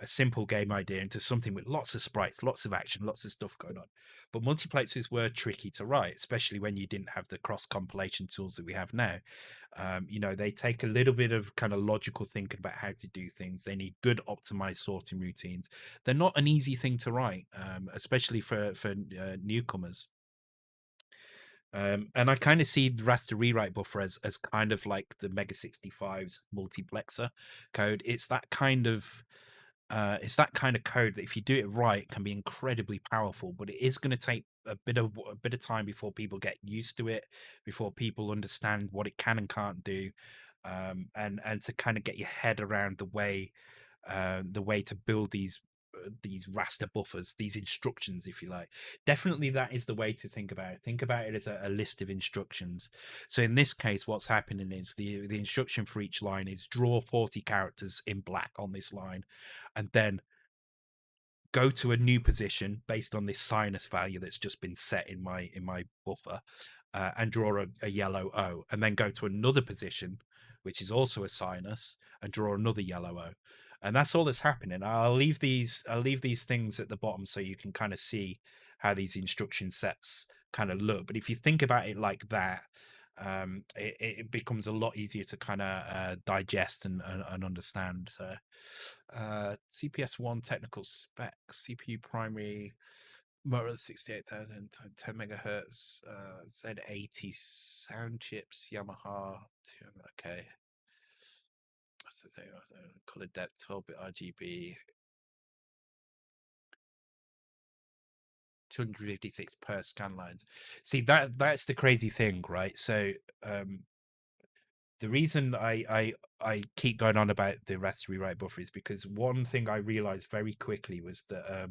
simple game idea into something with lots of sprites, lots of action, lots of stuff going on. But multiplexers were tricky to write, especially when you didn't have the cross compilation tools that we have now. They take a little bit of kind of logical thinking about how to do things. They need good optimized sorting routines. They're not an easy thing to write, especially for newcomers. And I kind of see the raster rewrite buffer as kind of like the Mega 65's multiplexer code. It's that kind of code that if you do it right can be incredibly powerful, but it is going to take a bit of time before people get used to it, before people understand what it can and can't do, and to kind of get your head around the way to build these raster buffers, these instructions, if you like. Definitely, that is the way to think about it. Think about it as a list of instructions. So in this case, what's happening is the instruction for each line is draw 40 characters in black on this line, and then go to a new position based on this sinus value that's just been set in my buffer, and draw a yellow O, and then go to another position which is also a sinus and draw another yellow O. And that's all that's happening. I'll leave these things at the bottom so you can kind of see how these instruction sets kind of look. But if you think about it like that, it becomes a lot easier to kind of digest and understand. So CPS1 technical specs: CPU primary motor 68,000 10 megahertz, Z80 sound chips, Yamaha. Okay, that's the thing. Color depth 12-bit RGB, 256 per scan lines. See, that's the crazy thing, right? So the reason I keep going on about the raster rewrite buffer is because one thing I realized very quickly was that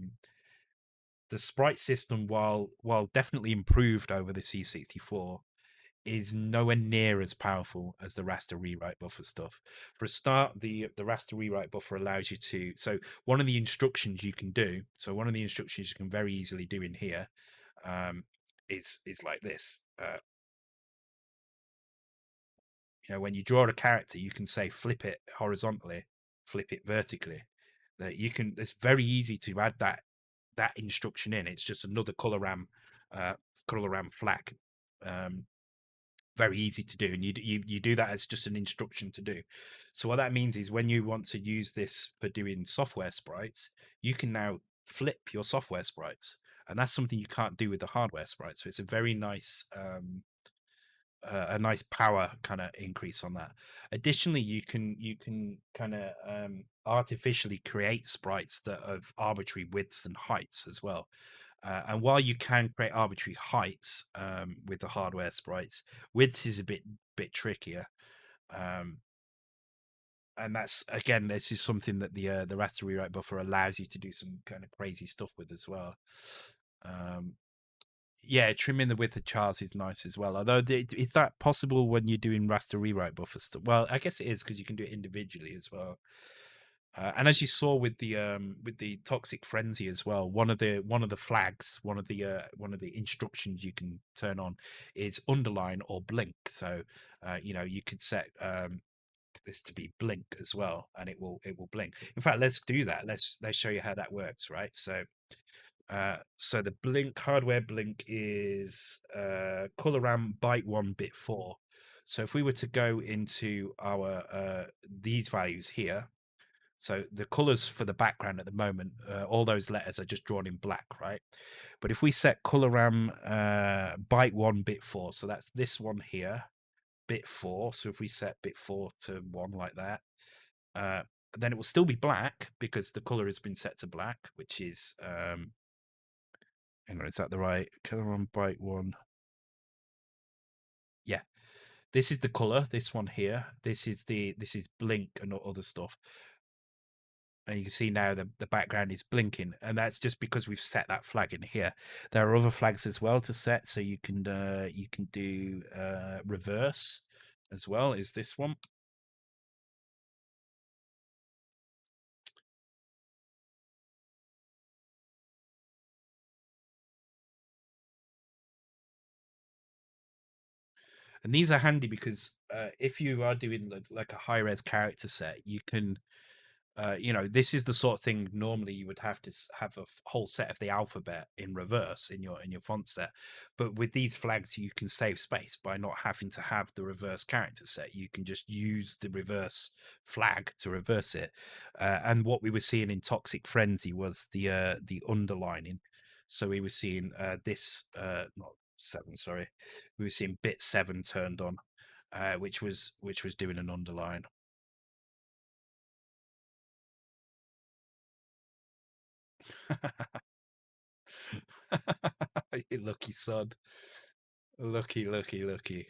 the sprite system, while definitely improved over the C64, is nowhere near as powerful as the raster rewrite buffer stuff. For a start, the raster rewrite buffer allows you to. So one of the instructions you can do. So one of the instructions you can very easily do in here um, is like this. When you draw a character, you can say flip it horizontally, flip it vertically. That you can. It's very easy to add that instruction in. It's just another color ram flag. Um, Very easy to do, and you do that as just an instruction to do. So what that means is when you want to use this for doing software sprites, you can now flip your software sprites, and that's something you can't do with the hardware sprites. So it's a very nice a nice power kind of increase on that. Additionally, you can kind of artificially create sprites that have arbitrary widths and heights as well. And while you can create arbitrary heights with the hardware sprites, width is a bit trickier. Um, and that's, again, this is something that the raster rewrite buffer allows you to do some kind of crazy stuff with as well. Um, yeah, trimming the width of chars is nice as well. Although, is that possible when you're doing raster rewrite buffer stuff? Well, I guess it is because you can do it individually as well. And as you saw with the toxic frenzy as well, one of the flags, one of the instructions you can turn on is underline or blink. So you could set this to be blink as well, and it will blink. In fact, let's do that. Let's show you how that works, right? So So the blink hardware blink is color RAM byte 1 bit 4. So if we were to go into our these values here, so the colors for the background at the moment, all those letters are just drawn in black, right? But if we set color RAM byte 1 bit 4, so that's this one here, bit 4. So if we set bit 4 to 1 like that, uh, then it will still be black because the color has been set to black, which is hang on, is that the right color on byte 1? Yeah. This is the color, this one here. This is blink and other stuff. And you can see now the background is blinking, and that's just because we've set that flag in here. There are other flags as well to set, so you can do reverse as well. Is this one? And these are handy because if you are doing like a high res character set, you can this is the sort of thing normally you would have to have a whole set of the alphabet in reverse in your font set. But with these flags, you can save space by not having to have the reverse character set. You can just use the reverse flag to reverse it. And what we were seeing in Toxic Frenzy was the underlining. So we were seeing this not 7, sorry, we were seeing bit 7 turned on, which was doing an underline. You lucky sod. Lucky, lucky, lucky.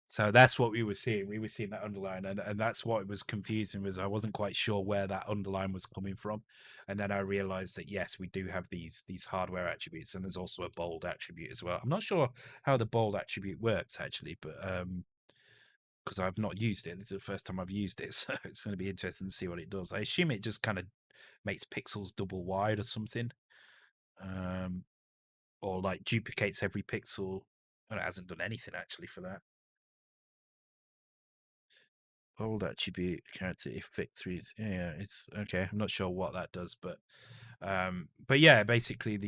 So that's what we were seeing. We were seeing that underline, and that's what was confusing, was I wasn't quite sure where that underline was coming from. And then I realized that yes, we do have these hardware attributes, and there's also a bold attribute as well. I'm not sure how the bold attribute works actually, but because I've not used it. This is the first time I've used it, so it's going to be interesting to see what it does. I assume it just kind of makes pixels double wide or something. Um, or like duplicates every pixel. Well, it hasn't done anything actually for that. Bold attribute character if victories. Yeah, it's okay. I'm not sure what that does, but yeah, basically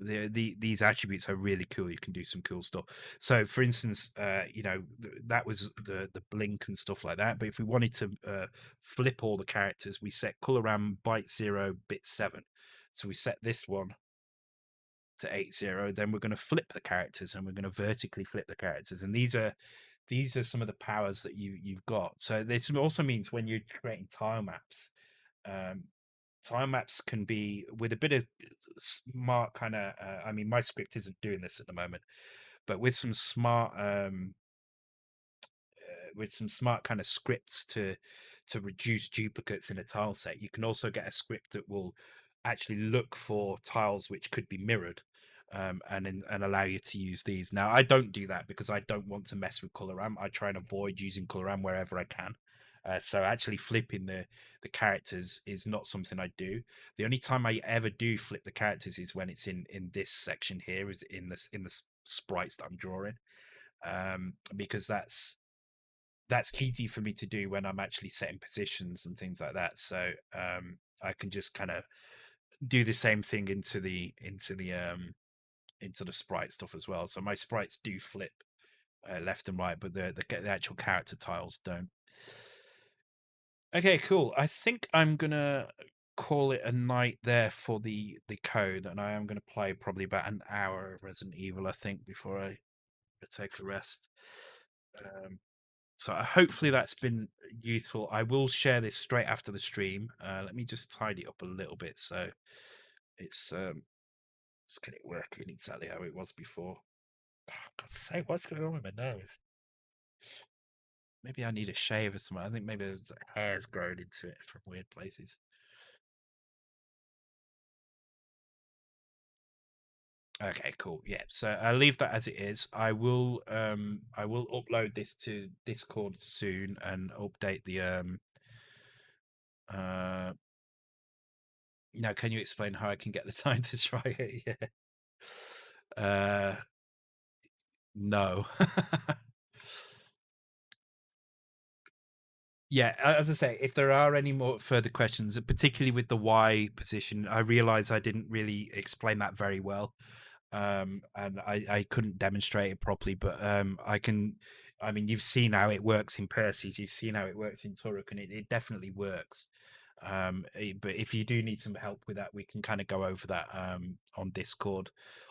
these attributes are really cool. You can do some cool stuff. So, for instance, that was the blink and stuff like that. But if we wanted to flip all the characters, we set color RAM byte 0 bit 7. So we set this one to 80, then we're going to flip the characters and we're going to vertically flip the characters. And these are some of the powers that you've got. So this also means when you're creating tile maps, um, tile maps can be with a bit of smart kind of. I mean, my script isn't doing this at the moment, but with some smart kind of scripts to reduce duplicates in a tile set, you can also get a script that will actually look for tiles which could be mirrored, and allow you to use these. Now, I don't do that because I don't want to mess with color RAM. I try and avoid using color RAM wherever I can. So actually flipping the characters is not something I do. The only time I ever do flip the characters is when it's in this section here, is in the sprites that I'm drawing, because that's easy for me to do when I'm actually setting positions and things like that. So I can just kind of do the same thing into the sprite stuff as well. So my sprites do flip left and right, but the actual character tiles don't. Okay, cool. I think I'm gonna call it a night there for the code, and I am gonna play probably about an hour of Resident Evil, I think, before I take a rest. Um, So hopefully that's been useful. I will share this straight after the stream. Let me just tidy it up a little bit so it's let's get it working exactly how it was before. Oh, God's sake, what's going on with my nose? Maybe I need a shave or something. I think maybe there's hairs growing into it from weird places. Okay, cool. Yeah. So I'll leave that as it is. I will upload this to Discord soon and update the uh now can you explain how I can get the time to try it? Yeah. Uh, no. Yeah, as I say, if there are any more further questions, particularly with the Y position, I realize I didn't really explain that very well. And I couldn't demonstrate it properly, but I can. I mean, you've seen how it works in Percy's, you've seen how it works in Turok, and it definitely works. But if you do need some help with that, we can kind of go over that on Discord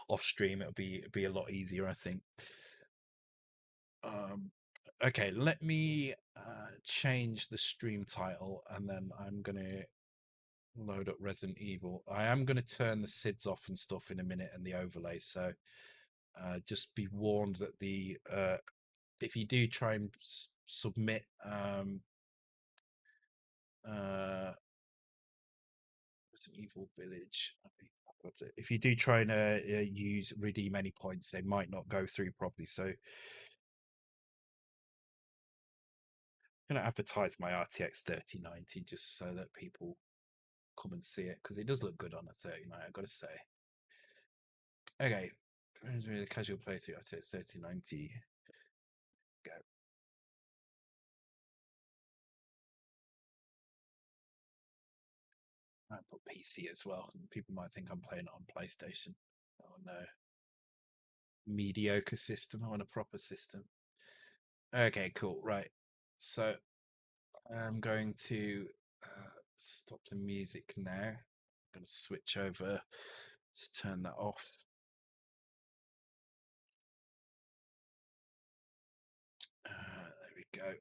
off stream. It'll be a lot easier, I think. Um, okay, let me change the stream title, and then I'm gonna load up Resident Evil. I am gonna turn the SIDS off and stuff in a minute, and the overlays. So just be warned that the if you do try and submit uh, Resident Evil Village, I think I've got it. If you do try and use redeem any points, they might not go through properly. So I'm gonna advertise my RTX 3090 just so that people come and see it because it does look good on a 39. I've got to say. Okay, really casual playthrough. I said 3090. Go. I put PC as well. People might think I'm playing it on PlayStation. Oh no, mediocre system. I want a proper system. Okay, cool. Right. So I'm going to stop the music now. I'm going to switch over. Just turn that off. There we go.